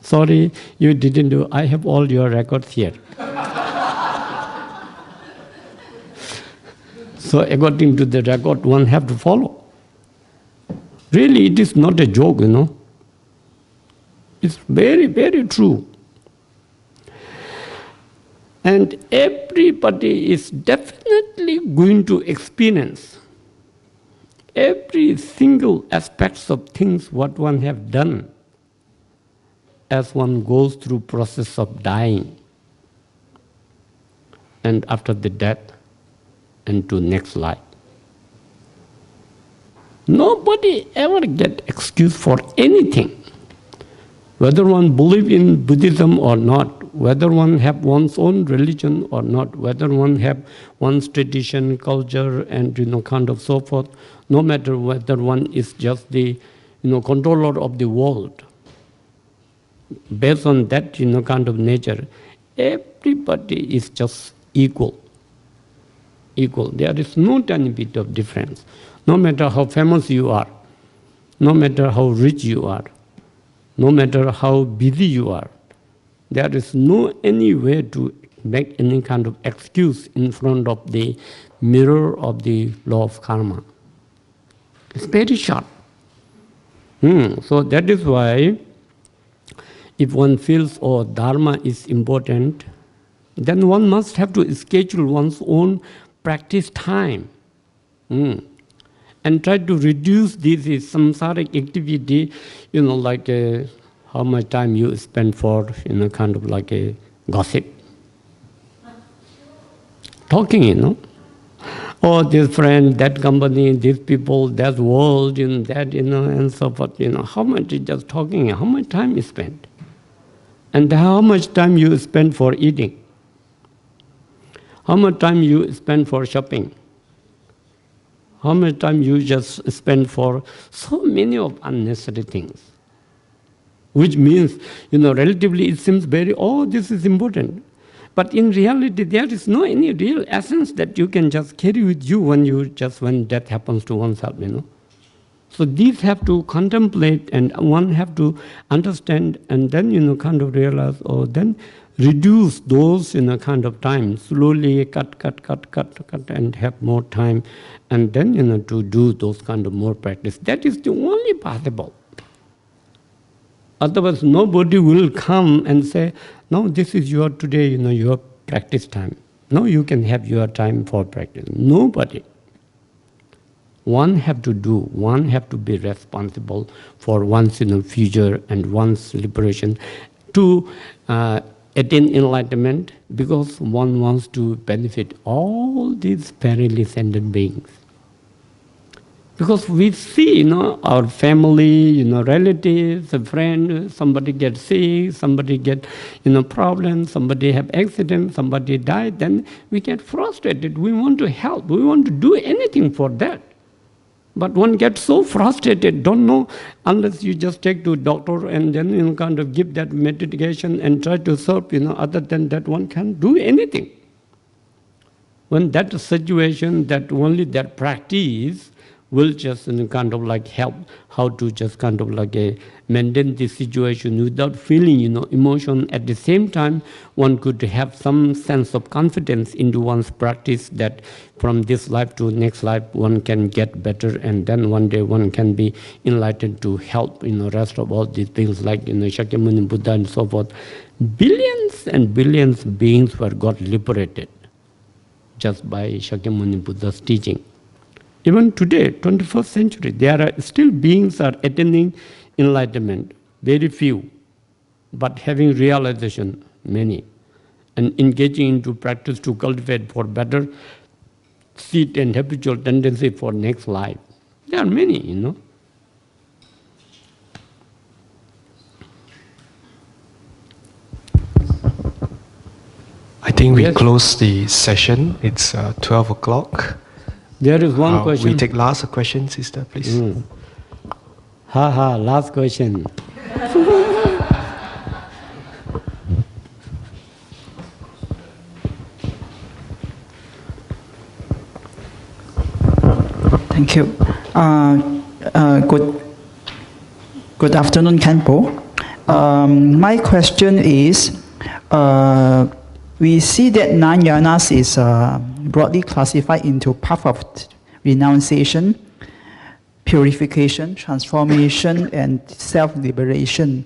Sorry, you didn't do, I have all your records here. So according to the record, one have to follow. Really, it is not a joke, It's very, very true. And everybody is definitely going to experience every single aspects of things what one have done as one goes through process of dying and after the death and to next life. Nobody ever get excuse for anything. Whether one believe in Buddhism or not, whether one have one's own religion or not, whether one have one's tradition, culture, and kind of so forth, no matter whether one is just the controller of the world, based on that kind of nature, everybody is just equal. Equal. There is no tiny bit of difference. No matter how famous you are, no matter how rich you are, no matter how busy you are. There is no any way to make any kind of excuse in front of the mirror of the law of karma. It's very short. So that is why if one feels, oh, Dharma is important, then one must have to schedule one's own practice time. And try to reduce this samsaric activity, like how much time you spend for, kind of like a gossip. Talking, oh, this friend, that company, these people, that world, that, and so forth, how much is just talking, how much time you spend? And how much time you spend for eating? How much time you spend for shopping? How much time you just spend for so many of unnecessary things? Which means, relatively it seems very, oh, this is important. But in reality, there is no any real essence that you can just carry with you when death happens to oneself, So these have to contemplate and one have to understand and then, kind of realize, then reduce those kind of time, slowly cut, and have more time, and then, to do those kind of more practice. That is the only possible. Otherwise, nobody will come and say, no, this is your today, your practice time. No, you can have your time for practice. Nobody. One have to do, one have to be responsible for one's future and one's liberation to attain enlightenment, because one wants to benefit all these perilly sentient beings. Because we see, our family, relatives, a friend, somebody gets sick, somebody get, problems, somebody have accident, somebody died, then we get frustrated. We want to help. We want to do anything for that. But one gets so frustrated, don't know, unless you just take to doctor and then kind of give that medication and try to serve, other than that one can't do anything. When that situation, that only that practice will just kind of like help how to just kind of like maintain the situation without feeling, emotion. At the same time, one could have some sense of confidence into one's practice that from this life to next life one can get better, and then one day one can be enlightened to help, rest of all these things like, Shakyamuni Buddha and so forth. Billions and billions of beings were got liberated just by Shakyamuni Buddha's teaching. Even today, 21st century, there are still beings are attaining enlightenment, very few, but having realization, many, and engaging into practice to cultivate for better seat and habitual tendency for next life. There are many, I think we close the session. It's 12 o'clock. There is one question. We take last question, sister, please. Last question. Thank you. Good afternoon, Khenpo. My question is, we see that Nine Yanas is broadly classified into path of renunciation, purification, transformation, and self-liberation.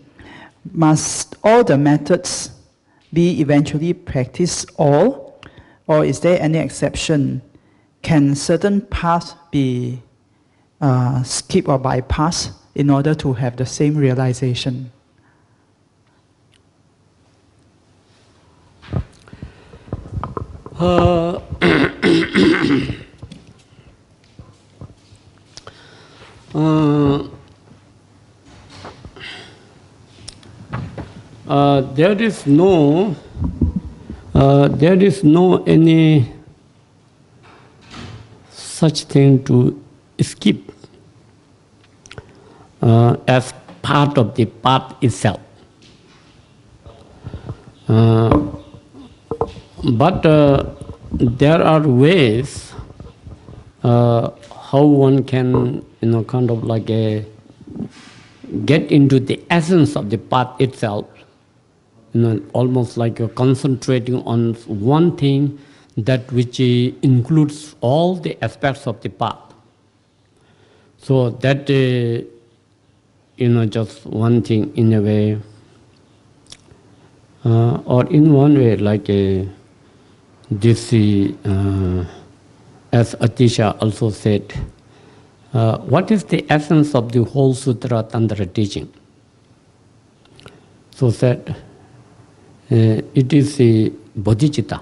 Must all the methods be eventually practiced all, or is there any exception? Can certain paths be skipped or bypassed in order to have the same realization? There is no any such thing to skip as part of the path itself. But there are ways how one can, kind of like get into the essence of the path itself, almost like you're concentrating on one thing that which includes all the aspects of the path. So that, just one thing in a way, or in one way, like this, as Atisha also said, what is the essence of the whole Sutra Tantra teaching? So that it is a bodhicitta.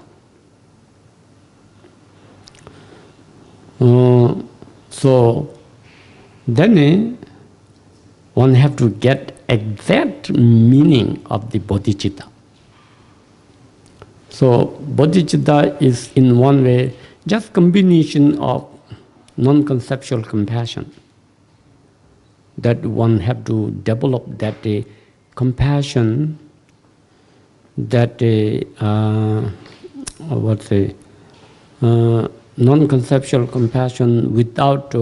So then one have to get exact meaning of the bodhicitta. So bodhicitta is in one way just combination of non-conceptual compassion. That one have to develop that compassion, that non-conceptual compassion without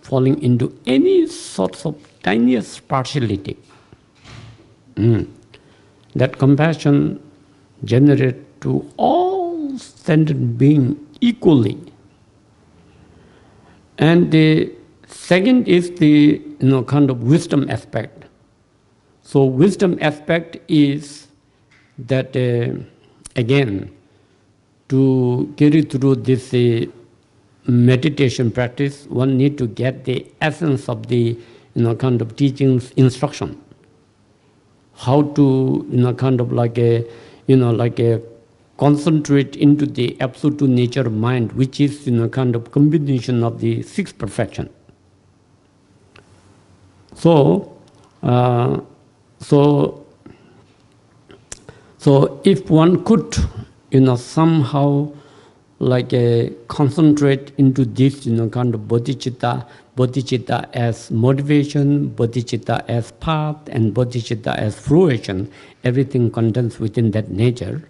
falling into any sorts of tiniest partiality. That compassion generates to all sentient beings equally. And the second is the kind of wisdom aspect. So wisdom aspect is that again, to carry through this meditation practice, one need to get the essence of the kind of teachings, instruction. How to kind of like a concentrate into the absolute nature of mind, which is kind of combination of the six perfection. So if one could somehow like concentrate into this kind of bodhicitta as motivation, bodhicitta as path, and bodhicitta as fruition, everything contains within that nature,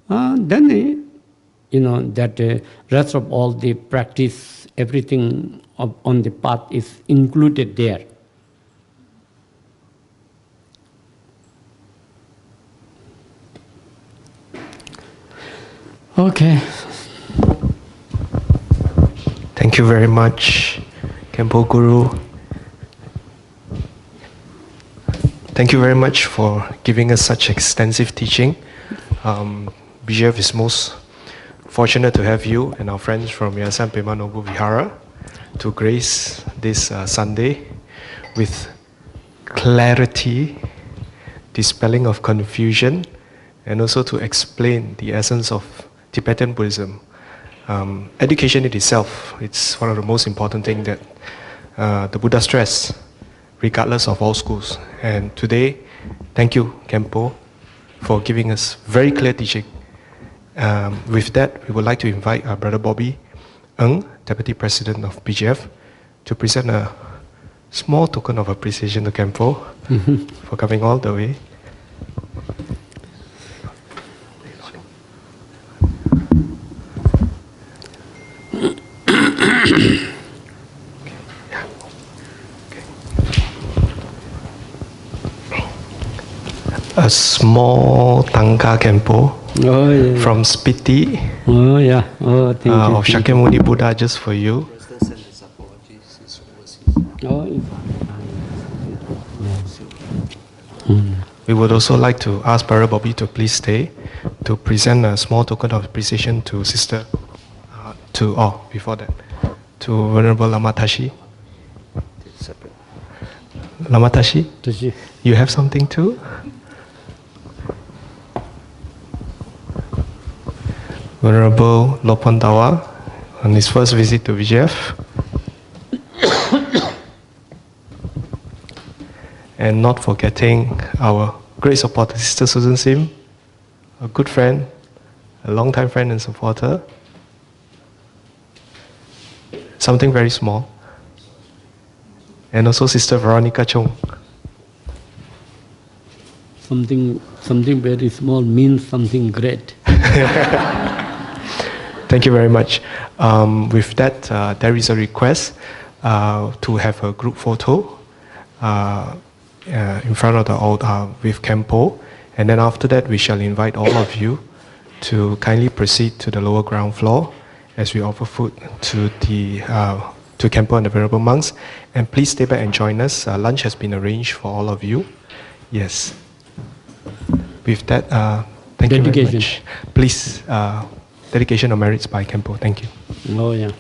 then that rest of all the practice, everything on the path is included there. Okay. Thank you very much, Khenpo Guru. Thank you very much for giving us such extensive teaching. BGF is most fortunate to have you and our friends from Yasan Pema Nobu Vihara to grace this Sunday with clarity, dispelling of confusion, and also to explain the essence of Tibetan Buddhism. Education in itself, it's one of the most important things that the Buddha stressed, regardless of all schools. And today, thank you, Khenpo, for giving us very clear teaching. With that, we would like to invite our Brother Bobby Ng, Deputy President of BGF, to present a small token of appreciation to Khenpo for coming all the way. A small Tangka Khenpo from Spiti thank you. Of Shakyamuni Buddha just for you. We would also like to ask Brother Bobby to please stay to present a small token of appreciation to Sister, before that, to Venerable Lama Tashi. Lama Tashi, you have something too? Venerable Lopan Dawa on his first visit to BGF. And not forgetting our great supporter, Sister Susan Sim, a good friend, a long-time friend and supporter. Something very small. And also Sister Veronica Chong. Something very small means something great. Thank you very much. With that, there is a request to have a group photo in front of the altar with Khenpo. And then after that, we shall invite all of you to kindly proceed to the lower ground floor as we offer food to Khenpo and the Venerable Monks. And please stay back and join us. Lunch has been arranged for all of you. Yes. With that, thank you very much. Please, dedication of merits by Khenpo. Thank you. Oh, yeah.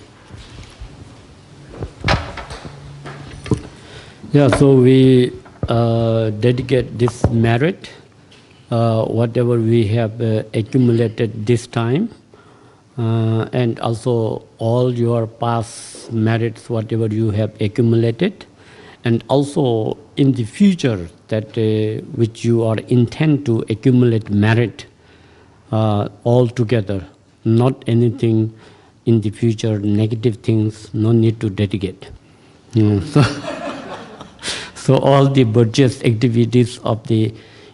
Yeah, so we dedicate this merit, whatever we have accumulated this time, and also all your past merits, whatever you have accumulated, and also in the future that which you are intend to accumulate merit all together, not anything in the future, negative things, no need to dedicate. So all the Buddhist activities of the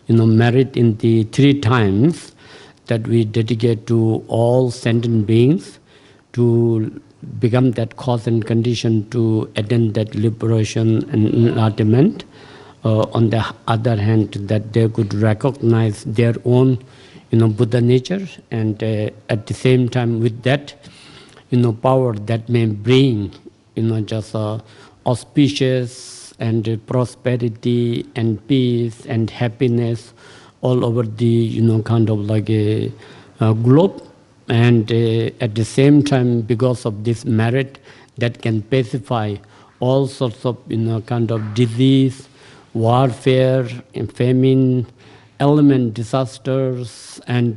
merit in the 3 times that we dedicate to all sentient beings to become that cause and condition to attain that liberation and enlightenment. On the other hand, that they could recognize their own Buddha nature, and at the same time with that power that may bring just auspicious and prosperity and peace and happiness all over the kind of like a globe, and at the same time because of this merit that can pacify all sorts of kind of disease, warfare, and famine, element disasters, and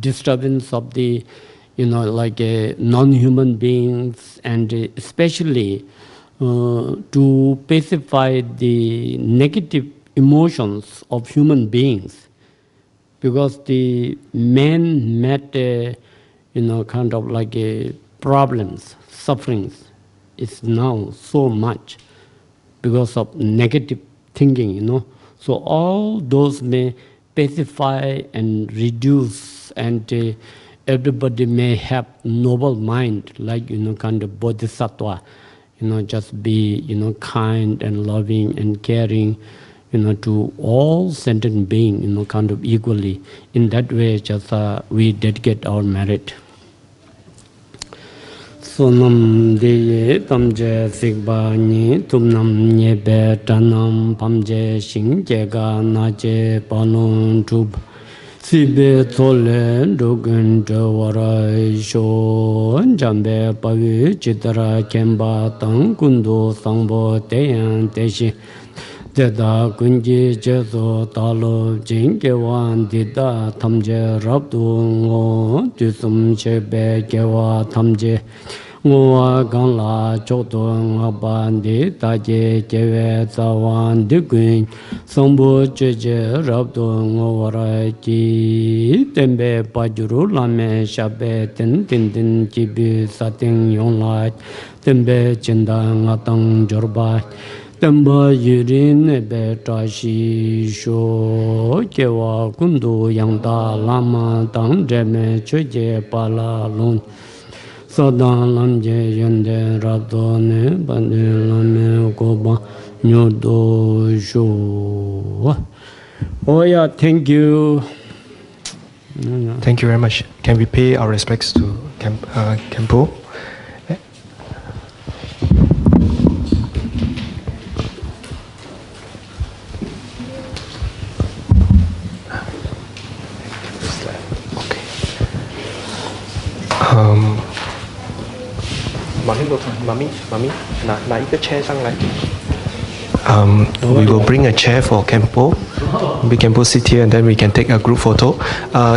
disturbance of the like non-human beings, and especially to pacify the negative emotions of human beings, because the man-made kind of like problems, sufferings is now so much because of negative thinking, So all those may pacify and reduce, and everybody may have noble mind, like kind of bodhisattva. Just be, kind and loving and caring, to all sentient beings, kind of equally. In that way, just we dedicate our merit. Sonam deye tamje sikba ni tumnam nyebe tanam pamje shingjega naje palon tub. Sibe tole dogun jawara sho jambe pavi chitara kemba tang kundo sangbo teyan teshi deda kunji jezo talo jinge wan dida tamje rabdu ngo dusum chebe gewa tamje ngowa gangla chokdo ngabandi taje jewe zawan digun sangbo jeje rabdo ngowara ki tembe pajuru lame shabe ten tin tin jibi sating yonglai tembe chinda ngatang jorba temba yurin ebe tashi sho kewa kundu yangda lama tang jeme choje pala lon Sadan lamje yende rabdo ne bande lame goba nyodo sho. Oh yeah, thank you. Thank you very much. Can we pay our respects to Khenpo? We will bring a chair for Khenpo. Maybe Khenpo sit here and then we can take a group photo.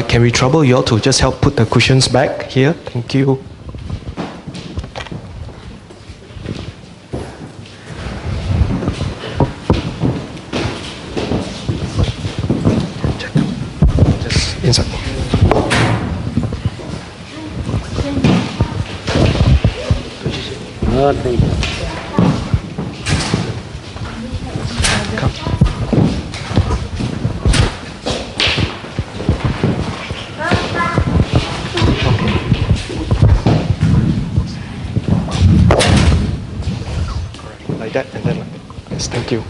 Can we trouble you all to just help put the cushions back here? Thank you. Just inside. Thank you. like that, and then like that. Yes, thank you.